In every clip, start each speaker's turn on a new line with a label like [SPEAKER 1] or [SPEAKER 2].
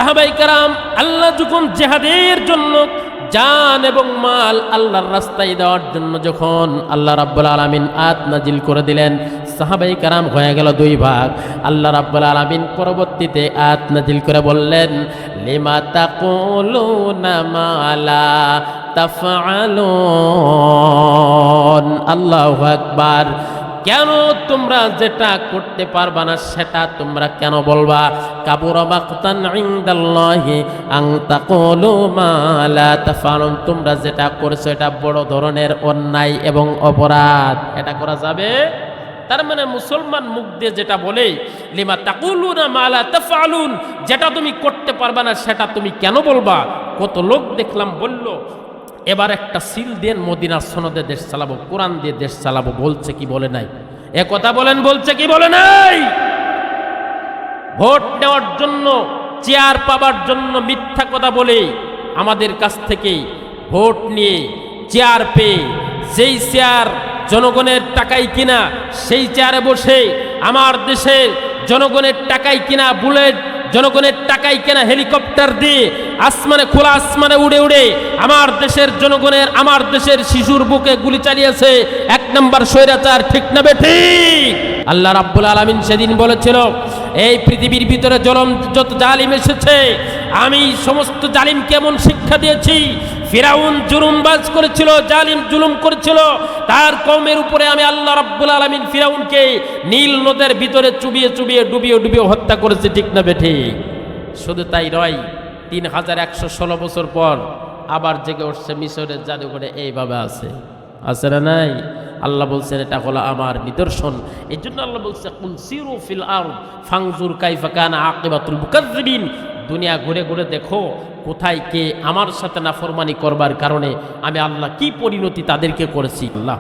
[SPEAKER 1] সাহাবায়ে কেরাম আল্লাহ যখন জিহাদের জন্য জান এবং মাল আল্লাহর রাস্তায় দেওয়ার জন্য যখন আল্লাহ রাব্বুল আলামিন আয়াত নাজিল করে দিলেন, সাহাবায়ে কেরাম হয়ে গেল দুই ভাগ। আল্লাহ রাব্বুল আলামিন পরবর্তীতে আয়াত নাজিল করে বললেন, লিমা তাকুলুনা মা লা তাফআলুন। আল্লাহু আকবার। কেন তোমরা যেটা করতে পারবা না সেটা তোমরা কেন বলবা? কাবুরা মাকতান ইনদাল্লাহি আন তাকুলু মা লা তাফআলুন। তোমরা যেটা করছো এটা বড় ধরনের অন্যায় এবং অপরাধ। এটা করা যাবে? তার মানে মুসলমান মুখ দিয়ে যেটা বলে, লিমা তাকুলুনা মা লা তাফআলুন, যেটা তুমি করতে পারবা না সেটা তুমি কেন বলবা? কত লোক দেখলাম বলল এবার একটা সিল দেন, মদিনার সনদে দেশ চালাবো, কোরআন দিয়ে দেশ চালাবো। বলছে কি বলে নাই? এ কথা বলেন, বলছে কি বলে নাই? ভোট নেওয়ার জন্য, চেয়ার পাবার জন্য মিথ্যা কথা বলে আমাদের কাছ থেকে ভোট নিয়ে চেয়ার পেয়ে, যেই চেয়ার জনগণের টাকায় কিনা, সেই চেয়ারে বসে আমার দেশের জনগণের টাকায় কিনা বুলেট, জনগণের টাকায় কেনা হেলিকপ্টার দিয়ে আসমানে, খোলা আসমানে উড়ে উড়ে আমার দেশের জনগণের, আমার দেশের শিশুর বুকে গুলি চালিয়েছে এক নম্বর স্বৈরাচার। ঠিক না বেঠিক? আল্লাহ রাব্বুল আলামিন সেদিন বলেছিল, এই পৃথিবীর ভিতরে যত জালিম এসেছে আমি সমস্ত জালিম কেমন শিক্ষা দিয়েছি। ফিরাউন জুলুমবাজ করেছিল, জালিম জুলুম করেছিল, তার কওমের উপরে আমি আল্লাহ রাব্বুল আলামিন ফিরাউনকে নীল নদের ভিতরে চুবিয়ে চুবিয়ে ডুবিয়ে ডুবিয়ে হত্যা করেছে। ঠিক না বেঠিক? শুধু তাই নয়, 3116 বছর পর আবার জেগে উঠছে মিশরের জাদুঘরে, এইভাবে আছে না নাই? আল্লাহ বলছেন এটা হলো আমার নিদর্শন। এই জন্য আল্লাহ বলছে, কুল সিরু ফিল আরদ ফানজুর কাইফা কানা আকিবাতুল মুকাজ্জিবিন। দুনিয়া ঘুরে ঘুরে দেখো কোথায় কে আমার সাথে নাফরমানি করবার কারণে আমি আল্লাহ কি পরিণতি তাদেরকে করেছি। আল্লাহ,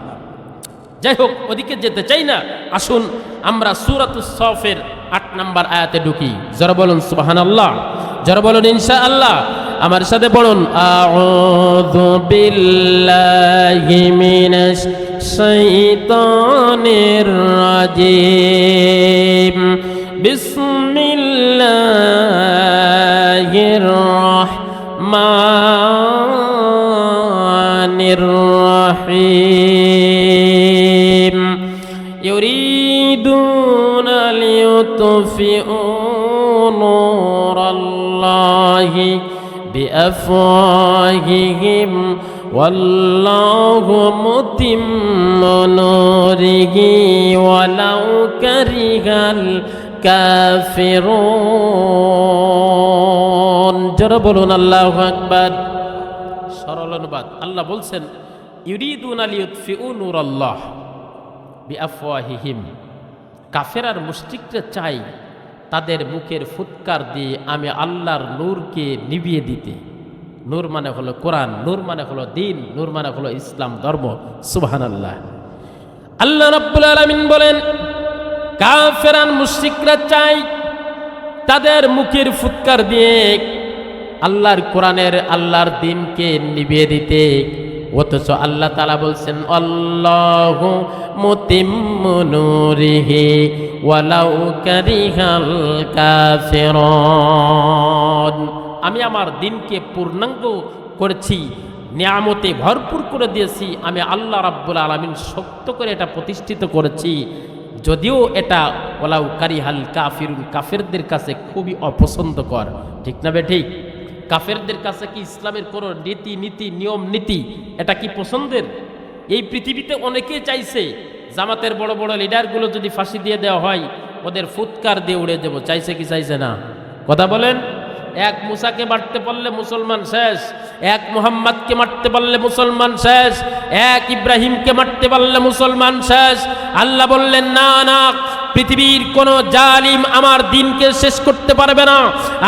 [SPEAKER 1] যাই হোক, ওদিকে যেতে চাই না। আসুন আমরা সূরাতুস সফের 8 নম্বর আয়াতে ঢুকি। যারা বলুন সুবহানাল্লাহ, যারা বলুন ইনশাআল্লাহ। আমার সাথে পড়ুন, আউযু বিল্লাহি মিনাশ শাইতানির রাজিম। বিসমিল্লাহির রাহমানির রাহিম। ইউরিদুনা লিয়ুতফিউ নূরাল্লাহি বিআফওয়াহিহিম ওয়াল্লাহু মুতিম্মু নূরিহি ওয়ালাউ কারিহাল কাফিরুন। যারা বলুন আল্লাহু আকবার। সরল অনুবাদ, আল্লাহ বলছেন, ইউরিদুনা লিয়ুতফিউ নূরাল্লাহ বিআফওয়াহিহিম। কাফের আর মুশরিকরা চাই তাদের মুখের ফুৎকার দিয়ে আমি আল্লাহর নূরকে নিভিয়ে দিতে। নূর মানে হলো কোরআন, নূর মানে হলো দ্বীন, নূর মানে হলো ইসলাম ধর্ম। সুবহানাল্লাহ। আল্লাহ রাব্বুল আলামিন বলেন, কাফের আর মুশরিকরা চাই তাদের মুখের ফুৎকার দিয়ে আল্লাহর কোরআনের, আল্লাহর দ্বীনকে নিভিয়ে দিতে। অথচ আল্লাহ তাআলা বলছেন, আল্লাহু মুতিম্মু নূরিহি ওয়ালাউ কারিহাল কাফিরুন। আমি আমার দ্বীনকে পূর্ণাঙ্গ করেছি, নিয়ামতে ভরপুর করে দিয়েছি। আমি আল্লাহ রাব্বুল আলামিন শক্ত করে এটা প্রতিষ্ঠিত করেছি, যদিও এটা ওয়ালাউ কারিহাল কাফিরুন, কাফেরদের কাছে খুবই অপছন্দকর। ঠিক না বেঠিক? কাফেরদের কাছে কি ইসলামের কোনো নীতি নিয়ম নীতি এটা কি পছন্দের? এই পৃথিবীতে অনেকেই চাইছে জামাতের বড় বড় লিডারগুলো যদি ফাঁসি দিয়ে দেওয়া হয় ওদের ফুৎকার দিয়ে উড়ে দেব। চাইছে কি চাইছে না? কথা বলেন। এক মুসাকে মারতে পারলে মুসলমান শেষ, এক মুহাম্মদকে মারতে পারলে মুসলমান শেষ, এক ইব্রাহিমকে মারতে পারলে মুসলমান শেষ। আল্লাহ বললেন, না না, পৃথিবীর কোন জালিম আমার দ্বীনকে শেষ করতে পারবে না,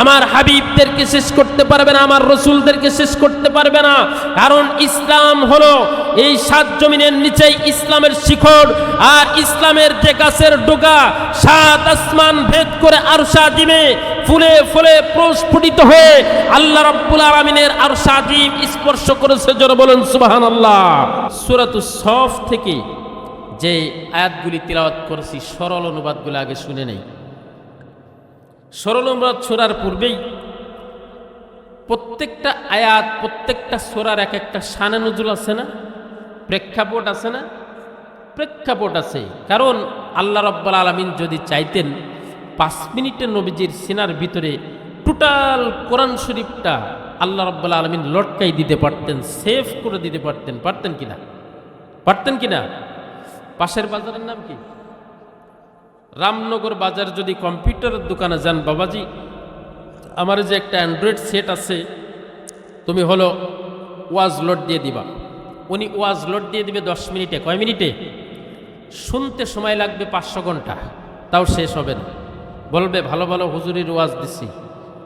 [SPEAKER 1] আমার হাবিবদেরকে শেষ করতে পারবে না, আমার রসুলদেরকে শেষ করতে পারবে না। কারণ ইসলাম হলো এই 7 জমিনের নিচেই ইসলামের শিখড়, আর ইসলামের যে গাছের ডোগা 7 আসমান ভেদ করে আরশ আজিমে ফুলে ফুলে প্রস্ফুটিত হয়ে আল্লাহ রাব্বুল আলামিনের আরশ আজিম স্পর্শ করেছে। জোরে বলুন সুবহানাল্লাহ। সূরাতুস সফ থেকে যে আয়াতগুলি তিলাওয়াত করেছি, সরল অনুবাদগুলো আগে শুনে নেই। সরল অনুবাদ শোনার পূর্বেই প্রত্যেকটা আয়াত, প্রত্যেকটা সূরার এক একটা শানে নুজুল আছে না, প্রেক্ষাপট আছে না? প্রেক্ষাপট আছে। কারণ আল্লাহ রাব্বুল আলামিন যদি চাইতেন 5 মিনিটে নবীজির সিনার ভিতরে টোটাল কোরআন শরীফটা আল্লাহ রাব্বুল আলামিন লটকাই দিতে পারতেন, সেভ করে দিতে পারতেন। পারতেন কিনা? পারতেন কিনা? পাশের বাজারের নাম কি? রামনগর বাজার। যদি কম্পিউটারের দোকানে যান, বাবাজি আমার যে একটা অ্যান্ড্রয়েড সেট আছে, তুমি হলো ওয়াজ লোড দিয়ে দিবা। উনি ওয়াজ লোড দিয়ে দিবে 10 মিনিটে। কয় মিনিটে? শুনতে সময় লাগবে 500 ঘন্টা, তাও শেষ হবে না। বলবে ভালো ভালো হুজুরির ওয়াজ দিছি,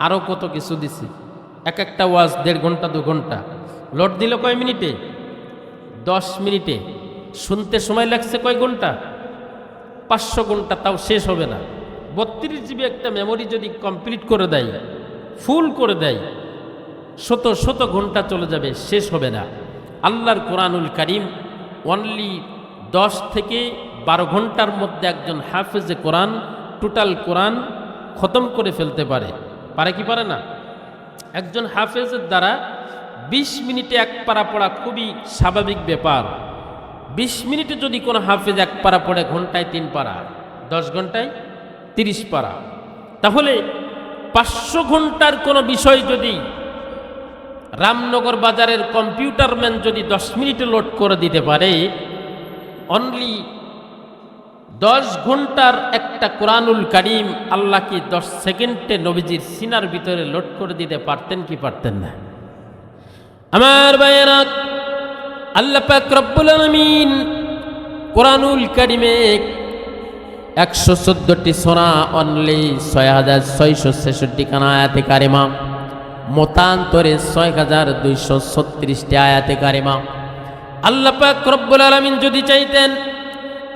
[SPEAKER 1] আরও কত কিছু দিছি। এক একটা ওয়াজ 1.5 ঘন্টা 2 ঘন্টা। লোড দিল কয় মিনিটে? 10 মিনিটে। শুনতে সময় লাগছে কয় ঘন্টা? 500 ঘন্টা, তাও শেষ হবে না। 32 জিবি একটা মেমোরি যদি কমপ্লিট করে দেয়, ফুল করে দেয়, শত শত ঘন্টা চলে যাবে, শেষ হবে না। আল্লাহর কোরআনুল কারীম অনলি 10 থেকে 12 ঘন্টার মধ্যে একজন হাফেজে কোরআন টোটাল কোরআন খতম করে ফেলতে পারে। পারে কি পারে না? একজন হাফেজের দ্বারা 20 মিনিটে এক পারা পড়া খুবই স্বাভাবিক ব্যাপার। 20 মিনিটে যদি কোনো হাফেজ এক পারা পড়ে, ঘন্টায় 3 পারা, 10 ঘন্টায় 30 পারা। তাহলে 500 ঘন্টার কোনো বিষয় যদি রামনগর বাজারের কম্পিউটারম্যান যদি 10 মিনিটে লোড করে দিতে পারে, অনলি 10 ঘন্টার একটা কোরআনুল কারীম আল্লাহ কি 10 সেকেন্ডে নবীজির সিনার ভিতরে লোড করে দিতে পারতেন কি পারতেন না? আমার ভাইয়েরা, আল্লাহ পাক রব্বুল আলামিন কোরআনুল কারীমে 114টি সূরা, অনলি 6666 খানা আয়াতে কারিমা, মতান্তরে 6236টি আয়াতে কারিমা। আল্লাহ পাক রব্বুল আলামিন যদি চাইতেন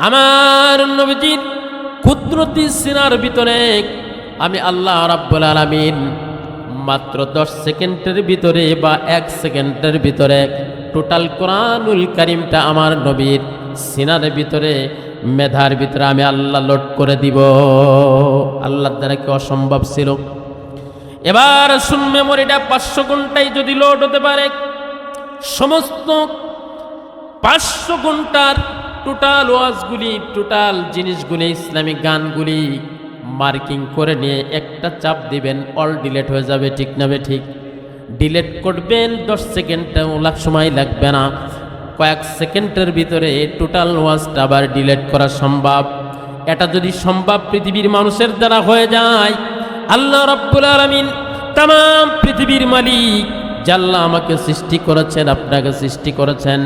[SPEAKER 1] আমার নবীজির কুদরতি সিনার ভিতরে আমি আল্লাহ রাব্বুল আলামিন মাত্র 10 সেকেন্ডের ভিতরে বা 1 সেকেন্ডের ভিতরে টোটাল কোরআনুল কারীমটা আমার নবীর সিনার ভিতরে, মেধার ভিতরে আমি আল্লাহ লোড করে দিব। আল্লাহর দ্বারা কি অসম্ভব ছিল? এবার শুন, মেমোরিটা 500 ঘন্টায় যদি লোড হতে পারে, সমস্ত 500 ঘন্টার টোটাল ওয়াজগুলি, টোটাল জিনিসগুলি, ইসলামিক গানগুলি মার্কিং করে নিয়ে একটা চাপ দিবেন, অল ডিলেট হয়ে যাবে। ঠিক না বে ঠিক? ডিলেট করবেন, 10 সেকেন্ডও সময় লাগবে না, কয়েক সেকেন্ডের ভিতরে টোটাল ওয়াজটা আবার ডিলেট করা সম্ভব। এটা যদি সম্ভব পৃথিবীর মানুষের দ্বারা হয়ে যায়, আল্লাহ রাব্বুল আলামিন তামাম পৃথিবীর মালিক, জাল্লা আমাকে সৃষ্টি করেছেন, আপনাকে সৃষ্টি করেছেন,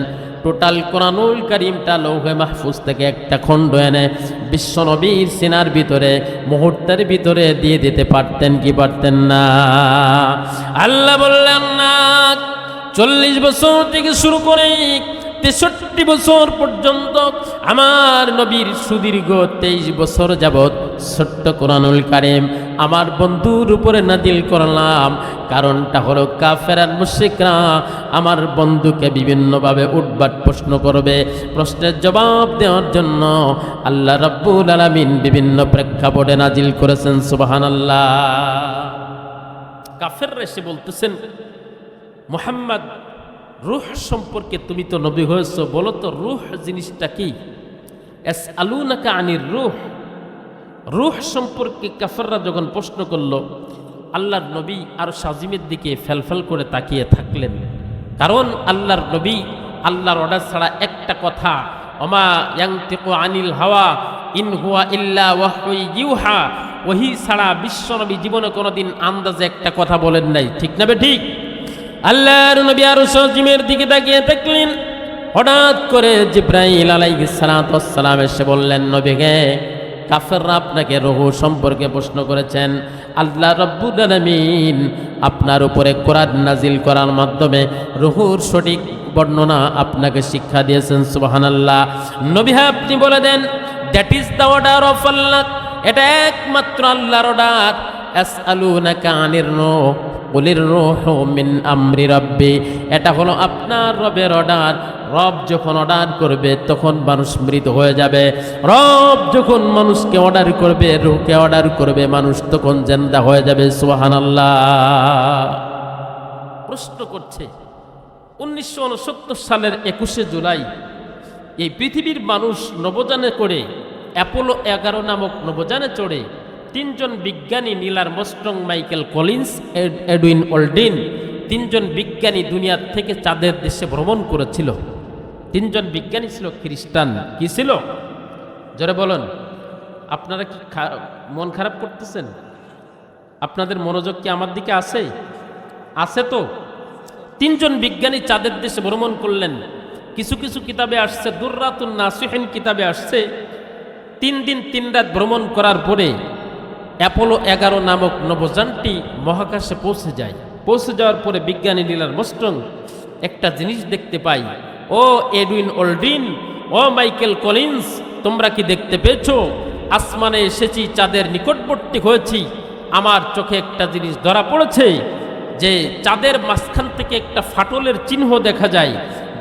[SPEAKER 1] টোটাল কোরআনুল কারীমটা লৌহে মাহফুজ থেকে একটা খণ্ড এনে বিশ্বনবীর সিনার ভিতরে মুহূর্তের ভিতরে দিয়ে দিতে পারতেন কি পারতেন না? আল্লাহ বললেন না, 40 বছর থেকে শুরু করে 63 বছর পর্যন্ত আমার নবীর সুদীর্ঘ 23 বছর যাবৎ ছোট্ট কোরআনুল কারীম আমার বন্ধুর উপরে নাজিল করলাম। কারণটা হলো কাফের আর মুশরিকরা আমার বন্ধুকে বিভিন্নভাবে উদ্ভট প্রশ্ন করবে, প্রশ্নের জবাব দেওয়ার জন্য আল্লাহ রাব্বুল আলামিন বিভিন্ন প্রেক্ষাপটে নাজিল করেছেন। সুবহানাল্লাহ। কাফেররা এসে বলতেছেন, মুহাম্মদ রূহ সম্পর্কে তুমি তো নবী হয়েছো, বলো তো রূহ জিনিসটা কি? ইয়াসআলুনাকা আনির রূহ। রূহ সম্পর্কে কাফেররা যখন প্রশ্ন করলো, আল্লাহর নবী আর সাজিমের দিকে ফেলফেল করে তাকিয়ে থাকলেন। কারণ আল্লাহর নবী আল্লাহর অর্ডার ছাড়া একটা কথা, ওমা ইয়ানতিকু আনিল হাওয়া ইন হুয়া ইল্লা ওয়াহয়ু ইউহা, ওহী ছাড়া বিশ্বনবী জীবনে কোনোদিন আন্দাজে একটা কথা বলেন নাই। ঠিক না বে ঠিক? আল্লাহর নবী আর সাজিমের দিকে তাকিয়ে থাকলেন। হঠাৎ করে জিবরাইল আলাইহিস সালাতু ওয়াস সালাম এসে বললেন, নবীকে কাফেররা আপনাকে রূহ সম্পর্কে প্রশ্ন করেছেন। আল্লাহ রাব্বুল আলামিন আপনার উপরে কোরআন নাজিল করার মাধ্যমে রূহুর সঠিক বর্ণনা আপনাকে শিক্ষা দিয়েছেন। সুবহানাল্লাহ। নবী আপনি বলে দেন, that is the order of Allah. এটা একমাত্র আল্লাহর অর্ডার। ইয়াসআলুনাকা আনির রূহ কুলির রূহু মিন আমরি রাব্বি। এটা হলো আপনার রবের অর্ডার। রব যখন অর্ডার করবে তখন মানুষ মৃত হয়ে যাবে। রব যখন মানুষকে অর্ডার করবে, রূহকে অর্ডার করবে, মানুষ তখন জিন্দা হয়ে যাবে। সুবহানাল্লাহ। প্রশ্ন করছে 1969 সালের 21শে জুলাই এই পৃথিবীর মানুষ নভোযানে করে অ্যাপোলো 11 নামক নভোযানে চড়ে তিনজন বিজ্ঞানী Neil Armstrong, Michael Collins, Edwin Aldrin, তিনজন বিজ্ঞানী দুনিয়ার থেকে চাঁদের দেশে ভ্রমণ করেছিল। তিনজন বিজ্ঞানী ছিল খ্রিস্টান। কি ছিল জোরে বলুন। আপনারা কি মন খারাপ করতেছেন? আপনাদের মনোযোগ কি আমার দিকে আছে? আছে তো? তিনজন বিজ্ঞানী চাঁদের দেশে ভ্রমণ করলেন। কিছু কিছু কিতাবে আসছে, দুররাতুন নাসিহিন কিতাবে আসছে 3 দিন 3 রাত ভ্রমণ করার পরে অ্যাপোলো 11 নামক নভোযানটি মহাকাশে পৌঁছে যায়। পৌঁছে যাওয়ার পরে বিজ্ঞানী নীল আর্মস্ট্রং একটা জিনিস দেখতে পাই। ও এডউইন অলড্রিন, ও মাইকেল কলিন্স, তোমরা কি দেখতে পেয়েছো? আসমানে এসেছি, চাঁদের নিকটবর্তী হয়েছি, আমার চোখে একটা জিনিস ধরা পড়েছে যে চাঁদের মাঝখান থেকে একটা ফাটলের চিহ্ন দেখা যায়।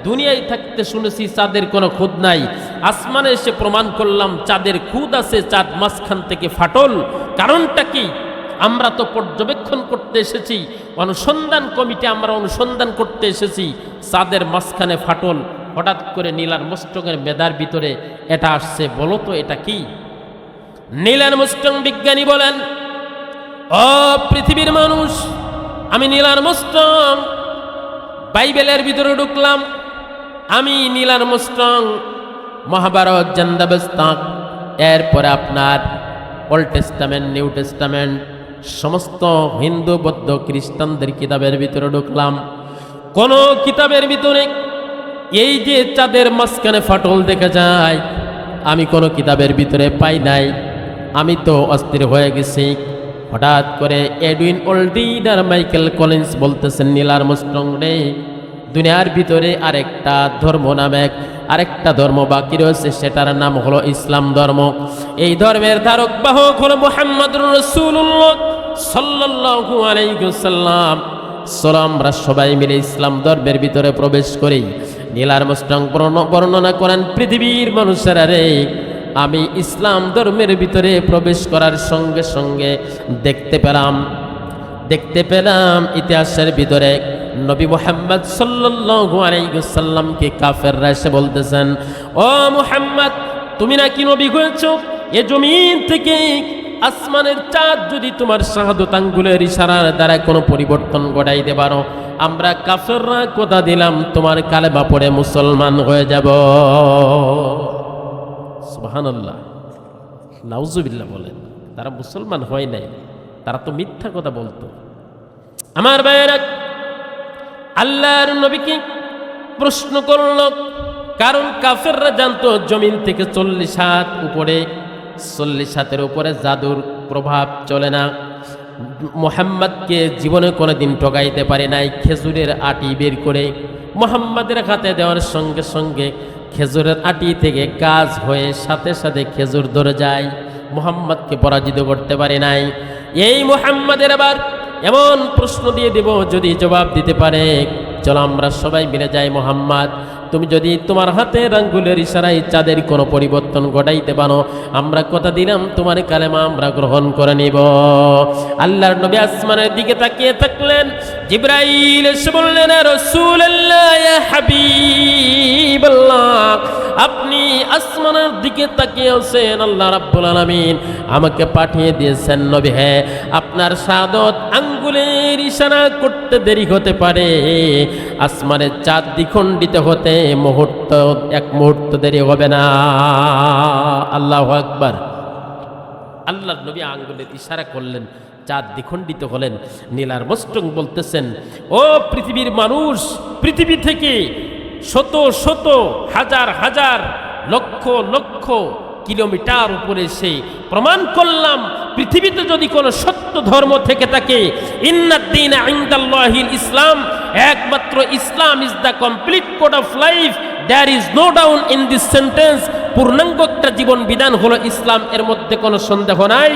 [SPEAKER 1] দুনিয়ায় থাকতে শুনেছি চাঁদের কোনো খুদ নাই, আসমানে এসে প্রমাণ করলাম চাঁদের খুদ আছে, চাঁদ মাঝখান থেকে ফাটল। কারণটা কি? আমরা তো পর্যবেক্ষণ করতে এসেছি, অনুসন্ধান কমিটি আমরা অনুসন্ধান করতে এসেছি, চাঁদের মাঝখানে ফাটল। হঠাৎ করে নীল আর্মস্ট্রংয়ের মেধার ভিতরে এটা আসছে, বলো তো এটা কি? নীল আর্মস্ট্রং বিজ্ঞানী বলেন, ও পৃথিবীর মানুষ, আমি নীল আর্মস্ট্রং বাইবেলের ভিতরে ঢুকলাম। আমি নীল আর্মস্ট্রং মহাভারত, জান্দাবেস্তাক, এরপরে আপনার ওল্ড টেস্টামেন্ট, নিউ টেস্টামেন্ট, সমস্ত হিন্দু, বৌদ্ধ, খ্রিস্টানদের কিতাবের ভিতরে ঢুকলাম। কোন কিতাবের ভিতরে এই যে চাঁদের মাঝখানে ফাটল দেখা যায়, আমি কোন কিতাবের ভিতরে পাই নাই। আমি তো অস্থির হয়ে গেছি। হঠাৎ করে এডউইন অলড্রিন আর মাইকেল কলিন্স বলতেছেন, নীল আর্মস্ট্রং রে, দুনিয়ার ভিতরে আরেকটা ধর্ম নামে আরেকটা ধর্ম বাকি রয়েছে, সেটার নাম হলো ইসলাম ধর্ম। এই ধর্মের ধারক বাহক হলো মুহাম্মদুর রাসূলুল্লাহ সাল্লাল্লাহু আলাইহি ওয়াসাল্লাম। চলো আমরা সবাই মিলে ইসলাম ধর্মের ভিতরে প্রবেশ করি। নীল আর্মস্ট্রং বর্ণনা করেন, পৃথিবীর মানুষেরা রে, আমি ইসলাম ধর্মের ভিতরে প্রবেশ করার সঙ্গে সঙ্গে দেখতে পেলাম ইতিহাসের ভিতরে নবী মুহাম্মদ সাল্লাল্লাহু আলাইহি ওয়াসাল্লামকে কাফেররা এসে বলতেছেন, ও মুহাম্মদ, তুমি নাকি নবী হয়েছো, এ জমিন থেকে আসমানের চাঁদ যদি তোমার শাহাদত আঙ্গুলের ইশারার দ্বারা কোনো পরিবর্তন ঘটাইতে পারো, আমরা কাফেররা কথা দিলাম তোমার কালেমা পড়ে মুসলমান হয়ে যাব। সুবহানাল্লাহ, নাউজুবিল্লাহ বলেন। তারা মুসলমান হয় নাই, তারা তো মিথ্যা কথা বলতো। আমার ভাইয়েরা, আল্লাহর নবীকে প্রশ্ন করল, কারণ কাফেররা জানতো জমিন থেকে 40 হাত উপরে, 40 হাতের উপরে জাদুর প্রভাব চলে না। মুহাম্মদকে জীবনে কোনোদিন ঠকাইতে পারে নাই। খেজুরের আটি বের করে মুহাম্মদের হাতে দেওয়ার সঙ্গে সঙ্গে খেজুরের আটি থেকে গাছ হয়ে সাথে সাথে খেজুর ধরে যায়। মুহাম্মদকে পরাজিত করতে পারে নাই। এই মুহাম্মদের আবার এমন প্রশ্ন দিয়ে দেব, যদি জবাব দিতে পারে, চলো আমরা সবাই মিলে যাই। মুহাম্মদ, তুমি যদি তোমার হাতের আঙ্গুলের ইশারায় চাঁদের কোনো পরিবর্তন ঘটাইতে পারো, আমরা কথা দিলাম তোমার কালেমা আমরা গ্রহণ করে নিব। আল্লাহর নবী আসমানের দিকে তাকিয়ে থাকলেন। জিবরাইল এসে বললেন, রাসূলুল্লাহ, ইয়া হাবিবাল্লাহ, আপনি আসমানের দিকে তাকিয়ে আছেন, আল্লাহ রাব্বুল আলামিন আমাকে পাঠিয়ে দিয়েছেন। নবী, হ্যাঁ, আপনার শাহাদত আঙ্গুলের ইশারা করতে দেরি হতে পারে, আসমানের চাঁদ দ্বিখণ্ডিত হতে এক মুহূর্ত দেরি হবে না। আল্লাহু আকবার। আল্লাহর নবী আঙ্গুলের ইশারা করলেন, চাঁদ দ্বিখণ্ডিত হলেন। নীল আর্মস্ট্রং বলতেছেন, ও পৃথিবীর মানুষ, পৃথিবী থেকে শত শত হাজার হাজার লক্ষ লক্ষ কিলোমিটার উপরে এসে প্রমাণ করলাম, পৃথিবীতে যদি কোনো সত্য ধর্ম থেকে থাকে, ইন্নাদ-দীনা ইনদাল্লাহিল ইসলাম, একমাত্র Islam is the complete code of life. There is no doubt in this sentence. পূর্ণাঙ্গ একটা জীবন বিধান হলো ইসলাম, এর মধ্যে কোনো সন্দেহ নাই।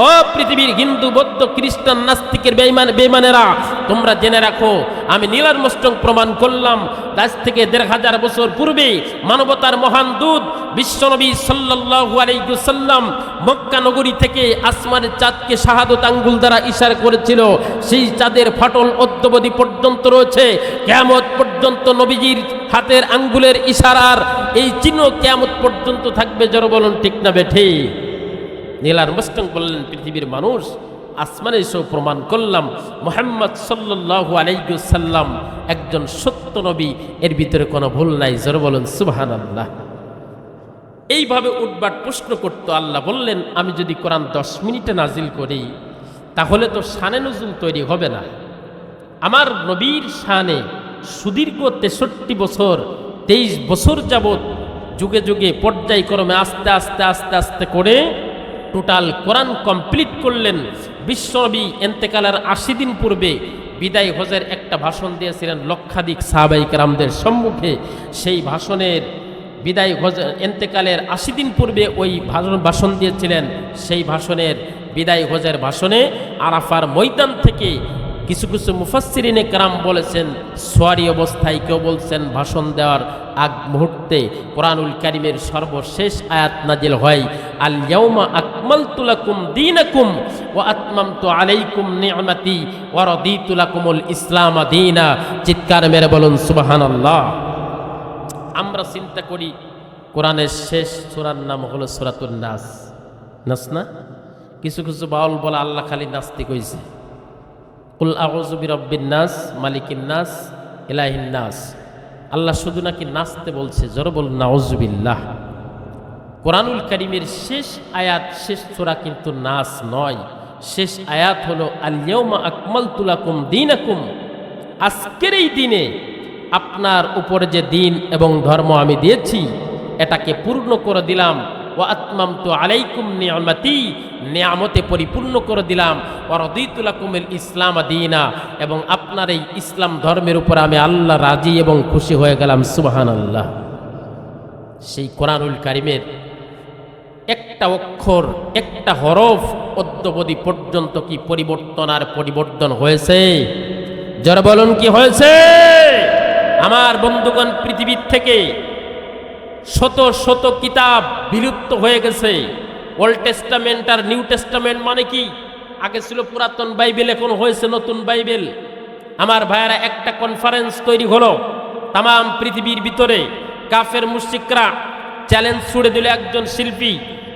[SPEAKER 1] ও পৃথিবীর হিন্দু, বৌদ্ধ, খ্রিস্টান, নাস্তিকের বেঈমানেরা, তোমরা জেনে রাখো, আমি নীল আর্মস্ট্রং প্রমাণ করলাম আজ থেকে ১৫০০ বছর পূর্বে মানবতার মহান দূত বিশ্বনবী সাল্লাল্লাহু আলাইহি ওয়াসাল্লাম মক্কা নগরী থেকে আসমানের চাঁদকে শাহাদত আঙ্গুল দ্বারা ইশারা করেছিল। সেই চাঁদের ফাটল অদ্যাবধি পর্যন্ত রয়েছে। কিয়ামত পর্যন্ত নবীজির হাতের আঙ্গুলের ইশারার এই চিহ্ন কিয়ামত পর্যন্ত থাকবে। জোরে বলুন ঠিক না বেঠি? নীল আর্মস্ট্রং বললেন, পৃথিবীর মানুষ, আসমানে এসেও প্রমাণ করলাম মুহাম্মদ সাল্লাল্লাহু আলাইহি ওয়াসাল্লাম একজন সত্য নবী, এর ভিতরে কোনো ভুল নাই। জোরে বলুন সুবহানাল্লাহ। এইভাবে উঠবাট প্রশ্ন করত। আল্লাহ বললেন, আমি যদি কোরআন 10 মিনিটে নাজিল করি তাহলে তো শানে নজুল তৈরি হবে না। আমার নবীর শানে সুদীর্ঘ 63 বছর 23 বছর যাবৎ যুগে যুগে পর্যায়ক্রমে আস্তে আস্তে আস্তে আস্তে করে টোটাল কোরআন কমপ্লিট করলেন। বিশ্বনবী এন্তেকালের 80 দিন পূর্বে বিদায় হজের একটা ভাষণ দিয়েছিলেন লক্ষাধিক সাহাবায়ে কেরামদের সম্মুখে। সেই ভাষণের বিদায় হজ এন্তেকালের 80 দিন পূর্বে ওই ভাষণ দিয়েছিলেন। সেই ভাষণের বিদায় হজের ভাষণে আরাফার ময়দান থেকে কিছু কিছু মুফাসসিরিনে কেরাম বলেছেন সোয়ারি অবস্থায়, কেউ বলছেন ভাষণ দেওয়ার আগ মুহূর্তে কোরআনুল কারীমের সর্বশেষ আয়াত নাজিল হয়, আল ইয়াউমা আকমালতু লাকুম দীনাকুম ওয়া আতমামতু আলাইকুম নি'মাতি ওয়া রাদিতু লাকুমুল ইসলাম দীনা। চিৎকার মেরে বলুন সুবহানাল্লাহ। আমরা চিন্তা করি কোরআনের শেষ সূরার নাম হলো সূরাতুন নাস। নাস না? কিছু কিছু বাউল বলে আল্লাহ খালি নাস্তিক হইছে। কুল আউযু বিরাব্বিন নাস, মালিকিন নাস, ইলাহিন নাস। আল্লাহ শুধু নাকি নাচতে বলছে। জোরে বলুন নাউযুবিল্লাহ। কোরআনুল কারীমের শেষ আয়াত, শেষ সূরা কিন্তু নাস নয়। শেষ আয়াত হলো আল ইয়াউমা আকমালতু লাকুম দীনাকুম। আজকের এই দিনে আপনার উপরে যে দিন এবং ধর্ম আমি দিয়েছি এটাকে পূর্ণ করে দিলাম। ওয়া আতমামতু আলাইকুম নি'মাতি, নিয়ামতে পরিপূর্ণ করে দিলাম। ওয়া রাদিতু লাকুমুল ইসলাম দীনা, এবং আপনার এই ইসলাম ধর্মের উপর আমি আল্লাহ রাজি এবং খুশি হয়ে গেলাম। সুবহানাল্লাহ। সেই কোরআনুল কারীমের একটা অক্ষর, একটা হরফ অদ্যাবধি পর্যন্ত কি পরিবর্তন আর পরিবর্তন হয়েছে? যারা বলুন কি হয়েছে? আমার বন্ধুগণ, পৃথিবীর থেকে শত শত কিতাব বিলুপ্ত হয়ে গেছে। ওল্ড টেস্টামেন্ট আর নিউ টেস্টামেন্ট মানে কি? আগে ছিল পুরাতন বাইবেল, এখন হয়েছে নতুন বাইবেল। আমার ভাইয়েরা, একটা কনফারেন্স তৈরি হলো তাম পৃথিবীর ভিতরে। কাফের মুশরিকরা চ্যালেঞ্জ ছুড়ে দিল। একজন শিল্পী,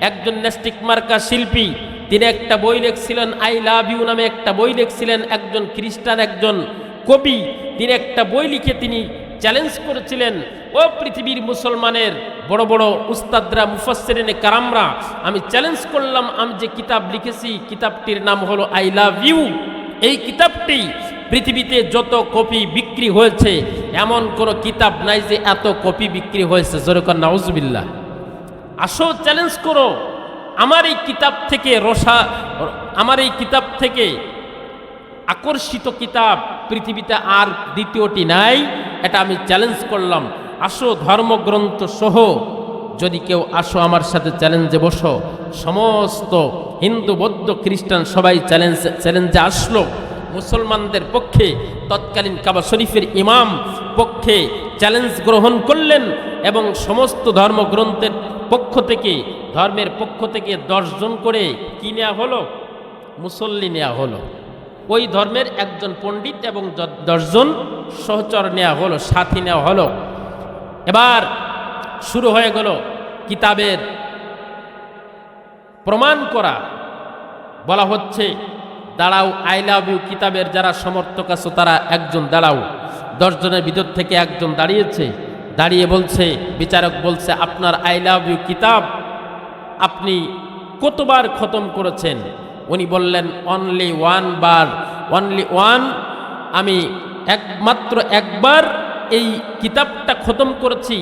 [SPEAKER 1] একজন নেস্টিক মার্কা শিল্পী, তিনি একটা বই লিখছিলেন, আই লাভ ইউ নামে একটা বই লিখছিলেন। একজন খ্রিস্টান, একজন কবি, তিনি একটা বই লিখে তিনি চ্যালেঞ্জ করেছিলেন, ও পৃথিবীর মুসলমানের বড় বড় উস্তাদরা, মুফাসসিরিনে কারামরা, আমি চ্যালেঞ্জ করলাম, আমি যে কিতাব লিখেছি কিতাবটির নাম হলো আই লাভ ইউ। এই কিতাবটি পৃথিবীতে যত কপি বিক্রি হয়েছে এমন কোনো কিতাব নাই যে এত কপি বিক্রি হয়েছে। জোরে কর নাউযুবিল্লাহ। আসো চ্যালেঞ্জ করো, আমার এই কিতাব থেকে আমার এই কিতাব থেকে আকর্ষিত কিতাব পৃথিবীতে আর দ্বিতীয়টি নাই, এটা আমি চ্যালেঞ্জ করলাম। আসো ধর্মগ্রন্থ সহ যদি কেউ আসো আমার সাথে চ্যালেঞ্জে বসো। সমস্ত হিন্দু, বৌদ্ধ, খ্রিস্টান সবাই চ্যালেঞ্জে আসলো। মুসলমানদের পক্ষে তৎকালীন কাবা শরীফের ইমাম পক্ষে চ্যালেঞ্জ গ্রহণ করলেন, এবং সমস্ত ধর্মগ্রন্থের পক্ষ থেকে, ধর্মের পক্ষ থেকে 10 জন করে কি নেওয়া হলো? মুসল্লি নেওয়া হলো। ওই ধর্মের একজন পণ্ডিত এবং 10 জন সহচর নেওয়া হলো, সাথী নেওয়া হলো। এবার শুরু হয়ে গেল কিতাবের প্রমাণ করা। বলা হচ্ছে, দাঁড়াও, আই লাভ ইউ কিতাবের যারা সমর্থক আছো তারা একজন দাঁড়াও। 10 জনের ভিতর থেকে একজন দাঁড়িয়েছে, দাঁড়িয়ে বলছে, বিচারক বলছে, আপনার আই লাভ ইউ কিতাব আপনি কতবার খতম করেছেন? উনি বললেন, অনলি 1 বার, অনলি 1। আমি একমাত্র একবার এই কিতাবটা খতম করেছি।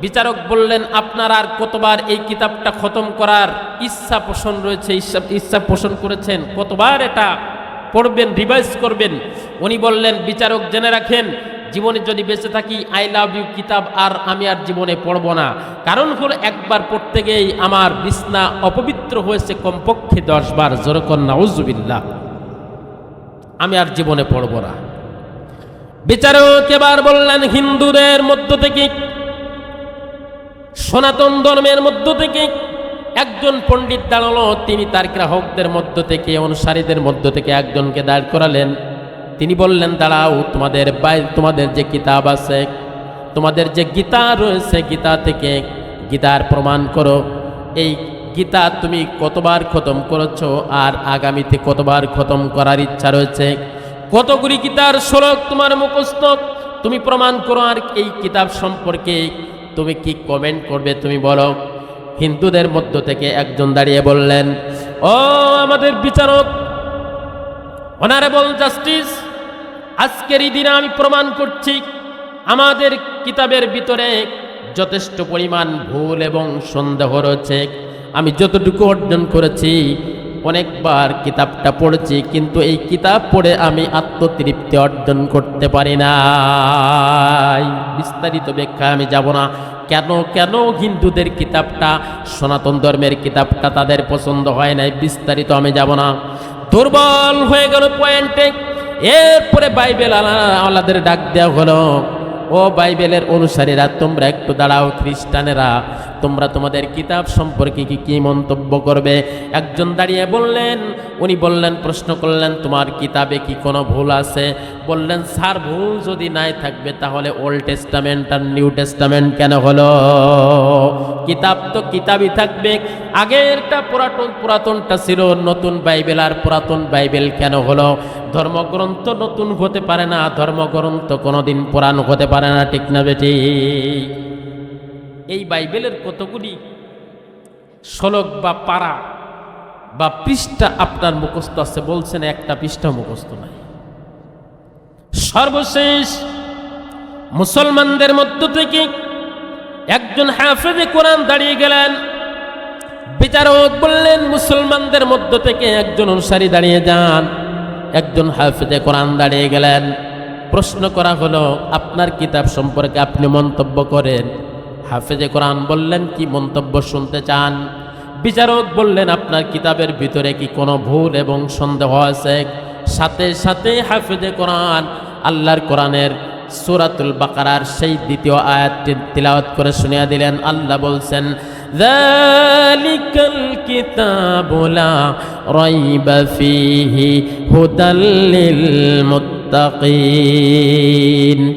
[SPEAKER 1] বিচারক বললেন, আপনার আর কতবার এই কিতাবটা খতম করার ইচ্ছা পোষণ রয়েছে, ইচ্ছা পোষণ করেছেন, কতবার এটা পড়বেন, রিভাইজ করবেন? উনি বললেন, বিচারক জেনে রাখেন, জীবনে যদি বেঁচে থাকি আই লাভ ইউ কিতাব আর আমি আর জীবনে পড়ব না। কারণ হলো একবার পড়তে গিয়েই আমার বিছনা অপবিত্র হয়েছে কমপক্ষে 10 বার। যেরকম নাউজুবিল্লাহ, আমি আর জীবনে পড়ব না। বিচারক এবার বললেন, হিন্দুদের মধ্য থেকে, সনাতন ধর্মের মধ্য থেকে একজন পণ্ডিত দাঁড়ালো। তিনি তার গ্রাহকদের মধ্য থেকে, অনুসারীদের মধ্য থেকে একজনকে দাঁড় করালেন। তিনি বললেন, দাঁড়াও, তোমাদের যে কিতাব আছে, তোমাদের যে গীতা রয়েছে, গীতা থেকে গীতার প্রমাণ করো। এই গীতা তুমি কতবার খতম করেছো আর আগামীতে কতবার খতম করার ইচ্ছা রয়েছে? কতগুলি গীতার শ্লোক তোমার মুখস্থ, তুমি প্রমাণ করো। আর এই কিতাব সম্পর্কে তুমি কি কমেন্ট করবে তুমি বলো। হিন্দুদের মধ্য থেকে একজন দাঁড়িয়ে বললেন, ও আমাদের বিচারক, অনারেবল জাস্টিস, আজকের এই দিনে আমি প্রমাণ করছি আমাদের কিতাবের ভিতরে যথেষ্ট পরিমাণ ভুল এবং সন্দেহ রয়েছে। আমি যতটুকু অর্জন করেছি, অনেকবার কিতাবটা পড়েছি, কিন্তু এই কিতাব পড়ে আমি আত্মতৃপ্তি অর্জন করতে পারি না। বিস্তারিত ব্যাখ্যা আমি যাব না। কেন হিন্দুদের কিতাবটা, সনাতন ধর্মের কিতাবটা তাদের পছন্দ হয় নাই, বিস্তারিত আমি যাব না। দুর্বল হয়ে গেল পয়েন্টে। এরপরে বাইবেল আলাদের ডাক দেওয়া হলো, ও বাইবেলের অনুসারীরা, তোমরা একটু দাঁড়াও। খ্রিস্টানেরা, তোমরা তোমাদের কিতাব সম্পর্কে কি মন্তব্য করবে? একজন দাঁড়িয়ে বললেন, উনি বললেন, প্রশ্ন করলেন, তোমার কিতাবে কি কোনো ভুল আছে? বললেন, স্যার, ভুল যদি নাই থাকবে তাহলে ওল্ড টেস্টামেন্ট আর নিউ টেস্টামেন্ট কেন হলো? কিতাব তো কিতাবই থাকবে। আগেরটা পুরাতনটা ছিল নতুন বাইবেল, আর পুরাতন বাইবেল কেন হলো? ধর্মগ্রন্থ নতুন হতে পারে না, ধর্মগ্রন্থ কোনোদিন পুরানো হতে পারে না, ঠিক না বেটি? এই বাইবেলের কতগুলি শ্লোক বা পারা বা পৃষ্ঠা আপনার মুখস্থ আছে? বলছেন একটা পৃষ্ঠা মুখস্থ নাই। সর্বশেষ মুসলমানদের মধ্য থেকে একজন হাফেজে কোরআন দাঁড়িয়ে গেলেন। বিচারক বললেন, মুসলমানদের মধ্য থেকে একজন অনুসারী দাঁড়িয়ে যান। একজন হাফেজে কোরআন দাঁড়িয়ে গেলেন। প্রশ্ন করা হলো, আপনার কিতাব সম্পর্কে আপনি মন্তব্য করেন। হাফেজে কোরআন বললেন, কি মন্তব্য শুনতে চান? বিচারক বললেন, আপনার কিতাবের ভিতরে কি কোনো ভুল এবং সন্দেহ আছে? সাথে সাথে হাফেজে কোরআন আল্লাহর কোরআনের সূরাতুল বাকারার সেই দ্বিতীয় আয়াতটি তিলাওয়াত করে শুনিয়ে দিলেন। আল্লাহ বলছেন, যালিকাল কিতাবু লা রাইবা ফীহি হুদাল লিল মুত্তাকিন।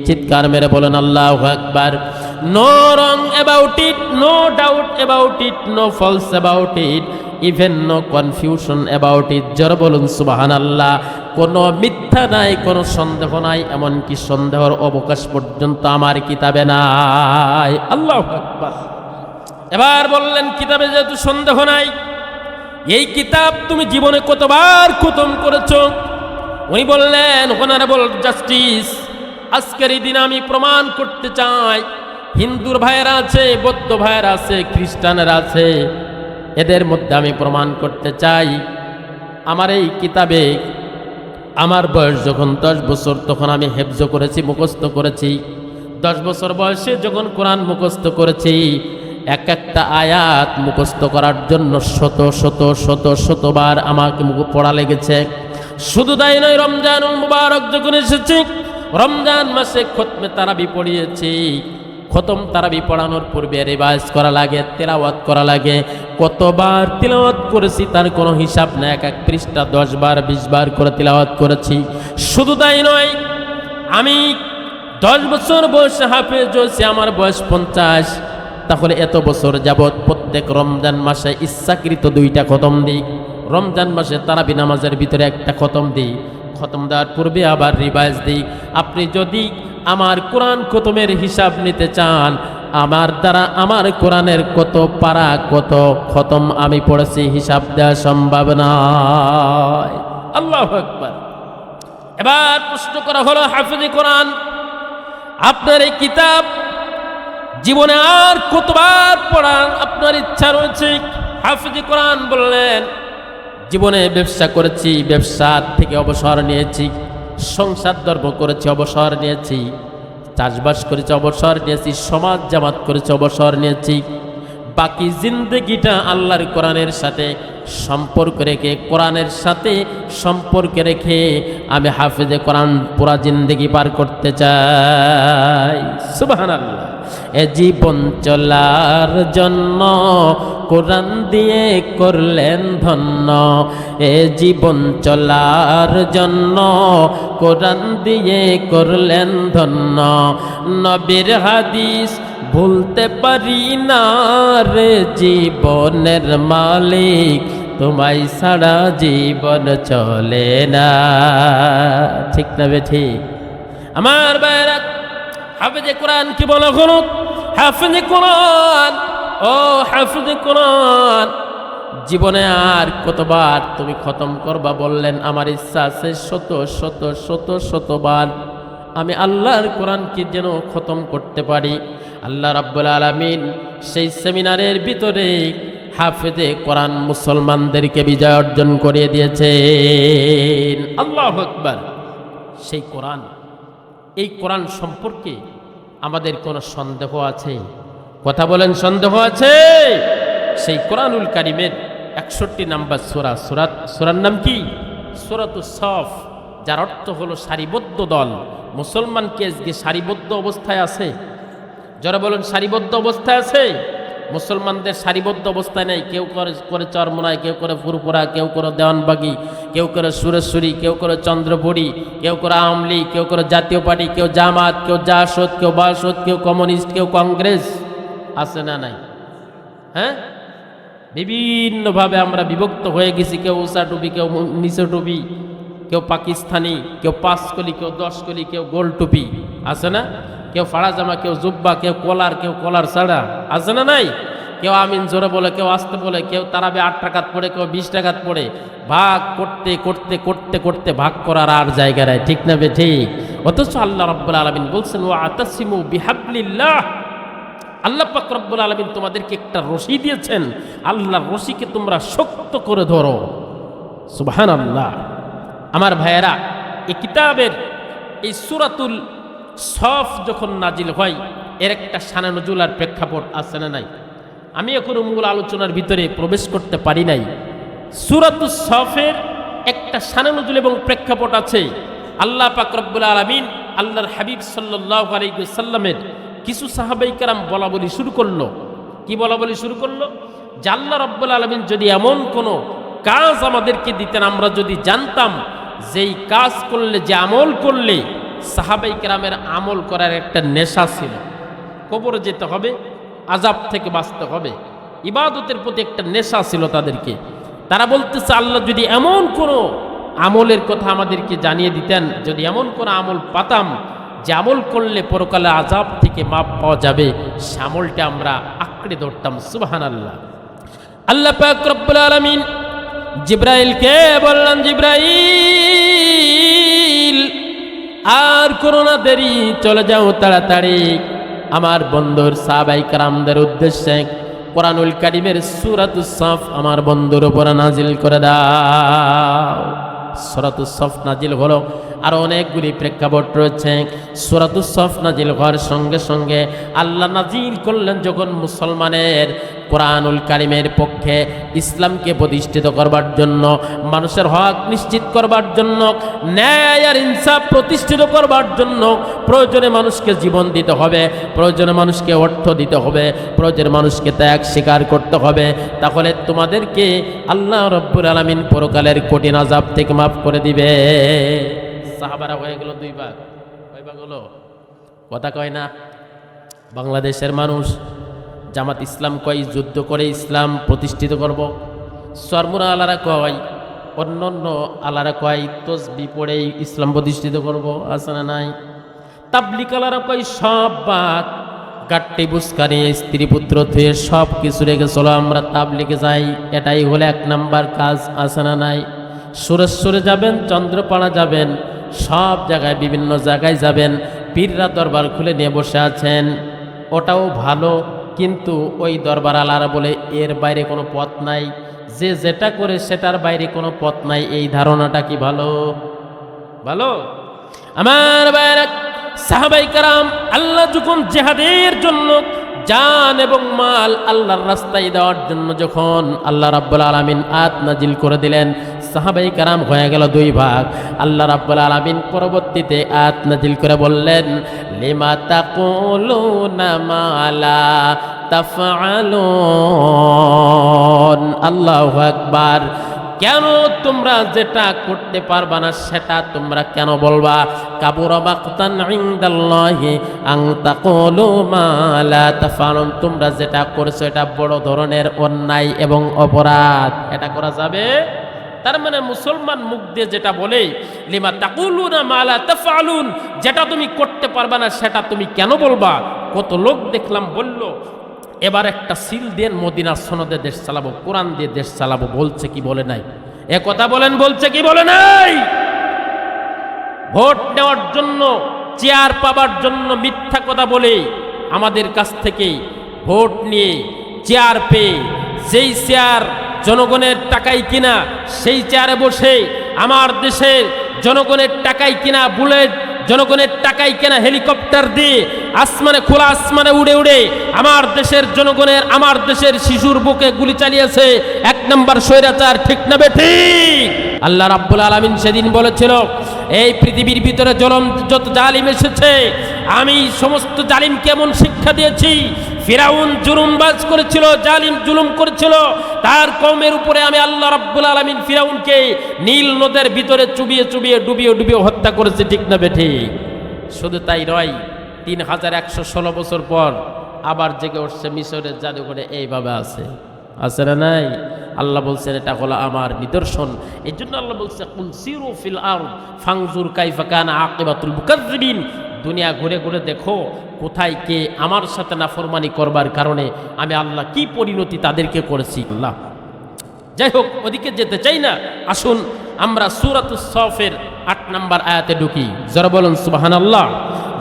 [SPEAKER 1] চিৎকার মেরে বলেন আল্লাহু আকবার। No wrong about it, no doubt about it, no false about it, even no confusion about it. জোরে বলুন সুবহানাল্লাহ। কোনো মিথ্যা নাই, কোনো সন্দেহ নাই, এমনকি সন্দেহের অবকাশ পর্যন্ত আমার কিতাবে নাই। আল্লাহু আকবার। এবার বললেন, কিতাবে যেহেতু সন্দেহ নাই, এই কিতাব তুমি জীবনে কতবার খতম করেছো? উনি বললেন, অনারেবল জাস্টিস, আজকের এই দিনে আমি প্রমাণ করতে চাই, হিন্দুর ভাইয়েরা আছে, বৌদ্ধ ভাইয়েরা আছে, খ্রিস্টানেরা আছে, এদের মধ্যে আমি প্রমাণ করতে চাই, আমার এই কিতাবে আমার বয়স যখন 10 বছর, তখন আমি হেফজ করেছি, মুখস্থ করেছি। 10 বছর বয়সে যখন কোরআন মুখস্থ করেছি, এক একটা আয়াত মুখস্থ করার জন্য শতবার আমাকে পড়া লেগেছে। শুধু তাই নয়, রমজান মুবারক যখন এসেছে, রমজান মাসে খতমে তারাবি পড়িয়েছি। খতম তারাবি পড়ানোর পূর্বে রিভাইজ করা লাগে, তেলাওয়াত করা লাগে। কতবার তেলাওয়াত করেছি তার কোনো হিসাব নেই। এক পৃষ্ঠা 10 বার 20 বার করে তেলাওয়াত করেছি। শুধু তাই নয়, আমি 10 বছর বয়সে হাফেজ হয়েছি, আমার বয়স 50। তাহলে এত বছর যাবৎ প্রত্যেক রমজান মাসে ইচ্ছাকৃত 2টা খতম দিই। রমজান মাসে তারাবি নামাজের ভিতরে একটা খতম দিই। খতম দেওয়ার পূর্বে আবার রিভাইজ দিই। আপনি যদি আমার কোরআন খতমের হিসাব নিতে চান, আমার দ্বারা আমার কোরআনের কত পারা কত খতম আমি পড়েছি হিসাব দেওয়া সম্ভব নয়। আল্লাহু আকবার। এবার প্রশ্ন করা হলো, হাফেজে কোরআন, আপনার এই কিতাব জীবনে আর কতবার পড়ার আপনার ইচ্ছা রয়েছে? হাফেজে কোরআন বললেন, জীবনে ব্যবসা করেছি, ব্যবসার থেকে অবসর নিয়েছি, সংসার ধর্ম করেছি, অবসর নিয়েছি, চাষবাস করেছি অবসর নিয়েছি, সমাজ জামাত করেছি অবসর নিয়েছি, বাকি জিন্দগিটা আল্লাহর কোরআনের সাথে সম্পর্ক রেখে, কোরআনের সাথে সম্পর্ক রেখে আমি হাফেজে কোরআন পুরা জিন্দগি পার করতে চাই। সুবহানাল্লাহ। এ জীবন চলার জন্য কোরআন দিয়ে করলেন ধন্য, এ জীবন চলার জন্য কোরআন দিয়ে করলেন ধন্য। নবীর হাদিস ভুলতে পারি না রে জীবনের মালিক, তোমায় ছাড়া জীবন চলে না। ঠিক না বে ঠিক? আমার ভাইরা, হাফেজে কোরআন কি বলা হলো? হাফেজে কোরআন, ও হাফেজে কোরআন, জীবনে আর কতবার তুমি খতম করবা বললেন? আমার ইচ্ছা আছে শত শত শত শতবার আমি আল্লাহর কোরআনকে যেন খতম করতে পারি। আল্লাহ রাব্বুল আলামিন সেই সেমিনারের ভিতরে হাফেজে কোরআন মুসলমানদেরকে বিজয় অর্জন করিয়ে দিয়েছেন। আল্লাহু আকবার। সেই কোরআন, এই কোরআন সম্পর্কে আমাদের কোনো সন্দেহ আছে? কথা বলেন, সন্দেহ আছে? সেই কোরআনুল কারীমের 61 নম্বর সূরা, সূরার নাম কি? সূরাতুস সফ, যার অর্থ হলো সারিবদ্ধ দল। মুসলমান কি আজকে সারিবদ্ধ অবস্থায় আছে? যারা বলেন সারিবদ্ধ অবস্থায় আছে? মুসলমানদের সারিবদ্ধ অবস্থায় নেই। কেউ করে চরমোনাই, কেউ করে ফুরফুরা, কেউ করে দেওয়ানবাগি, কেউ করে সুরেশ্বরী, কেউ করে চন্দ্রপুরী, কেউ করে আওয়ামী লীগ, কেউ করে জাতীয় পার্টি, কেউ জামাত, কেউ জাসদ, কেউ বাসদ, কেউ কমিউনিস্ট, কেউ কংগ্রেস। আছে না নাই? হ্যাঁ, বিভিন্নভাবে আমরা বিভক্ত হয়ে গেছি। কেউ উষা টুপি, কেউ নিচে টুপি, কেউ পাকিস্তানি, কেউ 5 কলি, কেউ 10 কলি, কেউ গোল টুপি। আছে না? কেউ ফাড়া জামা, কেউ জুব্বা, কেউ কলার, কেউ কলার ছাড়া। আছে না নাই? কেউ আমিন জোরে বলে, কেউ আসতে বলে, কেউ তারাবে 8 টাকাত পড়ে, কেউ 20 টাকাত পড়ে। ভাগ করতে করতে করতে করতে ভাগ করার আর জায়গা নাই। ঠিক না বে ঠিক? অথচ আল্লাহ রাব্বুল আলামিন বলছেন ওয়া আতাসিমু বিহাবলিল্লাহ। আল্লাহ পাক রব্বুল আলামিন তোমাদেরকে একটা রশি দিয়েছেন, আল্লাহর রশিকে তোমরা শক্ত করে ধরো। সুবহানাল্লাহ। আমার ভাইয়েরা, এই কিতাবের এই সূরাতুল সফ যখন নাজিল হয়, এর একটা শানে নজুল আর প্রেক্ষাপট আছে না নাই? আমি এখনো মূল আলোচনার ভিতরে প্রবেশ করতে পারি নাই। সূরাতুস সফের একটা শানে নজুল এবং প্রেক্ষাপট আছে। আল্লাহ পাক রব্বুল আলামিন আল্লাহর হাবিব সাল্লাল্লাহু আলাইহি ওয়াসাল্লামের কিছু সাহাবায়ে কেরাম বলা বলি শুরু করলো। কি বলা বলি শুরু করলো? যে আল্লাহ রাব্বুল আলামিন যদি এমন কোনো কাজ আমাদেরকে দিতেন, আমরা যদি জানতাম যেই কাজ করলে, যে আমল করলে সাহাবায়ে কেরামের আমল করার একটা নেশা ছিল। কবরে যেতে হবে, আযাব থেকে বাঁচতে হবে, ইবাদতের প্রতি একটা নেশা ছিল তাদেরকে। তারা বলতেছে আল্লাহ যদি এমন কোনো আমলের কথা আমাদেরকে জানিয়ে দিতেন, যদি এমন কোনো আমল পাতাম যে আমল করলে পরকালে আযাব থেকে মাপ পাওয়া যাবে, সে আমলটা আমরা আঁকড়ে ধরতাম। সুবহানাল্লাহ। আল্লাহ পাক রব্বুল আলামিন জিবরাইলকে বললেন, জিবরাইল আর করোনা দেরি, চলে যাও তাড়াতাড়ি আমার বন্ধুর সাহাবায়ে কেরামদের উদ্দেশ্যে কোরআনুল কারীমের সূরাতুস সফ আমার বন্ধুর উপর নাজিল করে দাও। সূরাতুস সফ নাজিল হলো, আর অনেকগুলি প্রেক্ষাপট রয়েছে। সূরাতুস সফ নাজিল হওয়ার সঙ্গে সঙ্গে আল্লাহ নাজিল করলেন যখন মুসলমানের কোরআনুল কারীমের পক্ষে ইসলামকে প্রতিষ্ঠিত করবার জন্য, মানুষের হক নিশ্চিত করবার জন্য, ন্যায় আর ইনসাফ প্রতিষ্ঠিত করবার জন্য প্রয়োজনে মানুষকে জীবন দিতে হবে, প্রয়োজনে মানুষকে অর্থ দিতে হবে, প্রয়োজনে মানুষকে ত্যাগ স্বীকার করতে হবে। তাহলে তোমাদেরকে আল্লাহ রাব্বুল আলামিন পরকালের কঠিন আযাব থেকে মাফ করে দিবে। সাহাবারা হয়ে গেল 2 ভাগ। কয় ভাগ হলো? কথা কয় না। বাংলাদেশের মানুষ জামাত ইসলাম কয় যুদ্ধ করে ইসলাম প্রতিষ্ঠিত করব, সরমুরা আলারা কয়, অন্য অন্য আলারা কয় তসবি পড়েই ইসলাম প্রতিষ্ঠিত করব। আছে না নাই? তাবলিগ আলারা কয় সব বাদ, গাট্টি বুসকানি স্ত্রী পুত্র থুয়ে সব কিছু রেখে চলো আমরা তাবলিগে যাই, এটাই হলো 1 নাম্বার কাজ। আছে না নাই? সুরেশ্বরে যাবেন, চন্দ্রপাড়া যাবেন, সব জায়গায় বিভিন্ন জায়গায় যাবেন, পীররা দরবার খুলে নিয়ে বসে আছেন, ওটাও ভালো, কিন্তু ওই দরবার আলারা বলে এর বাইরে কোনো পথ নাই, যে যেটা করে সেটার বাইরে কোনো পথ নাই। এই ধারণাটা কি ভালো? ভালো? আমার বাইরে সাহাবায়ে কেরাম আল্লাহ যখন জিহাদের জন্য জান এবং মাল আল্লাহর রাস্তায় দেওয়ার জন্য যখন আল্লাহ রাব্বুল আলামিন আয়াত নাজিল করে দিলেন, সাহাবায়ে কেরাম হয়ে গেল দুই ভাগ। আল্লাহ রাব্বুল আলামিন পরবর্তীতে আয়াত নাজিল করে বললেন, লিমা তাকুলুনা মা লা তাফআলুন। আল্লাহু আকবার। কেন তোমরা যেটা করতে পারবা না সেটা তোমরা কেন বলবা? কাবুরা মাকতান ইনদাল্লাহি আন তাকুলু মা লা তাফআলুন। তোমরা যেটা করছো এটা বড় ধরনের অন্যায় এবং অপরাধ। এটা করা যাবে? তার মানে মুসলমান মুখ দিয়ে যেটা বলে, লিমা তাকুলুনা মা লা তাফআলুন, যেটা তুমি করতে পারবা না সেটা তুমি কেন বলবা? কত লোক দেখলাম বলল এবার একটা সিল দিয়ে মদিনার সনদে দেশ চালাবো, কোরআন দিয়ে দেশ চালাবো। বলছে কি বলে নাই? এ কথা বলেন, বলছে কি বলে নাই? ভোট নেওয়ার জন্য, চেয়ার পাবার জন্য মিথ্যা কথা বলে আমাদের কাছ থেকে ভোট নিয়ে চেয়ার পেয়ে, যেই চেয়ার জনগণের টাকায় কিনা, সেই চেয়ারে বসে আমার দেশের জনগণের টাকায় কিনা বুলেট, জনগণের টাকায় কেনা হেলিকপ্টার দিয়ে আসমানে, খোলা আসমানে উড়ে উড়ে আমার দেশের জনগণের, আমার দেশের শিশুর বুকে গুলি চালিয়েছে এক নম্বর স্বৈরাচার। ঠিক না বেঠিক? আল্লাহ রাব্বুল আলামিন সেদিন বলেছিল, এই পৃথিবীর ভিতরে যত জালিম এসেছে আমি সমস্ত জালিম কেমন শিক্ষা দিয়েছি। ফিরাউন জুলুমবাজ করেছিল, জালিম জুলুম করেছিল, তার কওমের উপরে আমি আল্লাহ রাব্বুল আলামিন ফিরাউনকে নীল নদের ভিতরে চুবিয়ে চুবিয়ে ডুবিয়ে ডুবিয়ে হত্যা করেছে। ঠিক না বেঠিক? শুধু তাই নয়, 3116 বছর পর আবার জেগে উঠছে মিশরের জাদুঘরে, এইভাবে আছে না নাই? আল্লাহ বলছেন এটা হলো আমার নিদর্শন। এই জন্য আল্লাহ বলছে, কুল সিরু ফিল আরদ ফানজুর কাইফা কানা আকিবাতুল মুকাজ্জিবিন। দুনিয়া ঘুরে ঘুরে দেখো কোথায় কে আমার সাথে নাফরমানি করবার কারণে আমি আল্লাহ কি পরিণতি তাদেরকে করেছি। আল্লাহ, যাই হোক, ওদিকে যেতে চাই না। আসুন আমরা সূরাতুস সফের 8 নম্বর আয়াতে ঢুকি। যারা বলুন সুবহানাল্লাহ,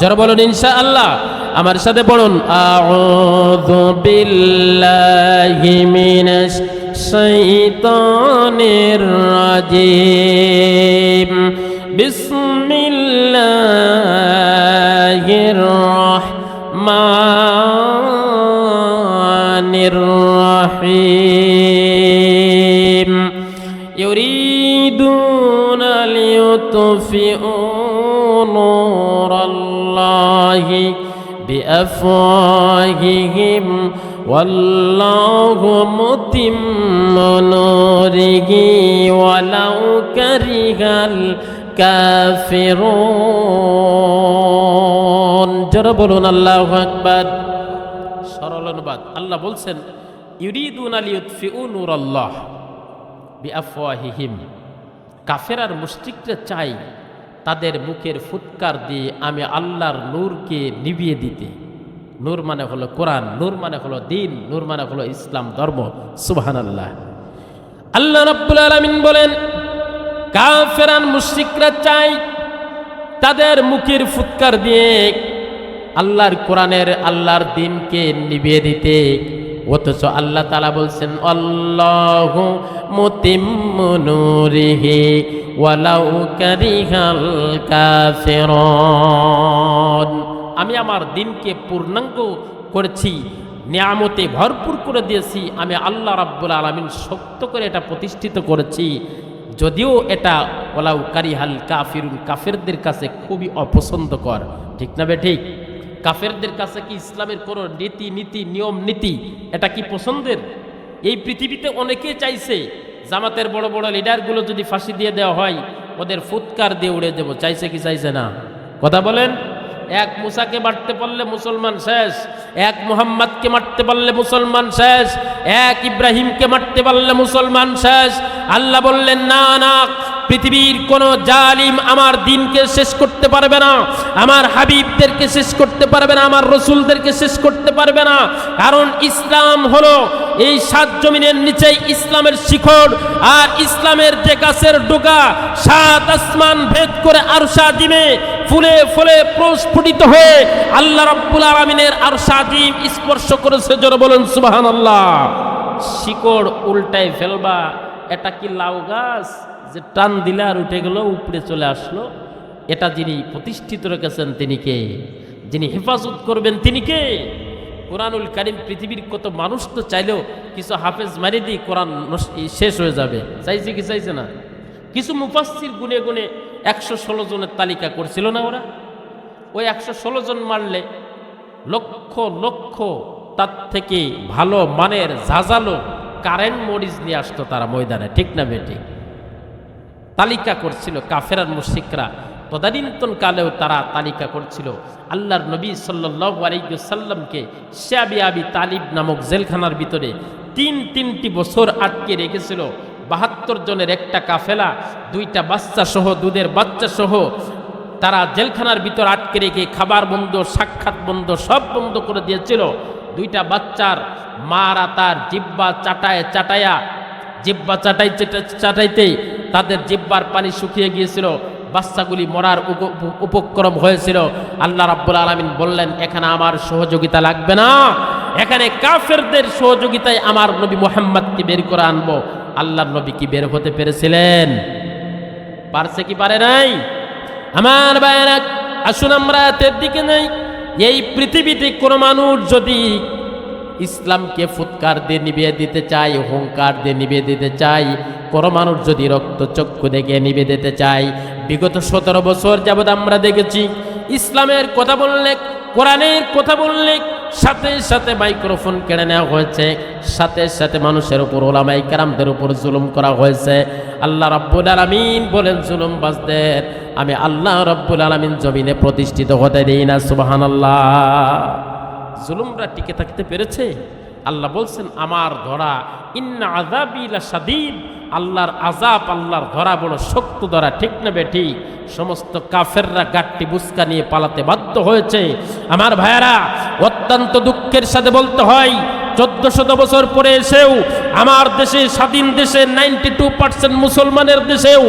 [SPEAKER 1] যারা বলুন ইনশাআল্লাহ। আমার সাথে বলুন, আউযু বিল্লাহি মিনাশ শাইতানির রাজিম। বিসমিল্লাহির রাহমানির রাহিম। ইউরিদুনা লিয়ুতফিউ নূরাল্লাহি বিআফওয়াহিহিম ওয়াল্লাহু মুতিম্মু নূরিহি ওয়ালাউ কারিহাল কাফিরুন। যারা বলুন আল্লাহু আকবার। সরল অনুবাদ, আল্লাহ বলছেন, ইউরিদুনা লিয়ুতফিউ নূরাল্লাহ বিআফওয়াহিহিম। কাফের আর মুশরিকরা চাই তাদের মুখের ফুৎকার দিয়ে আমি আল্লাহর নূরকে নিভিয়ে দিতে। নূর মানে হলো কোরআন, নূর মানে হলো দ্বীন, নূর মানে হলো ইসলাম ধর্ম। সুবহানাল্লাহ। আল্লাহ রাব্বুল আলামিন বলেন, কাফের আর মুশরিকরা চাই তাদের মুখের ফুৎকার দিয়ে আল্লাহর কোরআনের, আল্লাহর দ্বীনকে নিভিয়ে দিতে। অথচ আল্লাহ তাআলা বলছেন, আল্লাহু মুতিম্মু নূরিহি ওয়ালাউ কারিহাল কাফিরুন। আমি আমার দ্বীনকে পূর্ণাঙ্গ করেছি, নিয়ামতে ভরপুর করে দিয়েছি। আমি আল্লাহ রাব্বুল আলামিন শক্ত করে এটা প্রতিষ্ঠিত করেছি, যদিও এটা ওয়ালাউ কারিহাল কাফিরুন, কাফেরদের কাছে খুবই অপছন্দকর। ঠিক না বেঠিক? কাফেরদের কাছে কি ইসলামের কোনো নীতি নীতি নিয়ম নীতি এটা কি পছন্দের? এই পৃথিবীতে অনেকে চাইছে জামাতের বড় বড় লিডারগুলো যদি ফাঁসি দিয়ে দেওয়া হয় ওদের ফুৎকার দিয়ে উড়ে দেব। চাইছে কি চাইছে না? কথা বলেন। এক মুসাকে মারতে পারলে মুসলমান শেষ, এক মুহাম্মদকে মারতে পারলে মুসলমান শেষ, এক ইব্রাহিমকে মারতে পারলে মুসলমান শেষ। আল্লাহ বললেন, না না, পৃথিবীর কোন জালিম আমার দ্বীনকে শেষ করতে পারবে না, আমার হাবিবদেরকে শেষ করতে পারবে না, আমার রসুলদেরকে শেষ করতে পারবে না। কারণ ইসলাম হলো এই 7 জমিনের নিচে ইসলামের শিখর, আর ইসলামের যে গাছের ডোকা 7 আসমান ভেদ করে আরশ আজিমে ফুলে ফুলে প্রস্ফুটিত হয়ে আল্লাহ রাব্বুল আলামিনের আরশ আজিম স্পর্শ করেছে। জোরে বলেন সুবহানাল্লাহ। শিকড় উল্টায় ফেলবা, এটা কি লাউ গাছ যে টান দিলে আর উঠে গেল উপরে চলে আসলো? এটা যিনি প্রতিষ্ঠিত রেখেছেন তিনি কে? যিনি হেফাজত করবেন তিনি কে? কোরআনুল কারীম পৃথিবীর কত মানুষ তো চাইলেও কিছু হাফেজ মারি দিই কোরআন শেষ হয়ে যাবে, চাইছে কি চাইছে না? কিছু মুফাসসির গুনে গুনে 116 জনের তালিকা করছিল না ওরা? ওই 116 জন মারলে লক্ষ লক্ষ তার থেকে ভালো মানের ঝাঁঝালো কারেন্ট মরিচ নিয়ে আসতো তারা ময়দানে, ঠিক না বেটি? তালিকা করছিল কাফের আর মুশরিকরা, তদানীন্তন কালেও তারা তালিকা করছিল। আল্লাহর নবী সাল্লাল্লাহু আলাইহি ওয়াসাল্লামকে শাবি আবি তালিব নামক জেলখানার ভিতরে তিনটি বছর আটকে রেখেছিল। 72 জনের একটা কাফেলা, 2টা বাচ্চা সহ, দুধের বাচ্চা সহ তারা জেলখানার ভিতর আটকে রেখে খাবার বন্ধ, সাক্ষাৎ বন্ধ, সব বন্ধ করে দিয়েছিল। 2টা বাচ্চার মারা তার জিহ্বা চাটায়া জিহ্বা চাটাইতেই তাদের জিহ্বার পানি শুকিয়ে গিয়েছিল, বাচ্চাগুলি মরার উপক্রম হয়েছিল। আল্লাহ রাব্বুল আলামিন বললেন, এখানে আমার সহযোগিতা লাগবে না, এখানে কাফেরদের সহযোগিতায় আমার নবী মুহাম্মদকে বের করে আনবো। আল্লাহর নবী কি বের হতে পেরেছিলেন? পারছে কি পারে নাই? আমার ভাইয়েরা, আসুন আমরা এর দিকে নেই। এই পৃথিবীতে কোনো মানুষ যদি ইসলামকে ফুৎকার দিয়ে নিভিয়ে দিতে চাই, হুঙ্কার দিয়ে নিভিয়ে দিতে চাই, কোনো মানুষ যদি রক্তচক্ষু দেখে নিভিয়ে দিতে চাই, বিগত 17 বছর যাবৎ আমরা দেখেছি ইসলামের কথা বললে, কোরআনের কথা বললে সাথে সাথে মাইক্রোফোন কেড়ে নেওয়া হয়েছে, সাথে সাথে মানুষের উপর, ওলামায়ে কেরামদের উপর জুলুম করা হয়েছে। আল্লাহ রাব্বুল আলামিন বলেন, জুলুমবাজদের আমি আল্লাহ রাব্বুল আলামিন জমিনে প্রতিষ্ঠিত হতে দেই না। সুবহানাল্লাহ। জুলুমরা টিকে থাকতে পেরেছে? আল্লাহ বলছেন, আমার ধরা ইন্না আযাবি লাশাদীদ, আল্লাহর আযাব, আল্লাহর ধরা বড় শক্ত ধরা, ঠিক না বেটি? সমস্ত কাফেররা গাট্টি বুসকা নিয়ে পালাতে বাধ্য হয়েছে। আমার ভাইয়েরা, অত্যন্ত দুঃখের সাথে বলতে হয়, 1400 বছর পরে এসেও আমার দেশে, স্বাধীন দেশে, 92% মুসলমানের দেশেও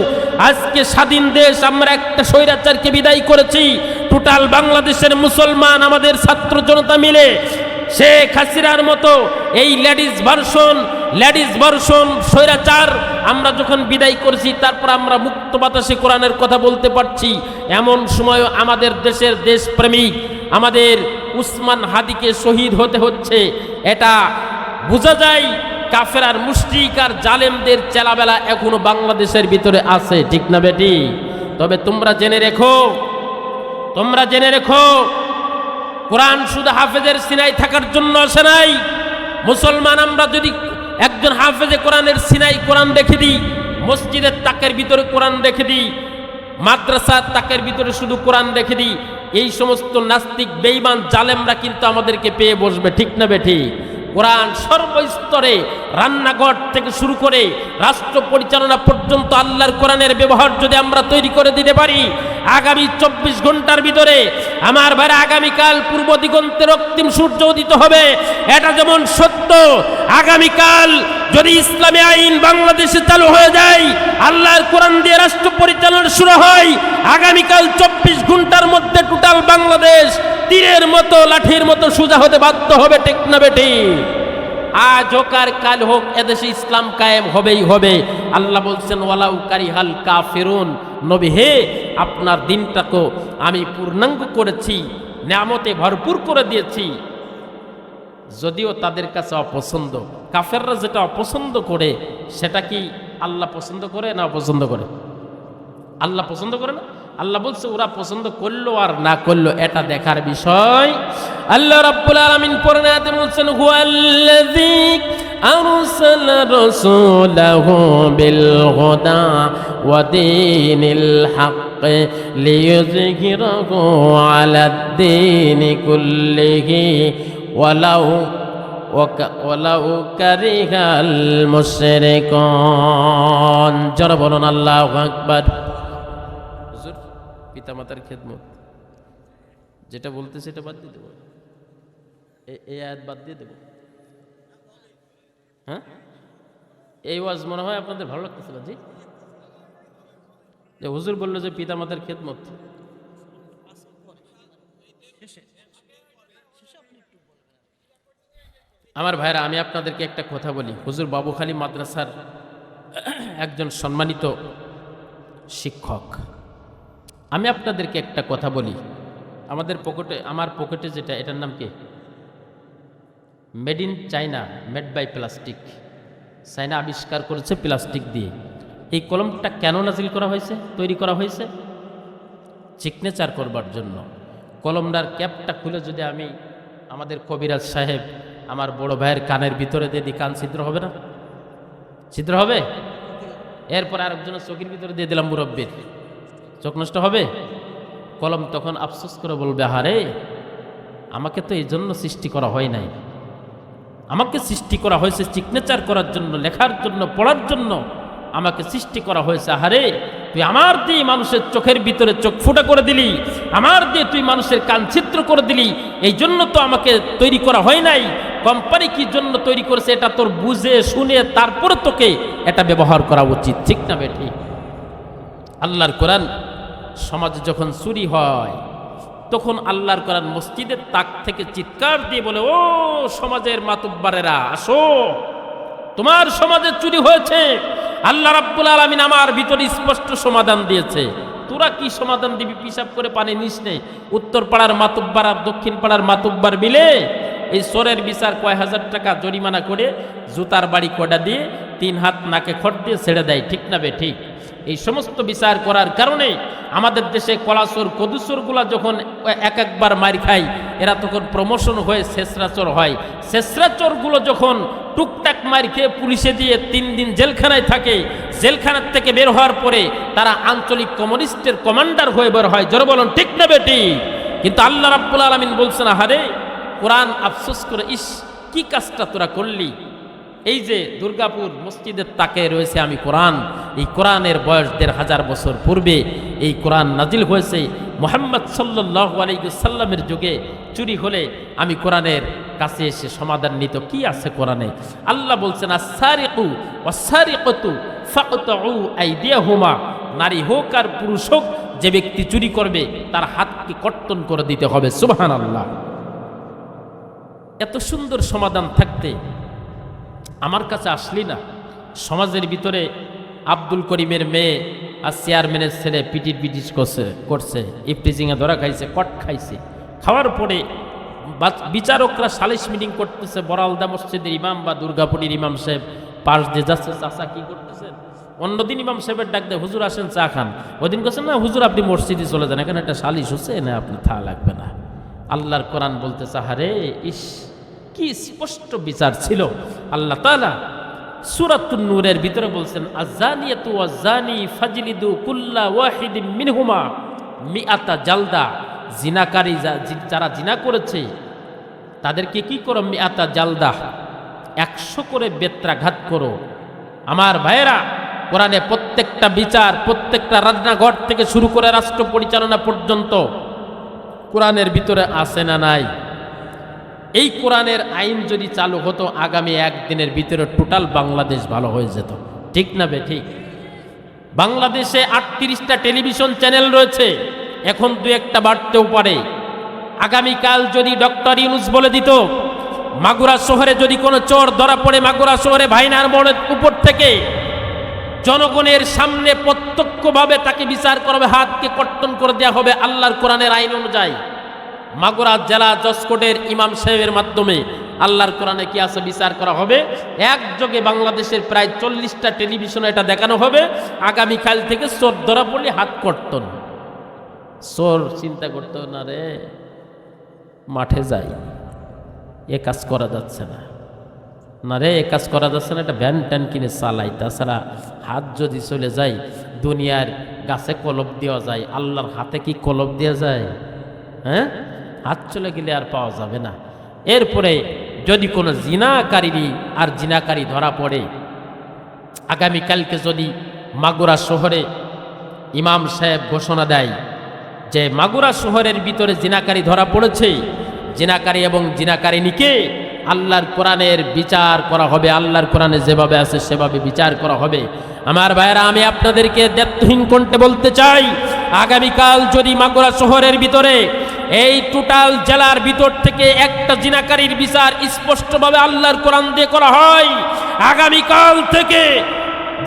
[SPEAKER 1] আজকে স্বাধীন দেশ, আমরা একটা স্বৈরাচারকে বিদায় করেছি। টোটাল বাংলাদেশের মুসলমান, আমাদের ছাত্র জনতা মিলে শেখ হাসিনার মতো এই লেডিস ভার্সন স্বৈরাচার আমরা যখন বিদায় করেছি, তারপর আমরা মুক্ত বাতাসে কোরআনের কথা বলতে পারছি। এমন সময় আমাদের দেশের দেশপ্রেমিক আমাদের উসমান হাদিকে শহীদ হতে হচ্ছে। এটা বোঝা যায় কাফের আর মুশরিক আর জালেমদের চেলাবেলা এখনো বাংলাদেশের ভিতরে আছে, ঠিক না বেটি? তবে তোমরা জেনে রেখো, কোরআন শুধু হাফেজের সিনাই থাকার জন্য আসে নাই। মুসলমান আমরা যদি একজন হাফেজে কোরআনের সিনাই কোরআন রেখে দিই, মসজিদের তাকের ভিতরে কোরআন রেখে দিই, মাদ্রাসার তাকের ভিতরে শুধু কোরআন রেখে দিই, এই সমস্ত নাস্তিক বেঈমান জালেমরা কিন্তু আমাদেরকে পেয়ে বসবে, ঠিক না বেঠি? কোরআন সর্বস্তরে, রান্নাঘর থেকে শুরু করে রাষ্ট্র পরিচালনা পর্যন্ত আল্লাহর কোরআনের ব্যবহার যদি আমরা তৈরি করে দিতে পারি, আগামী 24 ঘন্টার ভিতরে আমার ভাইরা, আগামীকাল পূর্ব দিগন্তে রক্তিম সূর্য উদিত হবে, এটা যেমন সত্য। আগামীকাল যদি ইসলামী আইন বাংলাদেশে চালু হয়ে যায়, আল্লাহর কোরআন দিয়ে রাষ্ট্র পরিচালনা শুরু হয়, আগামীকাল 24 ঘন্টার মধ্যে টোটাল বাংলাদেশ তীরের মতো, লাঠির মতো সোজা হতে বাধ্য হবে, ঠিক না বেটি? আজ হোক আর কাল হোক, এদেশে ইসলাম কায়েম হবেই হবে। আল্লাহ বলছেন, ওয়ালাউ কারিহাল কাফিরুন, নবী হে, আপনার দিনটাকে আমি পূর্ণাঙ্গ করেছি, নিয়ামতে ভরপুর করে দিয়েছি, যদিও তাদের কাছে অপছন্দ। কাফেররা যেটা অপছন্দ করে সেটা কি আল্লাহ পছন্দ করে না অপছন্দ করে? আল্লাহ পছন্দ করে না? আল্লাহ বলছে ওরা পছন্দ করলো আর না করলো এটা দেখার বিষয়। আল্লাহ রাব্বুল আলামিন পরে আয়াতে বলছেন, হুয়াল্লাযী আরসালা রাসূলাহু বিল হুদা ওয়া দীনিল হক লিইয়ুযহিরাহু আলাদ-দীনি কুল্লিহি ওয়ালাউ কারিহাল মুশরিকুন। যারা বলুন আল্লাহু আকবার। হুজুর, পিতামাতার খেদমত যেটা বলতে সেটা বাদ দিয়ে দেবো, এই আয়াত বাদ দিয়ে দেবো? হ্যাঁ, এই ওয়াজ মনে হয় আপনাদের ভালো লাগতেছে না? জি, যে হুজুর বললো যে পিতামাতার খেদমত, আমার ভাইরা, আমি আপনাদেরকে একটা কথা বলি। হুজুর বাবুখালী মাদ্রাসার একজন সম্মানিত শিক্ষক, আমি আপনাদেরকে একটা কথা বলি, আমার পকেটে যেটা, এটার নাম কি? Made in China, made by plastic. China আবিষ্কার করেছে প্লাস্টিক দিয়ে। এই কলমটা কেন নাজিল করা হয়েছে, তৈরি করা হয়েছে? সিগনেচার করবার জন্য। কলমটার ক্যাপটা খুলে যদি আমি আমাদের কবিরাজ সাহেব আমার বড় ভাইয়ের কানের ভিতরে দিয়ে দিই, কান ছিদ্র হবে না? ছিদ্র হবে। এরপর আরেকজনের চোখের ভিতরে দিয়ে দিলাম, মুরব্বীর চোখ নষ্ট হবে। কলম তখন আফসোস করে বলবে, আরে আমাকে তো এই জন্য সৃষ্টি করা হয় নাই, আমাকে সৃষ্টি করা হয়েছে সিগনেচার করার জন্য, লেখার জন্য, পড়ার জন্য আমাকে সৃষ্টি করা হয়েছে। আহারে তুই আমার দিয়ে মানুষের চোখের ভিতরে চোখ ফুটা করে দিলি, আমার দিয়ে তুই মানুষের কান ছিদ্র করে দিলি, এই জন্য তো আমাকে তৈরি করা হয় নাই। কোম্পানি কি জন্য তৈরি করেছে এটা তোর বুঝে শুনে তারপরে তোকে এটা ব্যবহার করা উচিত, ঠিক না বেঠি? আল্লাহর কোরআন সমাজে যখন চুরি হয় তখন আল্লাহর কোরআন মসজিদের তাক থেকে চিৎকার দিয়ে বলে, ও সমাজের মাতুব্বারেরা আসো, তোমার সমাজে চুরি হয়েছে, আল্লাহ রাব্বুল আলামিন আমার ভিতরে স্পষ্ট সমাধান দিয়েছে। তোরা কি সমাধান দিবি? পিশাব করে পানি নিস নেই। উত্তর পাড়ার মাতুব্বার আর দক্ষিণ পাড়ার মাতুব্বার মিলে এই চোরের বিচার কয় হাজার টাকা জরিমানা করে জুতার বাড়ি কোডা দিয়ে 3 হাত নাকে খড় দিয়ে ছেড়ে দেয়, ঠিক না বে ঠিক? এই সমস্ত বিচার করার কারণে আমাদের দেশে কলাচোর কদুচোরগুলা যখন একবার মার খায়, এরা তখন প্রমোশন হয়ে শেষরাচোর হয়। শেষরাচোরগুলো যখন টুকটাক মার খেয়ে পুলিশে দিয়ে 3 দিন জেলখানায় থাকে, জেলখানার থেকে বের হওয়ার পরে তারা আঞ্চলিক কমিউনিস্টের কমান্ডার হয়ে বের হয়। জোরে বলুন ঠিক না বেটি? কিন্তু আল্লাহ রাব্বুল আলামিন বলছেন, আহারে কোরআন আফসোস করে, ইস কি কাজটা তোরা করলি। এই যে দুর্গাপুর মসজিদের তাকে রয়েছে আমি কোরআন, এই কোরআনের বয়স 1500 বছর পূর্বে এই কোরআন নাজিল হয়েছে। মুহাম্মদ সাল্লাল্লাহু আলাইহি ওয়াসাল্লামের যুগে চুরি হলে আমি কোরআনের কাছে এসে সমাধান নিত। কি আছে কোরআনে? আল্লাহ বলছেন, আস-সারিকু ওয়াস-সারিকাতু ফাকতাউ আইদিয়াহুমা, নারী হোক আর পুরুষ হোক, যে ব্যক্তি চুরি করবে তার হাতকে কর্তন করে দিতে হবে। সুবহানাল্লাহ। এত সুন্দর সমাধান থাকতে আমার কাছে আসলি না। সমাজের ভিতরে আব্দুল করিমের মেয়ে আর চেয়ারম্যানের ছেলে পিটিশ করছে, ইফটিজিংয়ে ধরা খাইছে, কট খাইছে। খাওয়ার পরে বিচারকরা সালিশ মিটিং করতেছে। বড়ালদা মসজিদের ইমাম বা দুর্গাপুরের ইমাম সাহেব পাশ দিয়ে যাচ্ছে, চাচা কি করতেছেন? অন্যদিন ইমাম সাহেবের ডাক দেয়, হুজুর আসেন চা খান। ওদিন বলছেন, না হুজুর আপনি মসজিদে চলে যান, এখানে একটা সালিশ হচ্ছে, না আপনি থা লাগবে না। আল্লাহর কোরআন বলতে চাহারে, ইস কি স্পষ্ট বিচার ছিল। আল্লাহ তাআলা সূরাতুন নূরের ভিতরে বলছেন, আয-যানিয়াতু ওয়াজ-যানি ফাজলিদু কুল্লা ওয়াহিদিম মিনহুমা মিআতা জালদা। জিনাকারী যারা জিনা করেছে তাদেরকে কি করো? মিআতা জালদা, 100 করে বেত্রাঘাত করো। আমার ভাইয়েরা, কোরআনে প্রত্যেকটা বিচার, প্রত্যেকটা রান্নাঘর থেকে শুরু করে রাষ্ট্র পরিচালনা পর্যন্ত কোরআনের ভিতরে আছে না নাই? এই কোরআনের আইন যদি চালু হতো, আগামী 1 দিনের ভিতরে টোটাল বাংলাদেশ ভালো হয়ে যেত, ঠিক না বে ঠিক? বাংলাদেশে 38টা টেলিভিশন চ্যানেল রয়েছে, এখন 2-1টা বাড়তেও পারে। আগামীকাল যদি ডক্টর ইউনূস বলে দিত, মাগুরা শহরে যদি কোনো চোর ধরা পড়ে, মাগুরা শহরে ভাইনার মোড়ের উপর থেকে জনগণের সামনে প্রত্যক্ষভাবে তাকে বিচার করবে, হাতকে কর্তন করে দেওয়া হবে আল্লাহর কোরআনের আইন অনুযায়ী। মাগুরা জেলা জজ কোর্টের ইমাম সাহেবের মাধ্যমে আল্লাহর কোরআনে কি আছে বিচার করা হবে। একযোগে বাংলাদেশের প্রায় 40টা টেলিভিশনে এটা দেখানো হবে। আগামীকাল থেকে চোর ধরা পড়লে হাত কর্তন। চোর চিন্তা করতো না, রে মাঠে যাই, এ কাজ করা যাচ্ছে না, না রে এ কাজ করা যাচ্ছে না, এটা ভ্যান ট্যান কিনে চালাই। তাছাড়া হাত যদি চলে যায়, দুনিয়ার গাছে কলব দেওয়া যায়, আল্লাহর হাতে কি কলব দেওয়া যায়? হ্যাঁ, হাত চলে গেলে আর পাওয়া যাবে না। এরপরে যদি কোনো জিনাকারী ধরা পড়ে, আগামীকালকে যদি মাগুরা শহরে ইমাম সাহেব ঘোষণা দেয় যে মাগুরা শহরের ভিতরে জিনাকারী ধরা পড়েছে, জিনাকারী এবং জিনাকারিনীকে আল্লাহর কোরআনের বিচার করা হবে, আল্লাহর কোরআনে যেভাবে আছে সেভাবে বিচার করা হবে। আমার ভাইয়েরা, আমি আপনাদেরকে দায়িত্বহীন কণ্ঠে বলতে চাই, আগামীকাল যদি মাগুরা শহরের ভিতরে এই টোটাল জেলার ভিতর থেকে একটা জিনাকারীর বিচার স্পষ্টভাবে আল্লাহর কোরআন দিয়ে করা হয়, আগামীকাল থেকে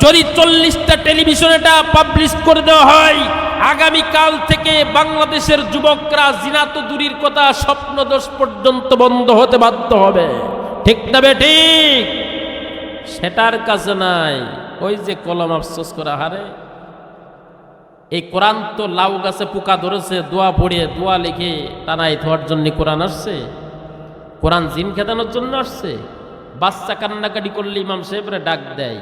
[SPEAKER 1] যদি 40টা টেলিভিশনে এটা পাবলিশ করে দেওয়া হয়, আগামীকাল থেকে বাংলাদেশের যুবকরা জিনা তো দূরের কথা, স্বপ্নদোষ পর্যন্ত বন্ধ হতে বাধ্য হবে। ঠিক না বেঠিক? সেটার কাছে নাই। ওই যে কলম আফসোস করা হারে, এই কোরআন তো লাউ গাছে পোকা ধরেছে, দোয়া পড়িয়ে দোয়া লিখে টানাই ধোয়ার জন্য কোরআন আসছে? কোরআন জিন খেদানোর জন্য আসছে? বাচ্চা কান্নাকাটি করলে ইমাম সাহেবরা ডাক দেয়।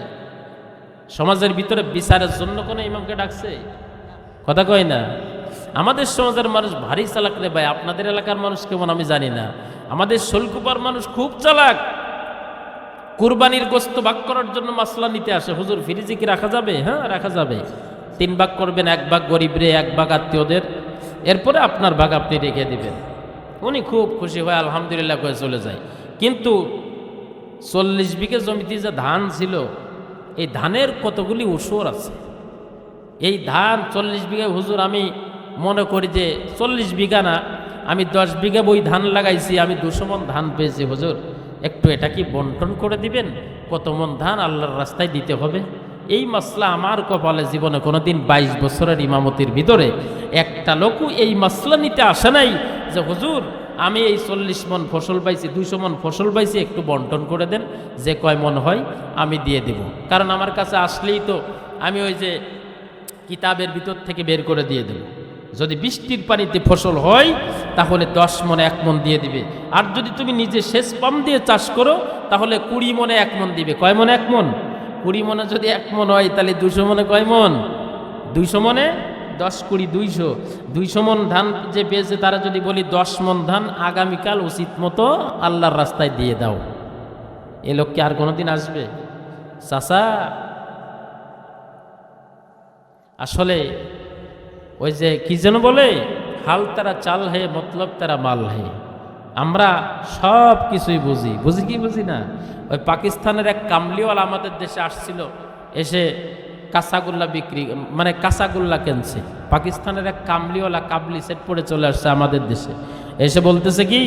[SPEAKER 1] সমাজের ভিতরে বিচারের জন্য কোনো ইমামকে ডাকছে? কথা কয় না। আমাদের সমাজের মানুষ ভারী চালাক রে ভাই। আপনাদের এলাকার মানুষ কেমন আমি জানি না, আমাদের শোলকুপার মানুষ খুব চালাক। কুরবানির গোস্ত ভাগ করার জন্য মাসলা নিতে আসে, হুজুর ফ্রিজে কি রাখা যাবে? হ্যাঁ রাখা যাবে। 3 ভাগ করবেন, 1 ভাগ গরিবরে, 1 ভাগ আত্মীয়দের, এরপরে আপনার ভাগ আপনি রেখে দিবেন। উনি খুব খুশি হয় আলহামদুলিল্লাহ করে চলে যায়। কিন্তু 40 বিঘে জমিতে যে ধান ছিল, এই ধানের কতগুলি ওসর আছে। এই ধান 40 বিঘায় হুজুর আমি মনে করি যে 40 বিঘা না, আমি 10 বিঘা বই ধান লাগাইছি, আমি 200 মণ ধান পেয়েছি। হুজুর একটু এটা কি বন্টন করে দিবেন? কত মণ ধান আল্লাহর রাস্তায় দিতে হবে? এই মাসলা আমার কপালে জীবনে কোনোদিন 22 বছরের ইমামতির ভিতরে একটা লোকও এই মাসলা নিতে আসে নাই যে হুজুর আমি এই 40 মণ ফসল পাইছি, 200 মণ ফসল পাইছি, একটু বন্টন করে দেন, যে কয় মন হয় আমি দিয়ে দেব। কারণ আমার কাছে আসলেই তো আমি ওই যে কিতাবের ভিতর থেকে বের করে দিয়ে দেব। যদি বৃষ্টির পানিতে ফসল হয় তাহলে 10 মণে 1 মণ দিয়ে দিবে। আর যদি তুমি নিজে সেচ পাম্প দিয়ে চাষ করো তাহলে 20 মণে 1 মণ দিবে। কয় মণে 1 মণ? 20 মণে যদি 1 মণ হয় তাহলে 200 মণে কয় মণ? 200 মণে 10 20 200। 200 মণ ধান যে পেয়েছে তারা যদি বলি 10 মণ ধান আগামীকাল উচিত মতো আল্লাহর রাস্তায় দিয়ে দাও, এ লোক কি আর কোনোদিন আসবে? চাচা আসলে ওই যে কি যেন বলে, হাল তারা চাল হে মতলব তারা মাল হে। আমরা সব কিছুই বুঝি, বুঝি কি বুঝি না? ওই পাকিস্তানের এক কামলিওয়ালা আমাদের দেশে আসছিল, এসে কাঁচাগোল্লা বিক্রি মানে কাঁচাগোল্লা কিনছে। পাকিস্তানের এক কামলিওয়ালা কাবলি সেট পরে চলে আসছে আমাদের দেশে, এসে বলতেছে কি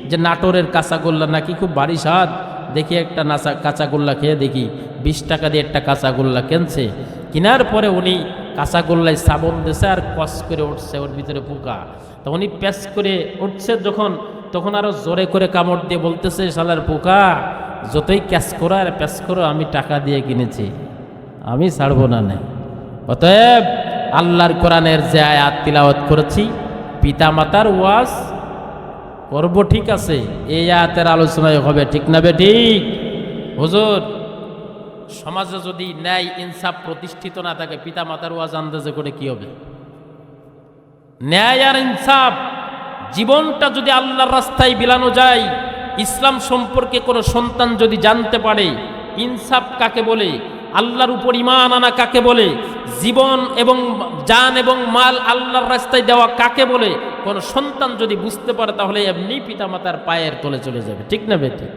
[SPEAKER 1] যে নাটোরের কাঁচাগোল্লা নাকি খুব ভারী স্বাদ, দেখি একটা কাঁচাগোল্লা খেয়ে দেখি। 20 টাকা দিয়ে একটা কাঁচাগোল্লা কিনছে। কেনার পরে উনি কাঁচাগোল্লায় সাবন দিয়েছে আর কস করে উঠছে, ওর ভিতরে পোকা। তো উনি প্যাচ করে উঠছে যখন, তখন আরো জোরে করে কামড় দিয়ে বলতেছে শালার পোকা, যতই ক্যাচ করো আর প্যাচ করো, আমি টাকা দিয়ে কিনেছি, আমি ছাড়বো না। অতএব আল্লাহর কোরআনের যে আয়াত তিলাওয়াত করেছি, পিতা মাতার ওয়াজ করবো, ঠিক আছে, এই আয়াতের আলোচনায় হবে, ঠিক না বেঠিক? হুজুর সমাজে যদি ন্যায় ইনসাফ প্রতিষ্ঠিত না থাকে, পিতা মাতার ওয়াজ আন্দাজে করে কি হবে? ন্যায় আর ইনসাফ, জীবনটা যদি আল্লাহর রাস্তায় বিলানো যায়, ইসলাম সম্পর্কে কোনো সন্তান যদি জানতে পারে, ইনসাফ কাকে বলে, আল্লাহর উপর ঈমান আনা কাকে বলে, জীবন এবং জান এবং মাল আল্লাহর রাস্তায় দেওয়া কাকে বলে, কোনো সন্তান যদি বুঝতে পারে, তাহলে এমনি পিতামাতার পায়ের তলে চলে যাবে, ঠিক না বেঠিক?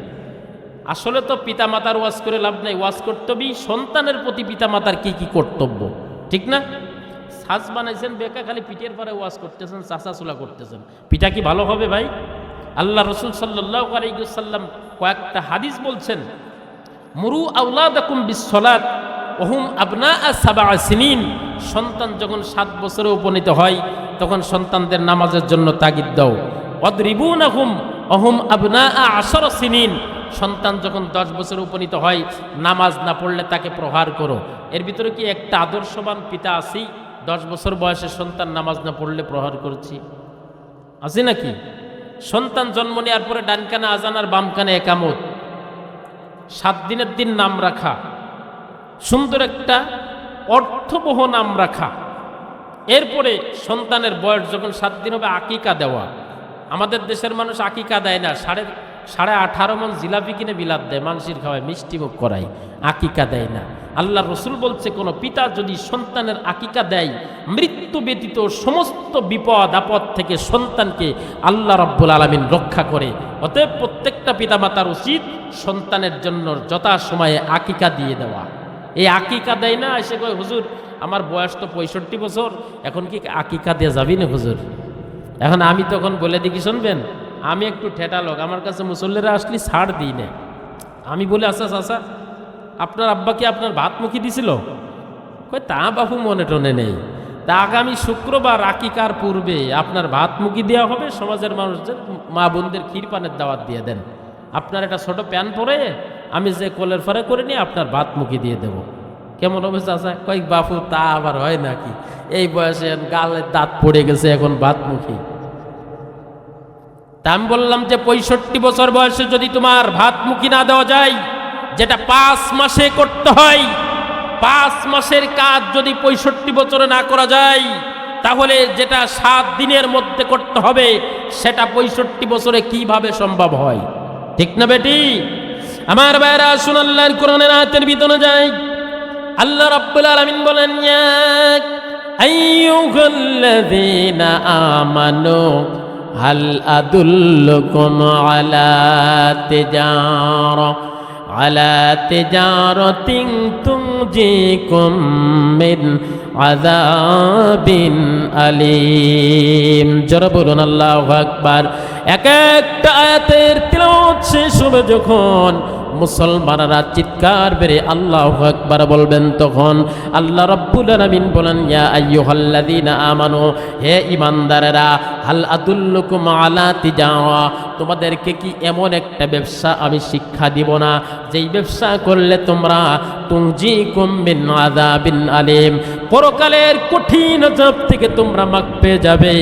[SPEAKER 1] আসলে তো পিতামাতার ওয়াজ করে লাভ নাই, ওয়াজ কর্তব্যই সন্তানের প্রতি পিতামাতার কি কি কর্তব্য, ঠিক না? সাজ বানাইছেন বেকা, খালি পিঠের পরে ওয়াজ করতেছেন, চাচাচুলা করতেছেন, পিঠা কি ভালো হবে ভাই? আল্লাহ রসুল সাল্লাল্লাহু আলাইহি ওয়াসাল্লাম কয়েকটা হাদিস বলছেন, মুরু আওলাদাকুম বিসসালাত ওহুম আবনাআ 7 সিনিন। সন্তান যখন 7 বছরে উপনীত হয় তখন সন্তানদের নামাজের জন্য তাগিদ দাও। ওয়াদরিবুনাহুম ওহুম আবনাআ 10 সিনিন। সন্তান যখন 10 বছরে উপনীত হয়, নামাজ না পড়লে তাকে প্রহার করো। এর ভিতরে কি একটা আদর্শবান পিতা আছি? 10 বছর বয়সে সন্তান নামাজ না পড়লে প্রহার করছি, আছে নাকি? সন্তান জন্ম নেওয়ার পরে ডান কানে আজান আর বাম কানে একামত, 7 দিনের দিন নাম রাখা, সুন্দর একটা অর্থবহ নাম রাখা। এরপরে সন্তানের বয়স যখন 7 দিন হবে, আকিকা দেওয়া। আমাদের দেশের মানুষ আকিকা দেয় না, 18.5 মণ জিলাপি কিনে বিলাত দেয়, মানুষের খাওয়ায়, মিষ্টি মুখ করায়, আকিকা দেয় না। আল্লাহ রসুল বলছে, কোনো পিতা যদি সন্তানের আকিকা দেয়, মৃত্যু ব্যতীত সমস্ত বিপদ আপদ থেকে সন্তানকে আল্লাহ রাব্বুল আলামিন রক্ষা করে। অতএব প্রত্যেকটা পিতামাতার উচিত সন্তানের জন্য যথাসময়ে আকিকা দিয়ে দেওয়া। এই আকিকা দেয় না, এসে কয় হুজুর আমার বয়স তো 65 বছর, এখন কি আকিকা দিয়ে যাবি না হুজুর? এখন আমি তখন বলে দিই কি, শুনবেন, আমি একটু ঠেটা লোক, আমার কাছে মুসল্লিরা আসলে ছাড় দিই না। আমি বলে আচ্ছা চাচা আপনার আব্বা কি আপনার ভাত মুখী দিছিল? কই তা বাবু মনে টনে নেই। তা আগামী শুক্রবার আকিকার পূর্বে আপনার ভাত মুখি দেওয়া হবে, সমাজের মানুষদের মা বোনদের ক্ষীর পানের দাওয়াত দিয়ে দেন। আপনার একটা ছোট প্যান পরে আমি যে কোলের ফারে করে নিয়ে আপনার ভাত মুখি দিয়ে দেব। কেমন হবে চাচা? কয়েক বাপু তা আবার হয় নাকি? এই বয়সে গালের দাঁত পড়ে গেছে, এখন ভাত মুখি। তা আমি বললাম যে 65 বছর বয়সে যদি তোমার ভাত মুখি না দেওয়া যায়, যেটা 5 মাসে করতে হয়, 5 মাসের কাজ যদি 65 বছরে না করা যায়, তাহলে যেটা 7 দিনের মধ্যে করতে হবে সেটা 65 বছরে কিভাবে সম্ভব হয়? ঠিক না বেটি? আমার ভাইরা আসুন, আল্লাহর কোরআনের আয়াতের ভিতরে যাই। আল্লাহ রাব্বুল আলামিন বলেন, ইয়া আইয়ুহাল্লাযীনা আমানু হাল আদুল্লুকুম আলা তিজারাতিন তুনজিকুম মিন আযাবিন আলীম। জোরে বলুন আল্লাহু আকবার। এক একটা আয়াতের তিলাওয়াত শেষ হবে যখন মুসলমানরা চিৎকার বেড়ে আল্লাহু আকবার বলবেন, তখন আল্লাহ রাব্বুল আলামিন বলেন, ইয়া আইয়ুহাল্লাযীনা আমানু, হে ঈমানদারেরা, হাল আদুল্লুকুম আলা তিজারা, তোমাদেরকে কি এমন একটা ব্যবসা আমি শিক্ষা দিব না যেই ব্যবসা করলে তোমরা তুনজিকুম মিন আযাবিন আলীম, পরকালের কঠিন আযাব থেকে তোমরা মুখ পেয়ে যাবে।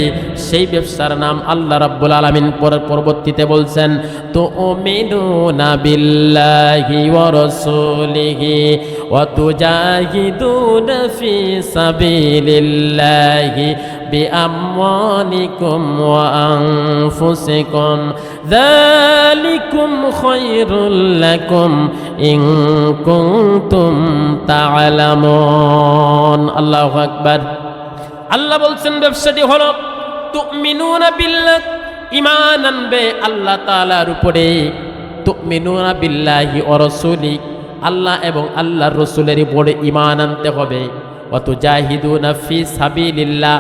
[SPEAKER 1] সেই ব্যবসার নাম আল্লাহ রাব্বুল আলামিন পরবর্তীতে বলছেন, তুমিনুনা বিল্লাহি ওয়া রাসূলিহি ওয়া তুজাহিদুনা ফি সাবিলিল্লাহি বিআমওয়ালিকুম ওয়া আনফুসিকুম যালিকুম খায়রুল লাকুম ইন কুনতুম তা'লামুন। আল্লাহু আকবার। আল্লাহ বলছেন ব্যবসাটি হলো তুমিনুনা বিল্লাহ, ঈমান আনবে আল্লাহ তাআলার উপরে। তুমিনুনা বিল্লাহি ওয়া রাসূলি, আল্লাহ এবং আল্লাহর রাসূলের উপরে ঈমান আনতে হবে। ওয়া তুজাহিদুনা ফি সাবিলিল্লাহ,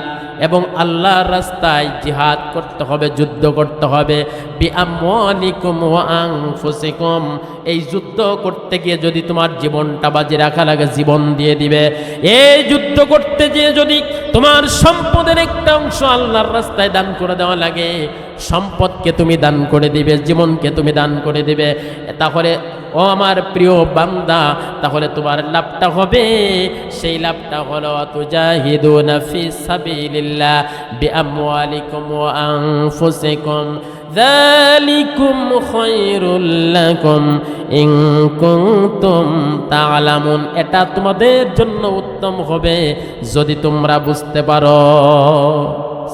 [SPEAKER 1] এবং আল্লাহর রাস্তায় জিহাদ করতে হবে, যুদ্ধ করতে হবে। বিআমওয়ালিকুম ওয়া আনফুসিকুম, এই যুদ্ধ করতে গিয়ে যদি তোমার জীবনটা বাজি রাখা লাগে, জীবন দিয়ে দিবে। এই যুদ্ধ করতে গিয়ে যদি তোমার সম্পদের একটা অংশ আল্লাহর রাস্তায় দান করে দেওয়া লাগে, সম্পদকে তুমি দান করে দিবে, জীবনকে তুমি দান করে দিবে, তাহলে ও আমার প্রিয় বান্দা, তাহলে তোমার লাভটা হবে, সেই লাভটা হলো তুজাহিদুনা ফি সাবিলিল্লাহ বিআমওয়ালিকুম ওয়া আনফুসিকুম যালিকুম খায়রুল লাকুম ইন কুনতুম তা'লামুন, এটা তোমাদের জন্য উত্তম হবে যদি তোমরা বুঝতে পারো।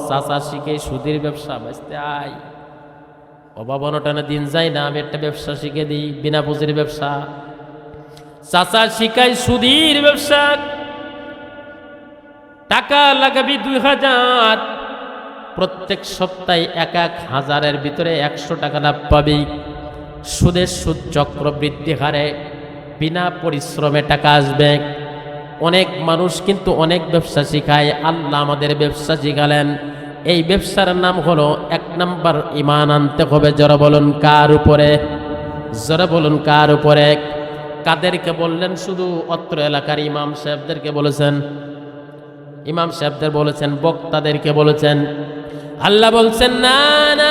[SPEAKER 1] চাচা শিখে সুদের ব্যবসা বাঁচতে আয়, অভাব অনটনে দিন যায় না, আমি একটা ব্যবসা শিখে দিই, বিনা পুঁজির ব্যবসা। চাচা শিখাই সুদের ব্যবসা, টাকা লাগাবি 2000, প্রত্যেক সপ্তাহে 1000-1000-এর ভিতরে 100 টাকা লাভ পাবি। সুদের সুদ চক্রবৃদ্ধি হারে বিনা পরিশ্রমে টাকা আসবে। অনেক মানুষ কিন্তু অনেক ব্যবসা শিখায়, আল্লাহ আমাদের ব্যবসা শিখালেন। এই ব্যবসার নাম হলো 1 নাম্বার ঈমান আনতে হবে। যারা বলুন কার উপরে? যারা বলুন কার উপরে? কাদেরকে বললেন? শুধু অত্র এলাকার ইমাম সাহেবদেরকে বলেছেন, ইমাম সাহেবদের বলেছেন, বক্তাদেরকে বলেছেন? আল্লাহ বলছেন না না,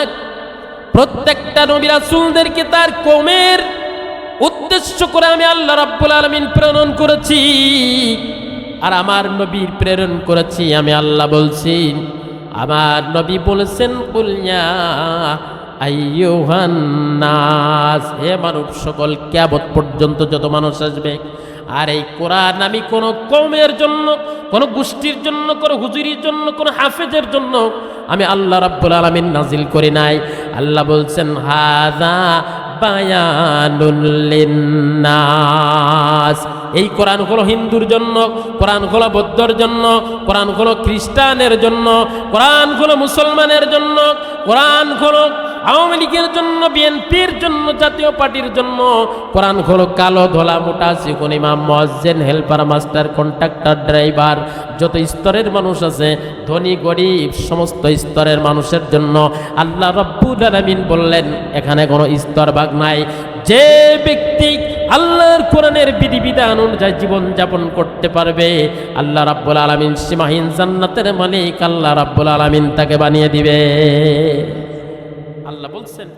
[SPEAKER 1] প্রত্যেকটা নবী রাসূলদেরকে তার কওমের উদ্দেশ্য করে আমি আল্লাহ রাব্বুল আলামিন প্রেরণ করেছি। আর আমার নবীর প্রেরণ করেছি আমি আল্লাহ বলছি। আমার নবী বলেছেন, কুল ইয়া আইয়ুহান নাস, হে মানব সকল, কিয়ামত পর্যন্ত যত মানুষ আসবে। আর এই কোরআন আমি কোনো কওমের জন্য, কোনো গোষ্ঠীর জন্য, কোনো হুজুরির জন্য, কোনো হাফেজের জন্য আমি আল্লাহ রাব্বুল আলামিন নাজিল করি নাই। আল্লাহ বলছেন, হাযা বায়ানুল লিন্নাস, এই কোরআন হলো হিন্দুর জন্য, কোরআন হলো বৌদ্ধর জন্য, কোরআন হলো খ্রিস্টানের জন্য, কোরআন হলো মুসলমানের জন্য, কোরআন হলো আওয়ামী লীগের জন্য, বিএনপির জন্য, জাতীয় পার্টির জন্য। কোরআন হলো কালো ধলা মোটা চিকন ইমাম মুয়াজ্জিন হেল্পার মাস্টার কন্ট্রাক্টর ড্রাইভার যত স্তরের মানুষ আছে, ধনী গরিব সমস্ত স্তরের মানুষের জন্য। আল্লাহ রাব্বুল আলামিন বললেন এখানে কোনো স্তর ভাগ নাই। যে ব্যক্তি আল্লাহর কোরআনের বিধিবিধান অনুযায়ী জীবন যাপন করতে পারবে, আল্লাহ রাব্বুল আলামিন সীমাহীন জান্নাতের মালিক আল্লাহ রাব্বুল আলামিন তাকে বানিয়ে দিবে। আল্লাহ বলছেন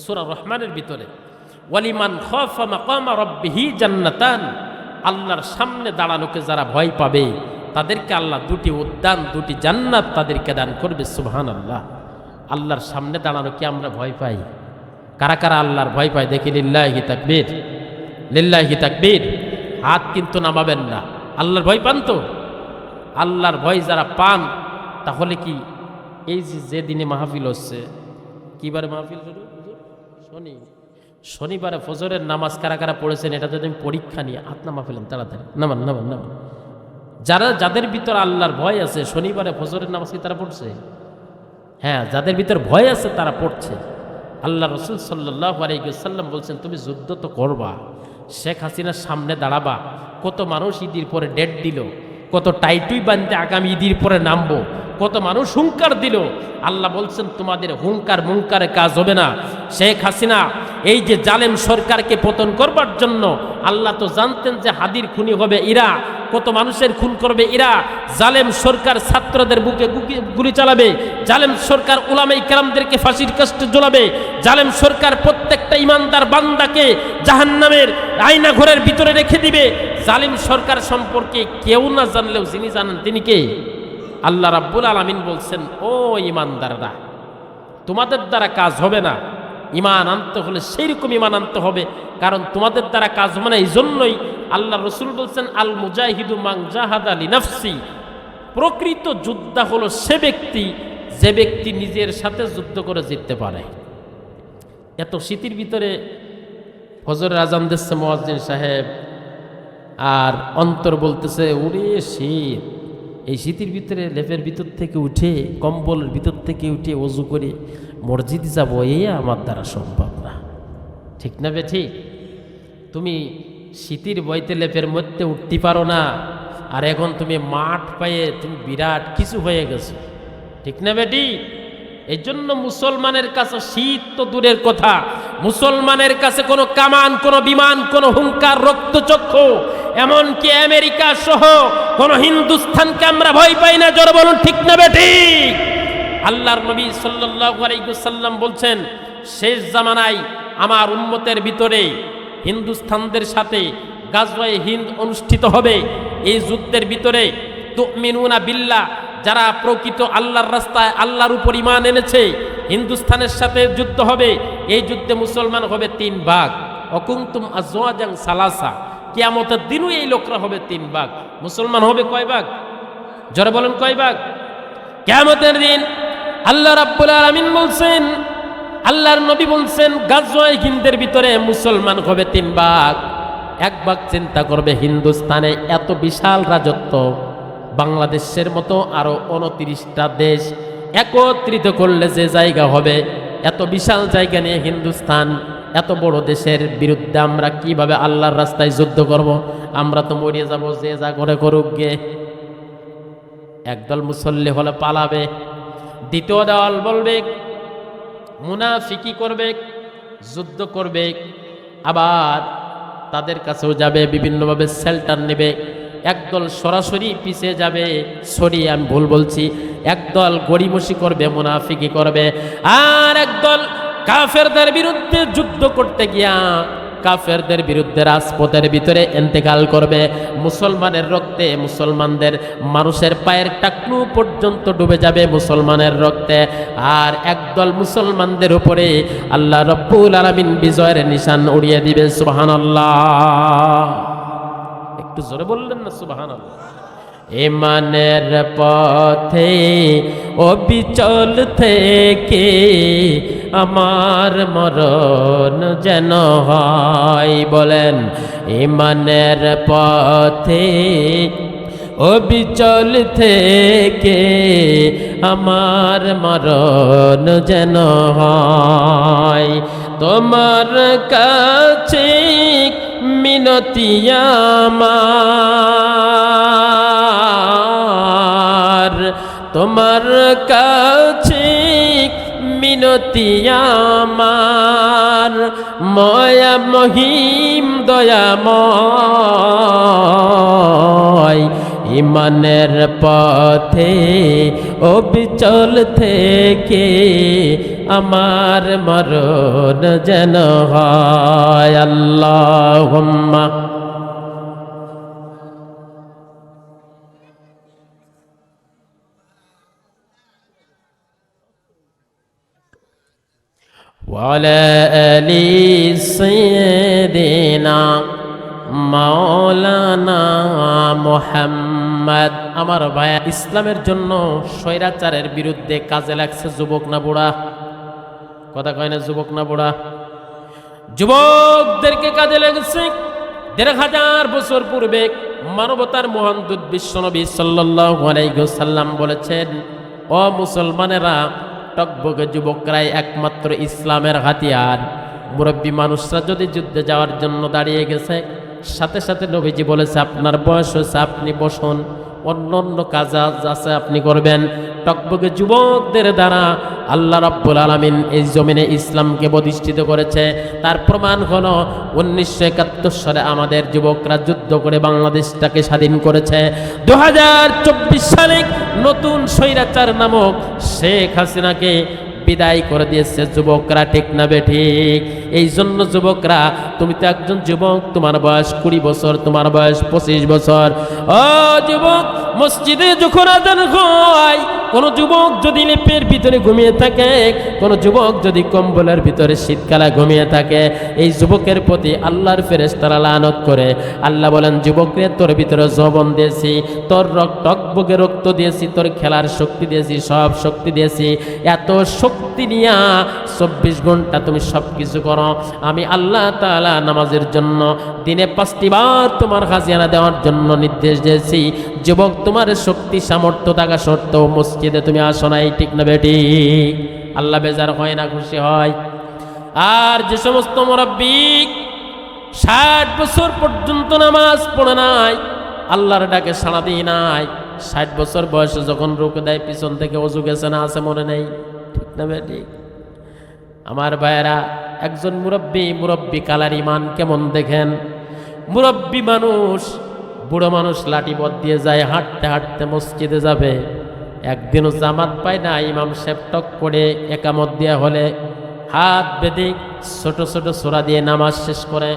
[SPEAKER 1] সূরা রহমানের ভিতরে, ওয়ালিমান খাফা মাকামা রাব্বিহি জান্নাতান, আল্লাহর সামনে দাঁড়ানোকে যারা ভয় পাবে তাদেরকে আল্লাহ দুটি উদ্যান, দুটি জান্নাত তাদেরকে দান করবে। সুবহানাল্লাহ। আল্লাহর সামনে দাঁড়ানো কি আমরা ভয় পাই? কারা কারা আল্লাহর ভয় পায় দেখি? লিল্লাহি তাকবীর, লিল্লাহি তাকবীর। হাত কিন্তু নামাবেন না। আল্লাহর ভয় পান তো? আল্লাহর ভয় যারা পান তাহলে কি এই যে দিনে মাহফিল হচ্ছে, কিবারে মাহফিল শুরু? শনিবারে ফজরের নামাজ কারা কারা পড়েছেন এটা যদি আমি পরীক্ষা নিয়ে হাত নামা ফেলেন, তাড়াতাড়ি নামান নামান নামান। যাদের ভিতর আল্লাহর ভয় আছে শনিবারে ফজরের নামাজ কি তারা পড়ছে? হ্যাঁ, যাদের ভিতর ভয় আছে তারা পড়ছে। আল্লাহ রসুল সাল্লাল্লাহু আলাইহি ওয়াসাল্লাম বলছেন তুমি যুদ্ধ তো করবা, শেখ হাসিনার সামনে দাঁড়াবা। কত মানুষ ঈদের পরে ডেট দিল, কত টাইটুই বানতে আগামী ঈদের পরে নামবো, কত মানুষ হুঙ্কার দিল। আল্লাহ বলছেন তোমাদের হুঙ্কার মুঙ্কারে কাজ হবে না। শেখ হাসিনা এই যে জালেম সরকারকে পতন করবার জন্য আল্লাহ তো জানতেন যে হাদির খুনি হবে এরা, কত মানুষের খুন করবে এরা। জালেম সরকার ছাত্রদের বুকে গুলি চালাবে, জালেম সরকার উলামায়ে কেরামদেরকে ফাঁসির কাস্টে ঝোলাবে, জালেম সরকার প্রত্যেকটা ইমানদার বান্দাকে জাহান্নামের আয়না ঘরের ভিতরে রেখে দিবে। জালিম সরকার সম্পর্কে কেউ না জানলেও যিনি জানেন তিনি কে? আল্লাহ রাব্বুল আলামিন বলছেন ও ইমানদাররা, তোমাদের দ্বারা কাজ হবে না। ইমান আনতে হলে সেইরকম ইমান আনতে হবে, কারণ তোমাদের দ্বারা কাজ হবে না। এই জন্যই আল্লাহ রসুল বলছেন আল মুজাহিদু মান জাহাদা লিনাফসি, প্রকৃত যোদ্ধা হলো সে ব্যক্তি যে ব্যক্তি নিজের সাথে যুদ্ধ করে জিততে পারে। এত শীতের ভিতরে ফজরের আজান দিচ্ছে মুয়াজ্জিন সাহেব, আর অন্তর বলতেছে ওরে শীত। এই শীতের ভিতরে লেপের ভিতর থেকে উঠে, কম্বলের ভিতর থেকে উঠে ওযু করে মসজিদে যাবো, এই আমার দ্বারা সম্ভব না। ঠিক না বে ঠিক? তুমি শীতের বইতে লেপের মধ্যে উঠতে পারো না, আর এখন তুমি মাঠ পায়ে তুমি বিরাট কিছু হয়ে গেছো। ঠিক না বেটি? এই জন্য মুসলমানের কাছে শীত তো দূরের কথা, মুসলমানের কাছে কোনো কামান, কোনো বিমান, কোনো হুঙ্কার, রক্তচক্ষু, এমনকি আমেরিকা সহ কোনো হিন্দুস্তানকে আমরা ভয় পাই না। জোরে বলুন ঠিক না বেটি? আল্লাহর নবী সাল্লাল্লাহু আলাইহি ওয়াসাল্লাম বলছেন শেষ জামানায় আমার উম্মতের ভিতরে হিন্দুস্তানদের সাথে গাজওয়ায়ে হিন্দ অনুষ্ঠিত হবে। এই যুদ্ধের ভিতরে তুমিনুনা বিল্লাহ, যারা প্রকৃত আল্লাহর রাস্তায় আল্লাহর উপর ঈমান এনেছে, হিন্দুস্তানের সাথে যুদ্ধ হবে। এই যুদ্ধে মুসলমান হবে 3 ভাগ। অকুনতুম আজওয়াজান সালাসা, কিয়ামতের দিনও এই লোকরা হবে 3 ভাগ। মুসলমান হবে কয় ভাগ? জোরে বলেন কয় ভাগ? কিয়ামতের দিন আল্লাহ রাব্বুল আলামিন বলছেন, আল্লাহর নবী বলছেন গাজওয়ায়ে হিন্দের ভিতরে মুসলমান হবে 3 ভাগ। 1 ভাগ চিন্তা করবে হিন্দুস্তানে এত বিশাল রাজত্ব, বাংলাদেশের মতো আরো 29টা দেশ একত্রিত করলে যে জায়গা হবে, এত বিশাল জায়গা নিয়ে হিন্দুস্তান, এত বড় দেশের বিরুদ্ধে আমরা কিভাবে আল্লাহর রাস্তায় যুদ্ধ করব? আমরা তো মরিয়ে যাব, যে যা করে করুক গে। একদল মুসল্লি হলে পালাবে, দ্বিতীয় দল বলবে মুনাফিকি করবে, যুদ্ধ করবে, আবার তাদের কাছেও যাবে, বিভিন্নভাবে শেল্টার নেবে। একদল সরাসরি পিছিয়ে যাবে, সরি আমি ভুল বলছি, একদল গড়িমসি করবে, মুনাফিকি করবে, আর একদল কাফেরদের বিরুদ্ধে যুদ্ধ করতে গিয়া কাফেরদের বিরুদ্ধে রাজপথের ভিতরে ইন্তেকাল করবে। মুসলমানের রক্তে, মুসলমানদের মানুষের পায়ের টাকনু পর্যন্ত ডুবে যাবে মুসলমানের রক্তে। আর একদল মুসলমানদের উপরে আল্লাহ রব্বুল আলামিন বিজয়ের নিশান উড়িয়ে দিবে। সুবহানাল্লাহ। একটু জোরে বললেন না সুবহানাল্লাহ? ইমানের পথে অবিচল থেকে আমার মরণ যেন হয়। বলেন ইমানের পথে অবিচল থেকে আমার মরণ যেন হয়। তোমার কাছে মিনতি আমার, তোমার কাছে মিনতি আমার ময়া মহিম দয়াময় ইমানের পথে অবিচল থেকে আমার মরণ যেন হয় আল্লাহুম্মা وعلى آل سيدنا মাওলানা মুহাম্মদ। আমার ভাই, ইসলামের জন্য স্বৈরাচারের বিরুদ্ধে কাজে লাগছে যুবক না বুড়া? কথা কয় না, যুবক না বুড়া? যুবকদেরকে কাজে লেগেছে। ১৫০০ বছর পূর্বে মানবতার মহান দূত বিশ্বনবী সাল্লাল্লাহু আলাইহি ওয়াসাল্লাম বলেছেন, ও মুসলমানেরা, টকবগে যুবকরাই একমাত্র ইসলামের হাতিয়ার। মুরব্বী মানুষরা যদি যুদ্ধে যাওয়ার জন্য দাঁড়িয়ে গেছে, সাথে সাথে নবীজি বলেছে, আপনার বয়স হয়েছে, আপনি বসুন, অন্য অন্য কাজ আছে আপনি করবেন। টকবগে যুবকদের দ্বারা আল্লাহ রাব্বুল আলামিন এই জমিনে ইসলামকে প্রতিষ্ঠিত করেছে। তার প্রমাণ হলো 1971 সালে আমাদের যুবকরা যুদ্ধ করে বাংলাদেশটাকে স্বাধীন করেছে। 2024 সালে নতুন স্বৈরাচার নামক শেখ হাসিনাকে বিদায় করে দিয়েছে যুবকরা, ঠিক না বেঠিক? এই জন্য যুবকরা, তুমি তো একজন যুবক, তোমার বয়স 20 বছর, তোমার বয়স 25 বছর। ও যুবক, মসজিদে যখন আযান হয়, কোন যুবক যদি লেপের ভিতরে ঘুমিয়ে থাকে, কোন যুবক যদি কম্বলের ভিতরে শীতকালে ঘুমিয়ে থাকে, এই যুবকের প্রতি আল্লাহর ফেরেশতারা লানত করে। আল্লাহ বলেন, যুবকরে তোর ভিতরে যৌবন দিয়েছি, তোর টকবগে রক্ত দিয়েছি, তোর খেলার শক্তি দিয়েছি, সব শক্তি দিয়েছি, এত শক্তি নিয়া 24 ঘন্টা তুমি সব কিছু করো। আমি আল্লাহ তাআলা নামাজের জন্য দিনে 5টি বার তোমার হাজিরা দেওয়ার জন্য নির্দেশ দিয়েছি। যুবক, তোমার শক্তি সামর্থ্য থাকা সত্ত্বেও মসজিদে তুমি আসো নাই, ঠিক না বেটি? আল্লাহ বেজার হয় না, খুশি হয়? আর যে সমস্ত মুরব্বী 60 বছর পর্যন্ত নামাজ পড়ে নাই, আল্লাহর ডাকে সাড়া দিয়ে নাই, 60 বছর বয়সে যখন রুকু দেয়, পিছন থেকে ওযু গেছে না আছে মনে নেই, ঠিক না বেটি? আমার ভাইয়েরা, একজন মুরব্বী কালার ইমান কেমন দেখেন। মুরব্বী মানুষ, বুড়ো মানুষ লাঠি বদ দিয়ে যায়, হাঁটতে হাঁটতে মসজিদে যাবে, একদিনও জামাত পায় না। ইমাম সাহেব টক করে একামত দেয়া হলে হাত বেঁধে ছোট ছোট সূরা দিয়ে নামাজ শেষ করে।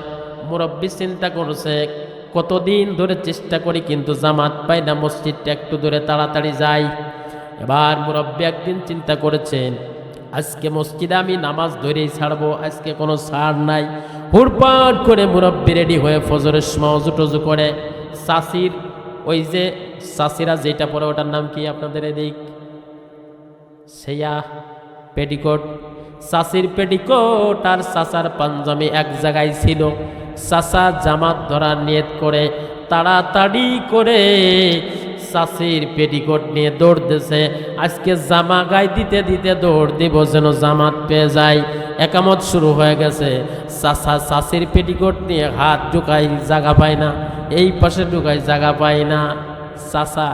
[SPEAKER 1] মুরব্বী চিন্তা করছে, কতদিন ধরে চেষ্টা করি কিন্তু জামাত পাই না, মসজিদটা একটু দূরে, তাড়াতাড়ি যাই। এবার মুরব্বী একদিন চিন্তা করেছেন, আজকে মসজিদে আমি নামাজ ধরেই ছাড়বো, আজকে কোনো ছাড় নাই। হুড়পাট করে মুরব্বী রেডি হয়ে ফজরের সময় অজু টজু করে, চাষির ওই যে চাষিরা যেটা পরে, ওটার নাম কি আপনাদের এদিক? সেয়া পেটিকোট। চাষির পেটিকোট আর চাচার পাঞ্জাবি এক জায়গায় ছিল। চাচা জামাত ধরার নিয়ত করে তাড়াতাড়ি করে চাষির পেটিকোট নিয়ে দৌড় দিছে। আজকে জামা গায়ে দিতে দিতে দৌড় দিব যেন জামাত পেয়ে যায়। একামত শুরু হয়ে গেছে। চাচা চাষির পেটিকোট নিয়ে হাত ঢুকাই, জায়গা পায় না, এই পাশে ঢুকাই, জায়গা পায় না। চাচা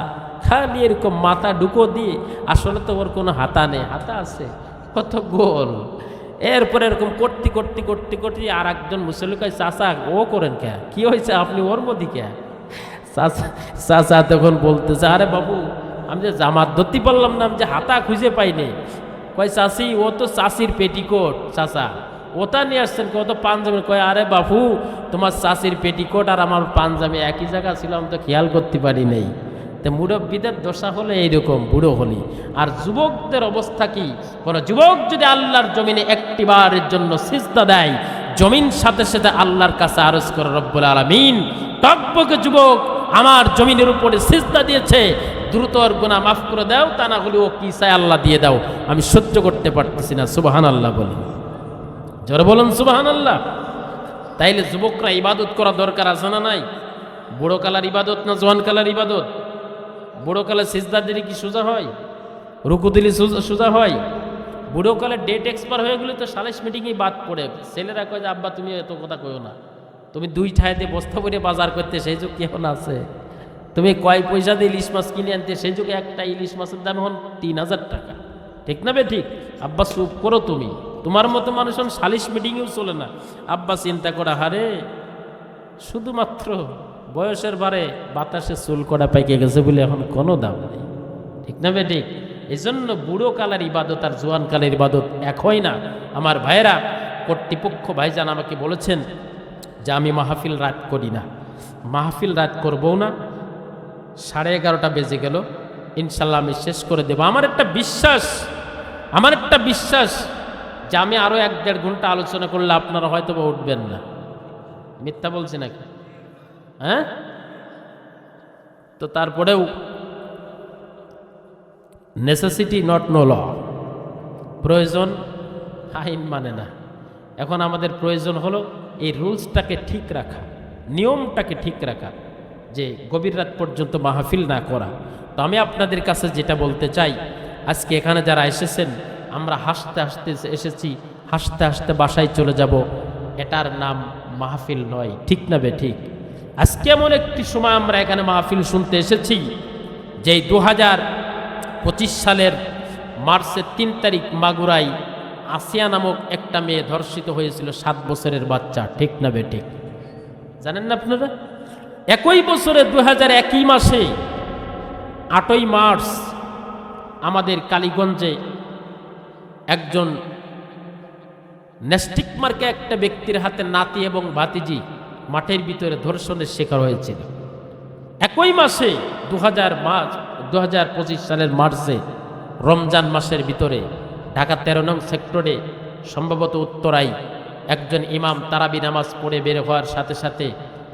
[SPEAKER 1] খালি এরকম মাথা ঢুকো দিয়ে, আসলে তো ওর কোনো হাতা নেই, হাতা আছে কত গোল। এরপরে এরকম করতে করতে করতে করতে আর একজন মুসল্লি কয়, চাচা ও করেন কে, কি হয়েছে, আপনি ওর মধ্যে কে? চাচা তখন বলতেছে, আরে বাবু, আমি যে জামাত ধরতে পারলাম না, আমি যে হাতা খুঁজে পাইনি। কয়, চাষি ও তো চাষির পেটিকোট, চাচা ওটা নিয়ে আসছেন, কত পাঞ্জাবি। কয়, আরে বাবু, তোমার চাষির পেটিকোট আর আমার পাঞ্জাবি একই জায়গা ছিল, আমি তো খেয়াল করতে পারি নাই। তো মুরব্বীদের দশা হলে এইরকম, বুড়ো হলি। আর যুবকদের অবস্থা কি? কোনো যুবক যদি আল্লাহর জমিনে একটিবারের জন্য সিজদা দেয়, জমিন সাথে সাথে আল্লাহর কাছে আরজ করে, রব্বুল আলামিন, টকবকে যুবক আমার জমিনের উপরে সিজদা দিয়েছে, দ্রুত ওর গুনাহ মাফ করে দাও, তা না হলে ও কি চায় আল্লাহ দিয়ে দাও, আমি সহ্য করতে পারতেছি না। সুবহানাল্লাহ বলি, জোরে বলুন সুবহানাল্লাহ। তাইলে যুবকরা ইবাদত করা দরকার আছে না নাই? বুড়ো কালার ইবাদত না জওয়ান কালার ইবাদত? বুড়ো কালে সিজদা দিলে কি সোজা হয়? রুকু দিলে সোজা হয়? বুড়ো কালে ডেট এক্সপায়ার হয়ে গেলে তো সালিশ মিটিংয়ে বাদ পড়ে। ছেলেরা কয় যে, আব্বা তুমি এত কথা কইও না, তুমি 2 ঠাইতে বস্তা করে বাজার করতে, সেই যুগ কি এখন আছে? তুমি কয় পয়সা দিয়ে ইলিশ মাছ কিনে আনতে, সেই যুগে একটা ইলিশ মাছের দাম এখন 3000 টাকা। ঠিক না বে ঠিক? আব্বা চুপ করো, তুমি তোমার মতো মানুষ সালিশ মিটিংয়েও চলে না। আব্বা চিন্তা করা, হারে শুধুমাত্র বয়সের বারে বাতাসে চুল কড়া পাইকে গেছে বলে এখন কোনো দাম নেই। ঠিক না বে ঠিক? এই জন্য বুড়ো কালের ইবাদত আর জোয়ান কালের ইবাদত এক হয় না। আমার ভাইয়েরা, কর্তৃপক্ষ ভাইজান আমাকে বলেছেন যে আমি মাহফিল রাত করি না, মাহফিল রাত করবও না। 11:30 বেজে গেল, ইনশাল্লাহ আমি শেষ করে দেব। আমার একটা বিশ্বাস যে আমি আরও 1-1.5 ঘন্টা আলোচনা করলে আপনারা হয়তো বা উঠবেন না। মিথ্যা বলছি নাকি? হ্যাঁ, তো তারপরেও নেসেসিটি নট নো ল, প্রয়োজন আইন মানে না। এখন আমাদের প্রয়োজন হলো এই রুলসটাকে ঠিক রাখা, নিয়মটাকে ঠিক রাখা, যে গভীর রাত পর্যন্ত মাহফিল না করা। তো আমি আপনাদের কাছে যেটা বলতে চাই, আজকে এখানে যারা এসেছেন, আমরা হাসতে হাসতে এসেছি, হাসতে হাসতে বাসায় চলে যাব, এটার নাম মাহফিল নয়। ঠিক না বে ঠিক? আজকে এমন একটি সময় আমরা এখানে মাহফিল শুনতে এসেছি যে 2025 সালের মার্চের 3 তারিখ মাগুরায় আসিয়া নামক একটা মেয়ে ধর্ষিত হয়েছিল, 7 বছরের বাচ্চা। ঠিক না বে ঠিক? জানেন না আপনারা? একই বছরে 2001 মাসে 8ই মার্চ আমাদের কালীগঞ্জে একজন নেস্টিক মার্কে একটা ব্যক্তির হাতে নাতি এবং ভাতিজি মাঠের ভিতরে ধর্ষণের শিকার হয়েছিল। একই মাসে 2025 সালের মার্চে রমজান মাসের ভিতরে ঢাকা 13 নং সেক্টরে, সম্ভবত উত্তরায়, একজন ইমাম তারাবি নামাজ পড়ে বের হওয়ার সাথে সাথে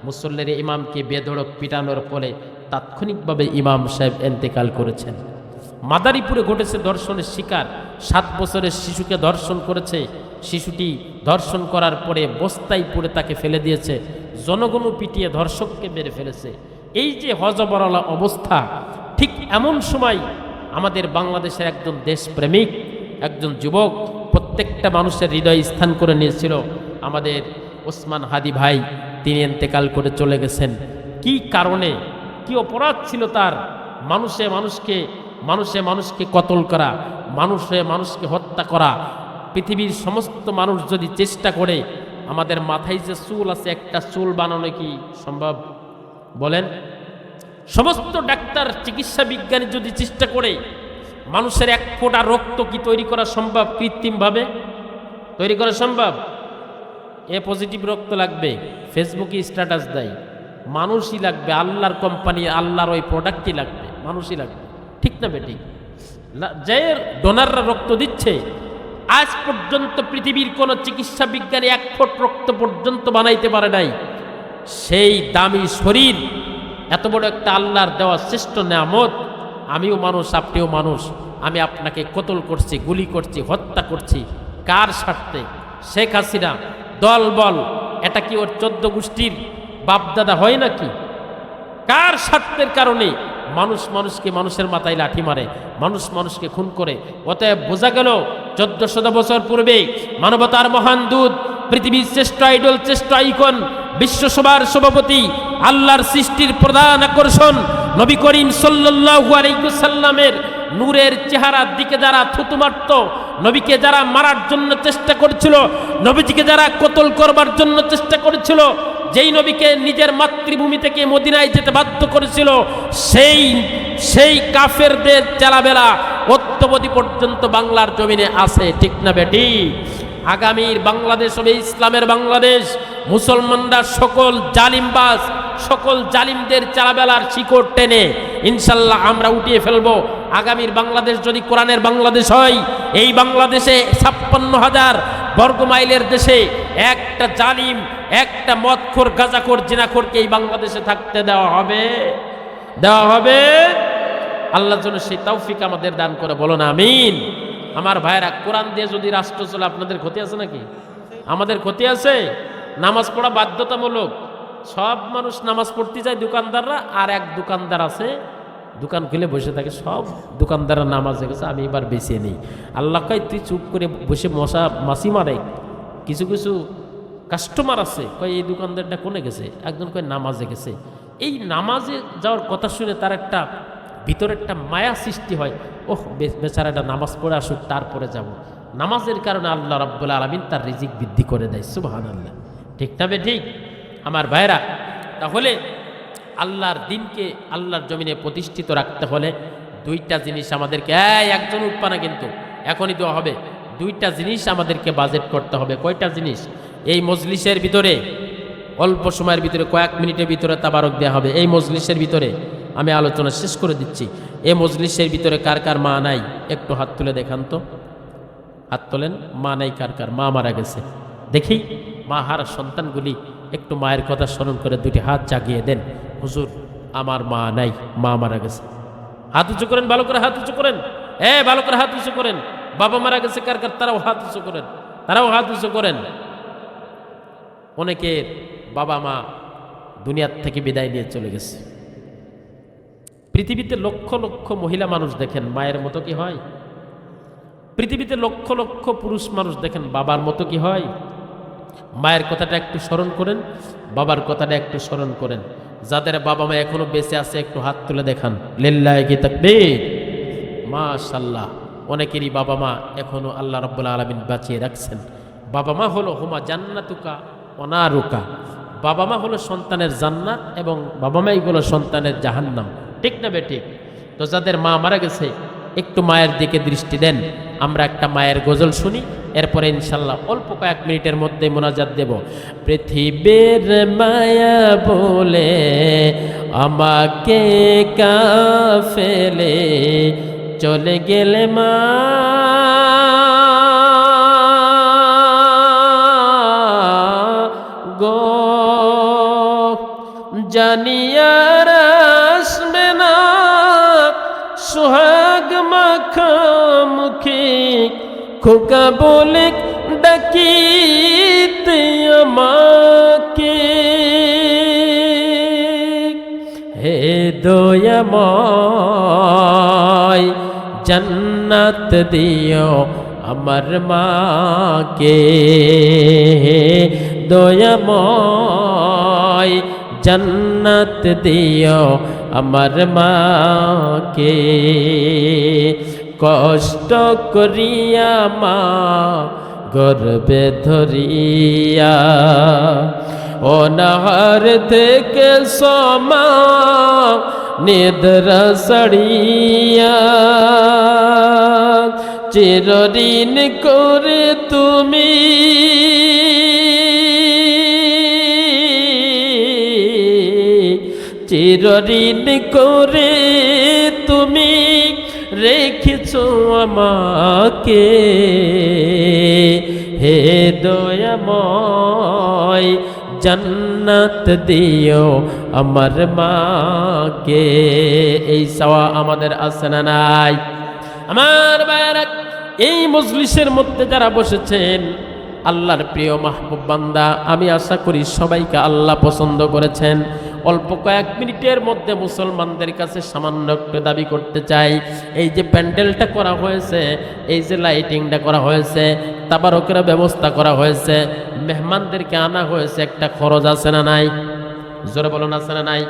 [SPEAKER 1] মুসল্লির ইমামকে বেধড়ক পিটানোর ফলে তাৎক্ষণিকভাবে ইমাম সাহেব ইন্তেকাল করেছেন। মাদারীপুরে ঘটেছে ধর্ষণের শিকার, 7 বছরের শিশুকে ধর্ষণ করেছে। শিশুটি ধর্ষণ করার পরে বস্তায় পুড়ে তাকে ফেলে দিয়েছে, জনগণও পিটিয়ে ধর্ষককে মেরে ফেলেছে। এই যে হযবরল অবস্থা, ঠিক এমন সময় আমাদের বাংলাদেশের একজন দেশপ্রেমিক, একজন যুবক, প্রত্যেকটা মানুষের হৃদয় স্থান করে নিয়েছিল, আমাদের ওসমান হাদি ভাই, তিনি ইন্তেকাল করে চলে গেছেন। কি কারণে, কি অপরাধ ছিল তার? মানুষে মানুষকে কতল করা, মানুষকে হত্যা করা। পৃথিবীর সমস্ত মানুষ যদি চেষ্টা করে, আমাদের মাথায় যে চুল আছে, একটা চুল বানানো কি সম্ভব? বলেন। সমস্ত ডাক্তার, চিকিৎসা বিজ্ঞানী যদি চেষ্টা করে, মানুষের 1 ফোঁটা রক্ত কি তৈরি করা সম্ভব? কৃত্রিমভাবে তৈরি করা সম্ভব? এ পজিটিভ রক্ত লাগবে, ফেসবুকে স্ট্যাটাস দেয়, মানুষই লাগবে, আল্লাহর কোম্পানি, আল্লাহর ওই প্রোডাক্টই লাগবে, মানুষই লাগবে। ঠিক না বেটি? যে ডোনাররা রক্ত দিচ্ছে, আজ পর্যন্ত পৃথিবীর কোনো চিকিৎসা বিজ্ঞানী 1 ফোঁট রক্ত পর্যন্ত বানাইতে পারে নাই। সেই দামি শরীর, এত বড় একটা আল্লাহর দেওয়া শ্রেষ্ঠ নেয়ামত, আমিও মানুষ, আপনিও মানুষ, আমি আপনাকে কতল করছি, গুলি করছি, হত্যা করছি, কার স্বার্থে? শেখ হাসিনা দল বল, এটা কি ওর 14 গোষ্ঠীর বাপদাদা হয় নাকি? কার স্বার্থের কারণে মানুষকে মানুষের মাথায় লাঠি মারে, মানুষকে খুন করে? অতএব বোঝা গেল 1400 বছর পূর্বে মানবতার মহান দূত, পৃথিবীর শ্রেষ্ঠ আইডল, শ্রেষ্ঠ আইকন, বিশ্বসভার সভাপতি, আল্লাহর সৃষ্টির প্রধান আকর্ষণ নবী করিম সাল্লাল্লাহু আলাইহি ওয়াসাল্লামের নূরের চেহারার দিকে যারা থুতু মারত, নবীকে যারা মারার জন্য চেষ্টা করেছিল, নবীজিকে যারা কতল করবার জন্য চেষ্টা করেছিল, যেই নবীকে নিজের মাতৃভূমি থেকে মদিনায় যেতে বাধ্য করেছিল, সেই কাফেরদের চালাবেলা অত্যবধি পর্যন্ত বাংলার জমিনে আছে। ঠিক না বেটি? আগামীর বাংলাদেশ হবে ইসলামের বাংলাদেশ। মুসলমানরা সকল জালিমবাজ, সকল জালিমদের চালাবেলার শিকড় টেনে ইনশাল্লাহ আমরা উঠিয়ে ফেলবো। আগামীর বাংলাদেশ যদি কোরআনের বাংলাদেশ হয়, এই বাংলাদেশে 56,000 বর্গমাইলের দেশে একটা জালিম, একটা মদখোর, গাঁজাখোর, জিনাখোরকে এই বাংলাদেশে থাকতে দেওয়া হবে? আল্লাহ যেন সেই তৌফিক আমাদের দান করে, বলো না আমিন। আমার ভাইরা, কোরআন দিয়ে যদি রাষ্ট্র চলে, আপনাদের ক্ষতি আছে নাকি? আমাদের ক্ষতি আছে। নামাজ পড়া বাধ্যতামূলক, সব মানুষ নামাজ পড়তে যায়, দোকানদাররা। আর এক দোকানদার আছে, দোকান খুলে বসে থাকে, সব দোকানদাররা নামাজে গেছে, আমি এবার বেছে নেই। আল্লাহ কয় তুই চুপ করে বসে মাছি মারে। কিছু কাস্টমার আছে, কয় এই দোকানদারটা কোনে গেছে? একজন কয় নামাজে গেছে। এই নামাজে যাওয়ার কথা শুনে তার একটা ভিতরে একটা মায়া সৃষ্টি হয়, ওহ বেচারাটা নামাজ পড়ে আসুক তারপরে যাব। নামাজের কারণে আল্লাহ রাব্বুল আলামিন তার রিজিক বৃদ্ধি করে দেয়, সুবহানাল্লাহ। ঠিক না বে ঠিক আমার ভাইরা? তাহলে আল্লাহর দিনকে আল্লাহর জমিনে প্রতিষ্ঠিত রাখতে হলে দুইটা জিনিস আমাদেরকে, একজন উঠবা না কিন্তু, এখনই দেওয়া হবে। দুইটা জিনিস আমাদেরকে বাজেট করতে হবে। কয়টা জিনিস? এই মজলিসের ভিতরে অল্প সময়ের ভিতরে কয়েক মিনিটের ভিতরে তাবারক দেওয়া হবে। এই মজলিসের ভিতরে আমি আলোচনা শেষ করে দিচ্ছি। এই মজলিসের ভিতরে কার কার মা নাই একটু হাত তুলে দেখান তো, হাত তোলেন। মা নাই কার কার? মা মারা গেছে, দেখি মা হারা সন্তানগুলি একটু মায়ের কথা স্মরণ করে দুটি হাত জাগিয়ে দেন। হুজুর আমার মা নাই, মা মারা গেছে। হাত উঁচু করেন, ভালো করে হাত উঁচু করেন, ভালো করে হাত উঁচু করেন। বাবা মারা গেছে কার কার? তারাও হাত উঁচু করেন, তারাও হাত উঁচু করেন। অনেকের বাবা মা দুনিয়ার থেকে বিদায় নিয়ে চলে গেছে। পৃথিবীতে লক্ষ লক্ষ মহিলা মানুষ দেখেন, মায়ের মতো কি হয়? পৃথিবীতে লক্ষ লক্ষ পুরুষ মানুষ দেখেন, বাবার মতো কি হয়? মায়ের কথাটা একটু স্মরণ করেন, বাবার কথাটা একটু স্মরণ করেন। যাদের বাবা মা এখনো বেঁচে আছে একটু হাত তুলে দেখান। লিল্লাহি তাকবীর, মাশাআল্লাহ। অনেকেরই বাবা মা এখনো আল্লাহ রাব্বুল আলামিন বাঁচিয়ে রাখছেন। বাবা মা হলো হুমা জান্নাতুকা ওয়া নারুকা। বাবা মা হলো সন্তানের জান্নাত এবং বাবা মাই হলো সন্তানের জাহান্নাম। ঠিক না বে ঠিক? তো যাদের মা মারা গেছে একটু মায়ের দিকে দৃষ্টি দেন। আমরা একটা মায়ের গজল শুনি, এরপরে ইনশাল্লাহ অল্প কয়েক মিনিটের মধ্যে মোনাজাত দেব। পৃথিবীর মায়া বলে আমাকে কাফেলে চলে গেলে মা, গো জানিয়ার আসবে না সোহাগ মাখা মুখে, খোকা বলে ডাকিতে আমাকে। হে দয়াময় জান্নাত দিও আমার মাকে, দয়াময় জান্নাত দিও আমার মাকে। কষ্ট করিয়া মা গর্বে ধরিয়া অনাহার থেকে সমা নিদ্রা সড়িয়া, চিরঋণ করে তুমি চিরঋণ করে তুমি রেখেছ আমাকে। হে দয়াময় জান্নাত দিও আমার মাকে। এই চাওয়া আমাদের আছে না নাই? আমার ভাইরা, এই মজলিসের মধ্যে যারা বসেছেন আল্লাহর প্রিয় মাহবুব বান্দা, আমি আশা করি সবাইকে আল্লাহ পছন্দ করেছেন। অল্প কয়েক মিনিটের মধ্যে মুসলমানদের কাছে সামান্য একটু দাবি করতে চাই। এই যে প্যান্ডেলটা করা হয়েছে, এই যে লাইটিংটা করা হয়েছে, তাবারকের ব্যবস্থা করা হয়েছে, মেহমানদেরকে আনা হয়েছে, একটা খরচ আছে না নাই? জোরে বলুন, আছে না নাই?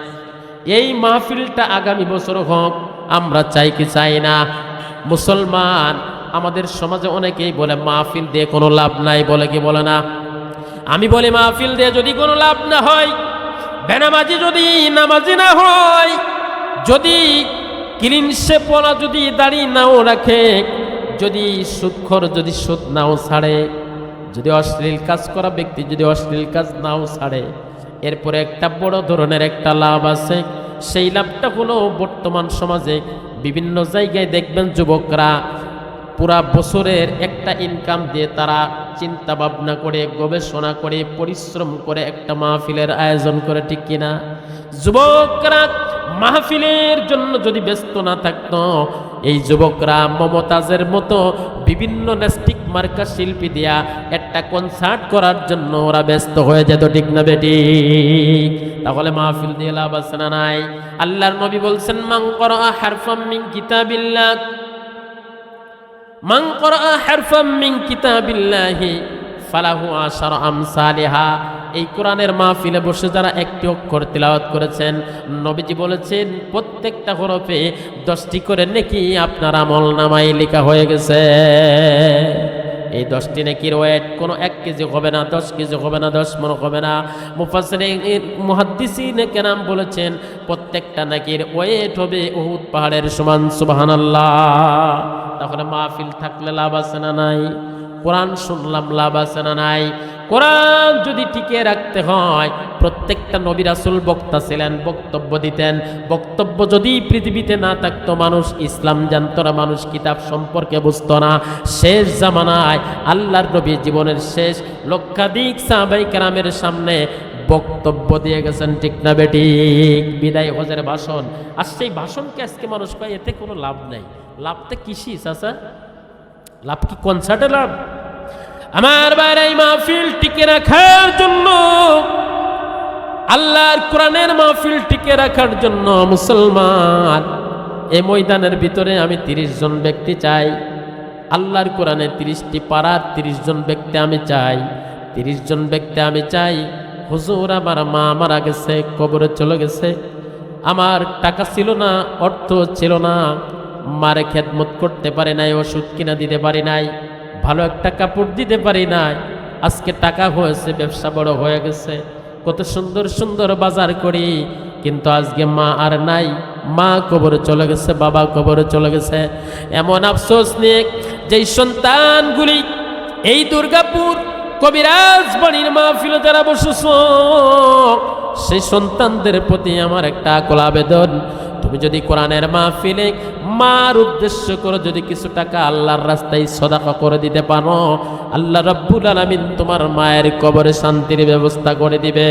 [SPEAKER 1] এই মাহফিলটা আগামী বছর হোক, আমরা চাই কি চাই না? মুসলমান আমাদের সমাজে অনেকেই বলে মাহফিল দিয়ে কোনো লাভ নাই, বলে কি বলে না? আমি বলি মাহফিল দিয়ে যদি কোনো লাভ না হয়, বেনামাজি যদি নামাজি না হয়, যদি ক্লিনশে পলা যদি দাড়ি নাও রাখে, যদি সুদখোর যদি সুদ নাও ছাড়ে, যদি অশ্লীল কাজ করা ব্যক্তি যদি অশ্লীল কাজ নাও ছাড়ে, এরপরে একটা বড় ধরনের একটা লাভ আছে। সেই লাভটা হলো বর্তমান সমাজে বিভিন্ন জায়গায় দেখবেন যুবকরা পুরা বছরের একটা ইনকাম দিয়ে তারা চিন্তা ভাবনা করে, গবেষণা করে, পরিশ্রম করে একটা মাহফিলের আয়োজন করে। ঠিক কিনা? যুবকরা মাহফিলের জন্য যদি ব্যস্ত না থাকতো, এই যুবকরা মমতাজের মতো বিভিন্ন নেস্টিক মার্কা শিল্পী দিয়া একটা কনসার্ট করার জন্য ওরা ব্যস্ত হয়ে যেত। ঠিক না বেটি? তাহলে মাহফিল দিয়ে লাভ আছে না নাই? আল্লাহর নবী বলছেন, মান ক্বারা হারফাম মিন কিতাবিল্লাহ, মান ক্বারা হারফাম মিন কিতাবিল্লাহি ফালাহু আশারু আমসালিহা। এই কোরআনের মাহফিলে বসে যারা একটি অক্ষর তিলাওয়াত করেছেন, নবীজি বলেছেন প্রত্যেকটা হরফে 10টি করে নেকি আপনার আমলনামায় লেখা হয়ে গেছে। এই 10টি নেকির ওয়েট কোনো 1 কেজি হবে না, 10 কেজি হবে না, 10 মণ হবে না। মুফাসসিরিন মুহাদ্দিসিন কেরাম বলেছেন প্রত্যেকটা নেকির ওয়েট হবে উহুদ পাহাড়ের সমান। সুবহানাল্লাহ। তাহলে মাহফিল থাকলে লাভ আছে না নাই? কোরআন শুনলাম, লাভ আছে না নাই? কোরআন যদি টিকিয়ে রাখতে হয়, প্রত্যেকটা নবী রাসূল বক্তা ছিলেন, বক্তব্য দিতেন। বক্তব্য যদি পৃথিবীতে না থাকতো, মানুষ ইসলাম জানতো না, মানুষ কিতাব সম্পর্কে বুঝতো না। শেষ জামানায় আল্লাহর নবী জীবনের শেষ লক্ষাধিক সাহাবায়ে কেরামের সামনে বক্তব্য দিয়ে গেছেন, ঠিক না বেঠিক? বিদায় হজের ভাষণ, আর সেই ভাষণকে আজকে মানুষ কয় এতে কোনো লাভ নেই। লাভটা কিসি চাচা? লাভ কি কনসার্টে লাভ? আমার বাইরে এই মাহফিল টিকে রাখার জন্য, আল্লাহর কোরআনের মাহফিল টিকে রাখার জন্য মুসলমান এই ময়দানের ভিতরে আমি 30 জন ব্যক্তি চাই। আল্লাহর কোরআনের 30টি পাড়ার 30 জন ব্যক্তি আমি চাই। 30 জন ব্যক্তি আমি চাই। হুজুর আমার মা মারা গেছে, কবরে চলে গেছে, আমার টাকা ছিল না, অর্থ ছিল না, মারে খেদমত করতে পারি নাই, ওষুধ কিনা দিতে পারি নাই, ভালো একটা কাপড় দিতে পারি নাই। আজকে টাকা হয়েছে, ব্যবসা বড় হয়ে গেছে, কত সুন্দর সুন্দর বাজার করি, কিন্তু আজকে মা আর নাই, মা কবরে চলে গেছে, বাবা কবরে চলে গেছে। এমন আফসোস নিয়ে যেই সন্তানগুলি এই দুর্গাপুর কবিরাজ বাড়ির মাহফিলে যারা বসেছ, সেই সন্তানদের প্রতি আমার একটা আকুল আবেদন, তুমি যদি কোরআনের মাহফিলে মার উদ্দেশ্য করে যদি কিছু টাকা আল্লাহর রাস্তায় সদাকা করে দিতে পারো, আল্লাহ রাব্বুল আলামিন তোমার মায়ের কবরে শান্তির ব্যবস্থা করে দিবে।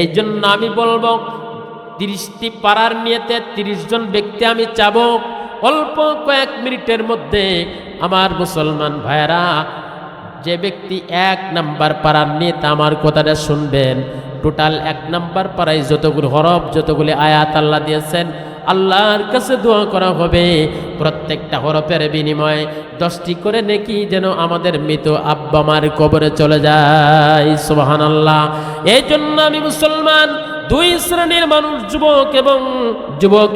[SPEAKER 1] এই জন্য আমি বলবো 30টি পাড়ার নিয়েতে 30 জন ব্যক্তি আমি চাবো। অল্প কয়েক মিনিটের মধ্যে আমার মুসলমান ভাইয়েরা, যে ব্যক্তি 1 নাম্বার পাড়ার নিয়েতে আমার কথাটা শুনবেন, টোটাল 1 নাম্বার পাড়ায় যতগুলো হরফ, যতগুলি আয়াত আল্লাহ দিয়েছেন, আল্লাহর কাছে দোয়া করা হবে প্রত্যেকটা হরফের বিনিময়ে 10টি করে নেকি যেন আমাদের মৃত আব্বা মার কবরে চলে যায়। সুবহানাল্লাহ। এই জন্য আমি মুসলমান 2 শ্রেণীর মানুষ, যুবক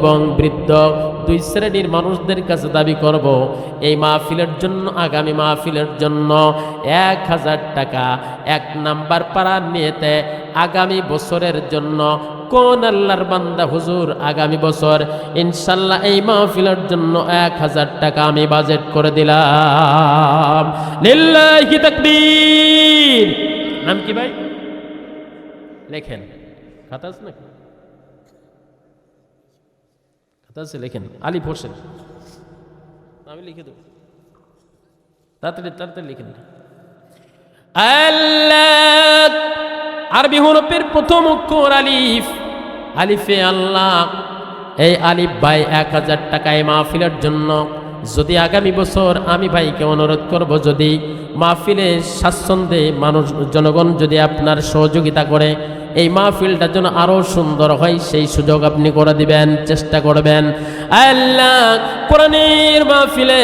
[SPEAKER 1] এবং বৃদ্ধ 2 শ্রেণীর মানুষদের কাছে দাবি করব, এই মাহফিলের জন্য, আগামী মাহফিলের জন্য 1000 টাকা 1 নাম্বার পাড়ার নিয়েতে আগামী বছরের জন্য কোন আল্লাহর বান্দা হুজুর আগামী বছর ইনশাল্লাহ এই মাহফিলের জন্য 1000 টাকা আমি বাজেট করে দিলাম। লিল্লাহি তাকবীর। নাম কি ভাই? লেখেন, খাতা আছে নাকি? খাতা আছে, লেখেন। আলিফ হোসেন। আমি লিখে দেব, তাড়াতাড়ি তাড়াতাড়ি লিখেন। আল্লাহ, আরবি হরফের প্রথম অক্ষর আলিফ, আলিফে আল্লাহ। এই আলিফ ভাই 1000 টাকা এই মাহফিলের জন্য। যদি আগামী বছর আমি ভাইকে অনুরোধ করব, যদি মাহফিলে স্বাচ্ছন্দ্যে মানুষ জনগণ যদি আপনার সহযোগিতা করে এই মাহফিলটা যেন আরো সুন্দর হয়, সেই সুযোগ আপনি করে দিবেন, চেষ্টা করবেন। আল্লাহ কোরআনের মাহফিলে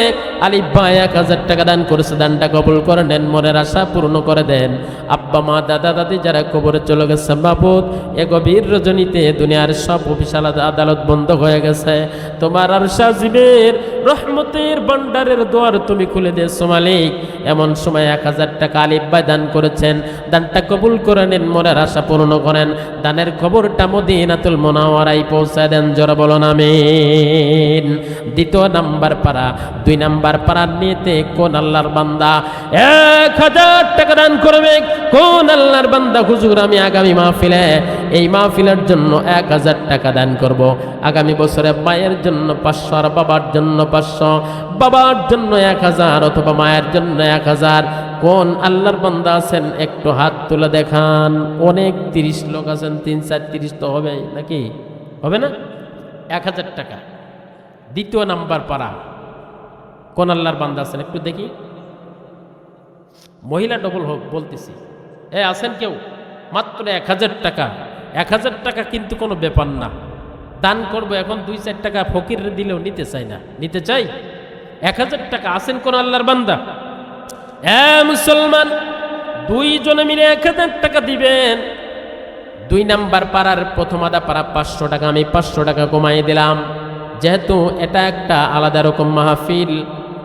[SPEAKER 1] আলিফ ভাই 1000 টাকা দান করেছে, দানটা কবুল করে নেন, মনের আশা পূর্ণ করে দেন। আব্বা মা দাদা দাদি যারা কবরে চলে গেছে, বাবুদ এ গভীর রজনীতে দুনিয়ার সব অফিস আদালত বন্ধ হয়ে গেছে, তোমার আর সাজিবের রহমতের ভান্ডারের দুয়ার তুমি খুলে দিয়েছো মালিক। এমন সময় 1000 টাকা আলিফ ভাই দান করেছেন, দানটা কবুল করে নেন, মনের আশা পূর্ণ করেন। দানের খবরটা মদিনাতুল মুনাওয়ারায় পৌঁছে দেন, জোরে বলুন আমিন। 2 নাম্বার পাড়া, 2 নাম্বার পাড়ার নিয়েতে কোন আল্লাহর বান্দা 1000 টাকা দান করবে? কোন আল্লাহর বান্দা হুজুর আমি আগামী মাহফিলে, এই মাহফিলের জন্য 1000 টাকা দান করব, আগামী বছরে মায়ের জন্য 500 আর বাবার জন্য 500, বাবার জন্য 1000 অথবা মায়ের জন্য 1000। কোন আল্লাহর বান্দা আছেন একটু হাত তুলে দেখান। অনেক 30 লোক আছেন, 3 4 30 তো হবে নাকি? হবে না? 1000 টাকা 2 নাম্বার পাড়া। কোন আল্লাহর বান্দা আছেন একটু দেখি? মহিলা ডবল হোক বলতেছি, আছেন কেউ? মাত্র 1000 টাকা। 1000 টাকা কিন্তু কোনো ব্যাপার না, দান করবো। এখন 2 4 টাকা ফকির দিলেও নিতে চাই না, নিতে চাই। 1000 টাকা আছেন কোন আল্লাহর বান্দা? মুসলমান দুইজনে মিলে 1000 টাকা দিবেন। 2 নাম্বার পাড়ার প্রথম আদা পাড়া 500 টাকা, আমি 500 টাকা কমাই দিলাম। যেহেতু এটা একটা আলাদা রকম মাহফিল,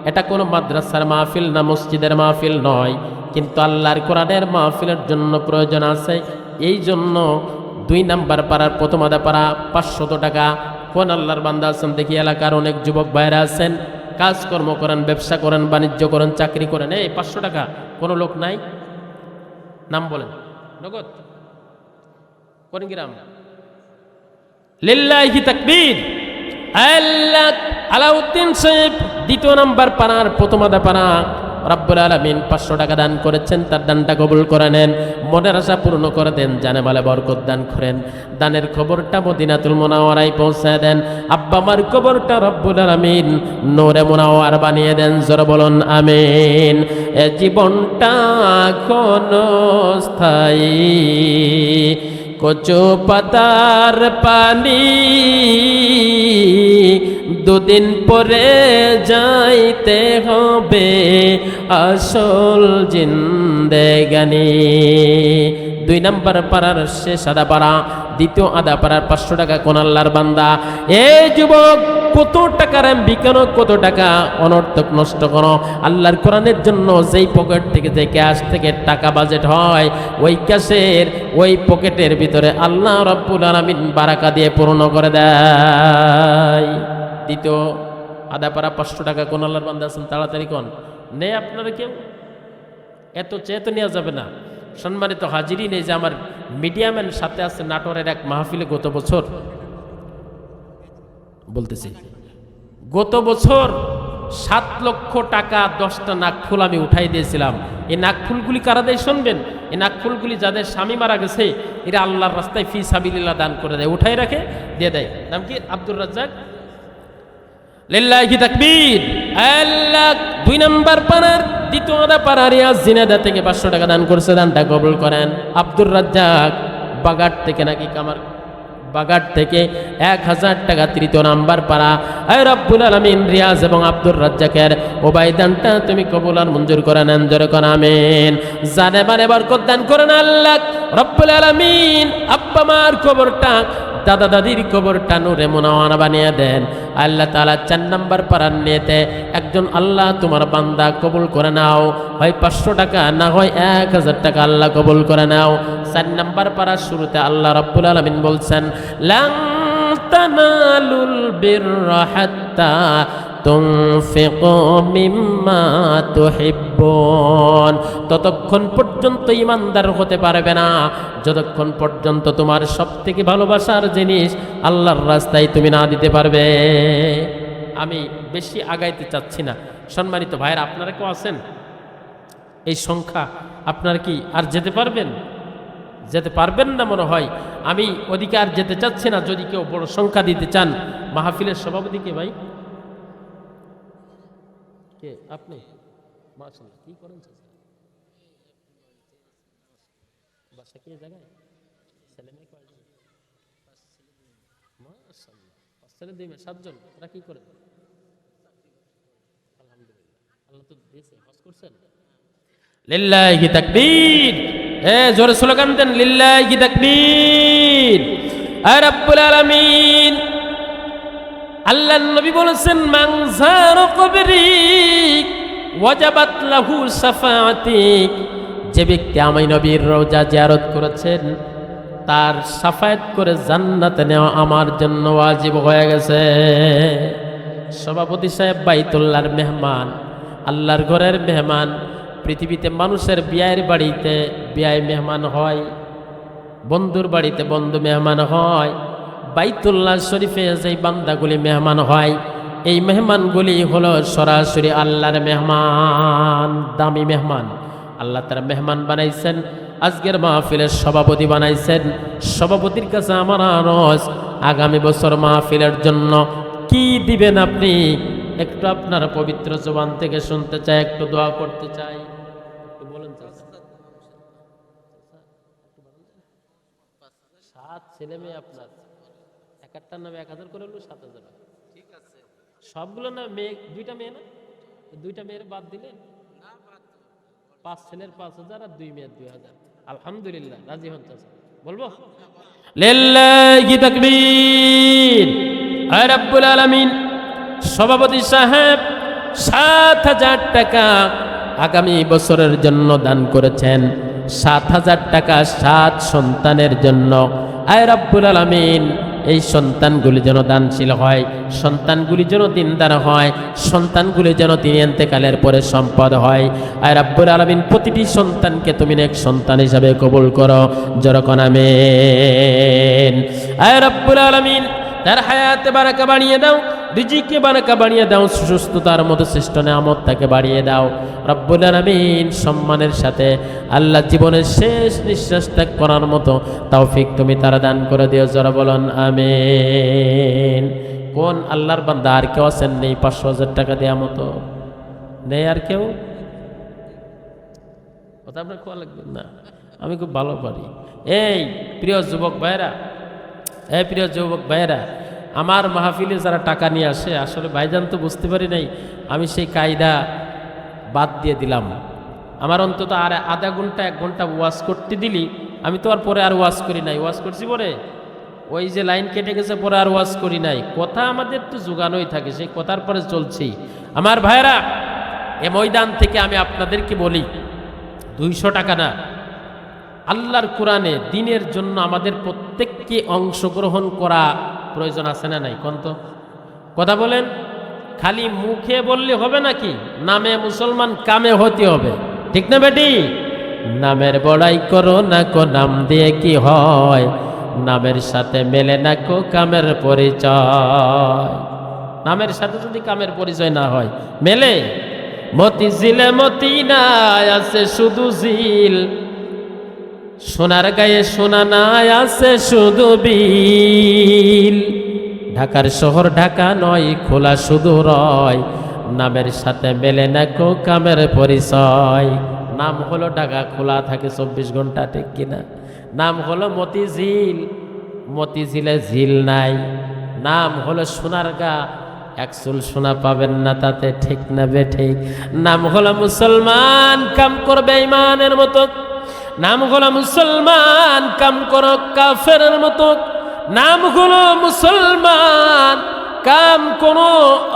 [SPEAKER 1] এটা কোনো মাদ্রাসার মাহফিল না, মসজিদের মাহফিল নয়, কিন্তু আল্লাহর কোরআনের মাহফিলের জন্য প্রয়োজন আছে। এই জন্য 2 নাম্বার পাড়ার প্রথম আদা পাড়া 500 টাকা। কোন আল্লাহর বান্দা আছেন দেখি? এলাকার অনেক যুবক ভাইরা আছেন, কাজকর্ম করেন, ব্যবসা করেন, বাণিজ্য করেন, চাকরি করেন। এই 500 টাকা কোনো লোক নাই? নাম বলেন। নগদ কোন গ্রাম? লিল্লাহি তাকবীর। আল্লাহ আলাউদ্দিন সাহেব 2 নাম্বার পাড়ার প্রথম আদা পাড়া রব্বুল আলামিন 500 টাকা দান করেছেন, তার দানটা কবুল করে নেন, মনের আশা পূর্ণ করে দেন, জানে মালে বরকত দান করেন। দানের খবরটা মদিনাতুল মুনাওয়ারায় পৌঁছে দেন। আব্বা মার কবরটা রব্বুল আলামিন নূরে মুনাওয়ার বানিয়ে দেন। জোরে বলুন আমিন। এ জীবনটা ক্ষণস্থায়ী, কচু পাতার পানি, দুদিন পরে যাইতে হবে আসল জিন্দেগানি। 2 নাম্বার পাড়ার শেষ আদা পাড়া, দ্বিতীয় আদা পাড়ার 500 টাকা। কোন আল্লাহর বান্দা? এই যুবক, কত টাকার এমবি কেন, কত টাকা অনর্থক নষ্ট করো আল্লাহর কোরআনের জন্য? যেই পকেট থেকে, যে ক্যাশ থেকে টাকা বাজেট হয়, ওই ক্যাশের ওই পকেটের ভিতরে আল্লাহ রাব্বুল আলামিন বারাকা দিয়ে পূর্ণ করে দেয়। দ্বিতীয় আদা পাড়া 500 টাকা। কোন আল্লাহর বান্দা আছেন? তাড়াতাড়ি কোন নেই আপনারা কেউ? এত চেয়ে তো নেওয়া যাবে না। সম্মানিত হাজিরিন, এই যে আমার মিডিয়াম্যান সাথে আছে নাটোরের এক মাহফিলে গত বছর, বলতেছি গত বছর 7 লক্ষ টাকা 10টা নাকফুল আমি উঠাই দিয়েছিলাম। এই নাকফুলগুলি কারা দেয় শুনবেন? এই নাকফুলগুলি যাদের স্বামী মারা গেছে, এরা আল্লাহর রাস্তায় ফি সাবিলিল্লাহ দান করে দেয়, উঠাই রাখে, দিয়ে দেয়। নাম কি? আব্দুর রাজ্জাক। লিল্লাহি তাকবীর। আল্লাহ 2 নাম্বার পাড়ার দ্বিতীয় আদা পাড়ার রিয়াজ জিনাদা থেকে 500 টাকা দান করছে, দানটা কবুল করেন। আব্দুর রাজ্জাক বাগাট থেকে, নাকি কামার বাগাট থেকে 1000 টাকা। তৃতীয় নাম্বার পাড়া। আয় রব্বুল আলামিন রিয়াজ এবং আব্দুর রাজ্জাকের ওবাই দানটা তুমি কবুল আর মঞ্জুর করে নেন। জোরে কোন আমিন। জানে মানে বরকত দান করেন আল্লাহ রব্বুল আলামিন। আব্বা মার কবরটা, দাদা দাদির কবরটা নূরে মুনাওয়ারা বানিয়ে দেন আল্লাহ তাআলা। 4 নাম্বার পাড়ার নিয়েতে একজন আল্লাহ তোমার বান্দা কবুল করে নাও, হয় 500 টাকা, না হয় 1000 টাকা, আল্লাহ কবুল করে নাও। 4 নাম্বার পাড়ার শুরুতে আল্লাহ রাব্বুল আলামিন বলছেন, লান তানালুল বিররা হাত্তা তুনফিকু মিম্মা তুহিব্বুন। ততক্ষণ পর্যন্ত ইমানদার হতে পারবে না যতক্ষণ পর্যন্ত তোমার সবথেকে ভালোবাসার জিনিস আল্লাহর রাস্তায় তুমি না দিতে পারবে। আমি বেশি আগাইতে চাচ্ছি না। সম্মানিত ভাইরা, আপনারা কেউ আছেন এই সংখ্যা? আপনারা কি আর যেতে পারবেন? যেতে পারবেন না মনে হয়। আমি ওদিকে আর যেতে চাচ্ছি না। যদি কেউ বড় সংখ্যা দিতে চান, মাহফিলের সভাপতি কে ভাই? কে আপনি? মাশাআল্লাহ, কি করেন? বাসা কি জায়গায়? ছেলে মেয়ে কয়জন? মাশাআল্লাহ, 5 ছেলে 2 মেয়ে, 7 জন। ওরা কি করেন? আলহামদুলিল্লাহ, আল্লাহ তো দিয়েছে। হজ করছেন? লিল্লাহি তাকবীর। জোরে স্লোগান দেন, লিল্লাহি তাকবীর। আয় রব্বুল আলামিন। আল্লাহর নবী বলেছেন, মান যারা কবরি ওয়াজাবাত লাহু শাফাআতি। যে ব্যক্তি আমি নবীর রওজা জিয়ারত করেছেন, তার শাফায়াত করে জান্নাতে নেওয়া আমার জন্য ওয়াজিব হয়ে গেছে। সভাপতি সাহেব বাইতুল্লাহর মেহমান, আল্লাহর ঘরের মেহমান। পৃথিবীতে মানুষের বিয়ের বাড়িতে বিয়ে মেহমান হয়, বন্ধুর বাড়িতে বন্ধু মেহমান হয়, বাইতুল্লাহ শরীফে যেই বান্দাগুলি মেহমান হয়, এই মেহমানগুলি হলো সরাসরি আল্লাহর মেহমান, দামি মেহমান। আল্লাহ তারা মেহমান বানাইছেন, আজকের মাহফিলের সভাপতি বানাইছেন। সভাপতির কাছে আমার আরজ, আগামী বছর মাহফিলের জন্য কি দিবেন আপনি? একটু আপনার পবিত্র জবান থেকে শুনতে চাই, একটু দোয়া করতে চাই। একটু বলেন। 7 ছেলে মেয়ে আপনার, এক একটার নামে 1000 করে হলো 7000। ঠিক আছে, সবগুলো না মেয়ে? 2টা মেয়ে না? 2টা মেয়ের বাদ দিলেন? 5 ছেলের 5,000 আর 2 মেয়ের 2,000। আলহামদুলিল্লাহ, রাজি হন চাচা? বলবো লিল্লাহি তাকবীর। আয় রাব্বুল আলামিন, সভাপতি সাহেব 7,000 টাকা আগামী বছরের জন্য দান করেছেন। 7,000 টাকা 7 সন্তানের জন্য। আয় রাব্বুল আলামিন, এই সন্তানগুলি যেন দানশীল হয়, সন্তানগুলি যেন দিনদার হয়, সন্তানগুলি যেন তিনি ইন্তেকালের পরে সম্পদ হয়। আয় রাব্বুল আলামিন, প্রতিটি সন্তানকে তুমি নেক সন্তান হিসাবে কবুল করো, যেরকম আমিন। আয় রাব্বুল আলামিন, তার হায়াতে বারাকা বাড়িয়ে দাও, রিজিকে বারাকা বাড়িয়ে দাও, সুস্থতার মতো শ্রেষ্ঠ নিয়ামত তাকে বাড়িয়ে দাও রব্বুল আলামিন। সম্মানের সাথে আল্লাহ জীবনের শেষ নিঃশ্বাস ত্যাগ করার মতো তৌফিক তুমি তারা দান করে দিও, যারা বলেন আমিন। কোন আল্লাহর বান্দা আর কেউ আছেন নেই 500,000 টাকা দেওয়ার মতো? নেই আর কেউ? কথা আপনার খোয়া লাগবে না, আমি খুব ভালো পারি। এই প্রিয় যুবক ভাইরা, প্রিয় যুবক ভাইরা, আমার মাহফিলে যারা টাকা নিয়ে আসে, আসলে ভাইজান তো বুঝতে পারি নাই, আমি সেই কায়দা বাদ দিয়ে দিলাম। আমার অন্তত আর আধা ঘন্টা 1 ঘন্টা ওয়াজ করতে দিলি, আমি তো আর পরে আর ওয়াজ করি নাই। ওয়াজ করছি পরে ওই যে লাইন কেটে গেছে, পরে আর ওয়াজ করি নাই। কথা আমাদের তো জোগানোই থাকে, সেই কথার পরে চলছি। আমার ভাইরা, এ ময়দান থেকে আমি আপনাদেরকে বলি, 200 টাকা না, আল্লাহর কোরআনে দ্বীনের জন্য আমাদের প্রত্যেককে অংশগ্রহণ করা প্রয়োজন আছে না নাই? কোন তো কথা বলেন, খালি মুখে বললে হবে নাকি? নামে মুসলমান, কামে হতে হবে, ঠিক না বেটি? নামের বড়াই করো না কো, নাম দিয়ে কি হয়? নামের সাথে মেলে না কো কামের পরিচয়। নামের সাথে যদি কামের পরিচয় না হয়, মেলে? মতি ঝিলে মতি নাই, আছে শুধু ঝিল। সোনার গায়ে সোনা নাই, আছে শুধু বিল। ঢাকার শহর ঢাকা নয়, খোলা শুধু রয়। নামের সাথে মেলে না কো কামের পরিচয়। নাম হলো ঢাকা, খোলা থাকে 24 ঘন্টা, ঠিক কিনা? নাম হলো মতিঝিল, মতিঝিলে ঝিল নাই। নাম হলো সোনার গা, 1 চুল সোনা পাবেন না তাতে, ঠিক না বেঠিক? নাম হলো মুসলমান, কাম করবে ইমানের মতো। নাম হলো মুসলমান, কাম করো কাফেরের মতো। নাম হলো মুসলমান, কাম কোনো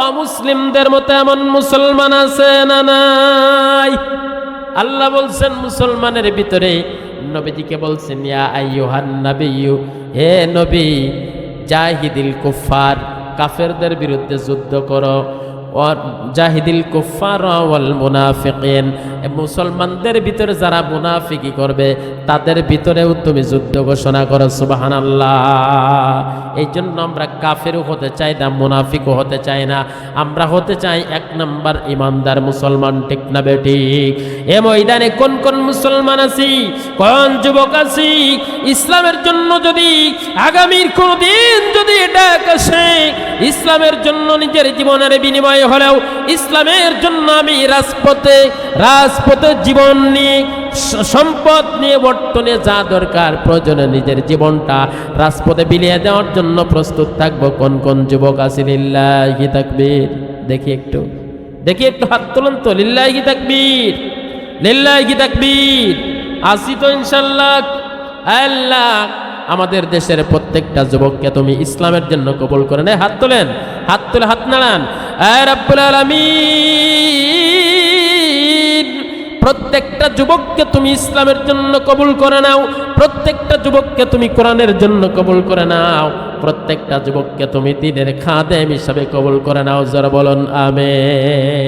[SPEAKER 1] অমুসলিমদের মতো। এমন মুসলমান আছে না নাই? আল্লাহ বলছেন মুসলমানের ভিতরে, নবীজিকে বলছেন, ইয়া আইয়ুহান নাবিয়্যু, হে নবী, জাহিদিল কুফার, কাফেরদের বিরুদ্ধে যুদ্ধ করো। জাহিদিল কুফার ওয়াল মুনাফিকিন, মুসলমানদের ভিতরে যারা মুনাফিকি করবে তাদের ভিতরেও তুমি যুদ্ধ ঘোষণা করো। সুবহানাল্লাহ। এই জন্য আমরা কাফেরও হতে চাই না, মুনাফিকও হতে চাই না, আমরা হতে চাই 1 নম্বর ইমানদার মুসলমান, ঠিক না বেঠিক? এ ময়দানে কোন কোন মুসলমান আছি, কোন যুবক আছি, ইসলামের জন্য যদি আগামীর কোন দিন যদি ডাক আসে, ইসলামের জন্য নিজের জীবনের বিনিময় হলেও ইসলামের জন্য আমি রাজপথে জীবন নিয়ে, সম্পদ নিয়ে, বর্তমানে যা দরকার প্রয়োজনে নিজের জীবনটা রাজপথে বিলিয়ে দেওয়ার জন্য প্রস্তুত থাকবো। কোন কোন যুবক আছে? লিল্লাহি তাকবীর। দেখি একটু হাত তুলুন তো। লিল্লাহি তাকবীর, লিল্লাহি তাকবীর। আসি তো ইনশাআল্লাহ। আল্লাহ আমাদের দেশের প্রত্যেকটা যুবককে তুমি ইসলামের জন্য কবুল করে নে। হাত তোলেন, হাত তুলে হাত নাড়ান। আয় রাব্বুল আলামিন, প্রত্যেকটা যুবককে তুমি ইসলামের জন্য কবুল করে নাও, প্রত্যেকটা যুবককে তুমি কোরআনের জন্য কবুল করে নাও, প্রত্যেকটা যুবককে তুমি দ্বীনের খাদেম হিসাবে কবুল করে নাও। যারা বলুন আমিন।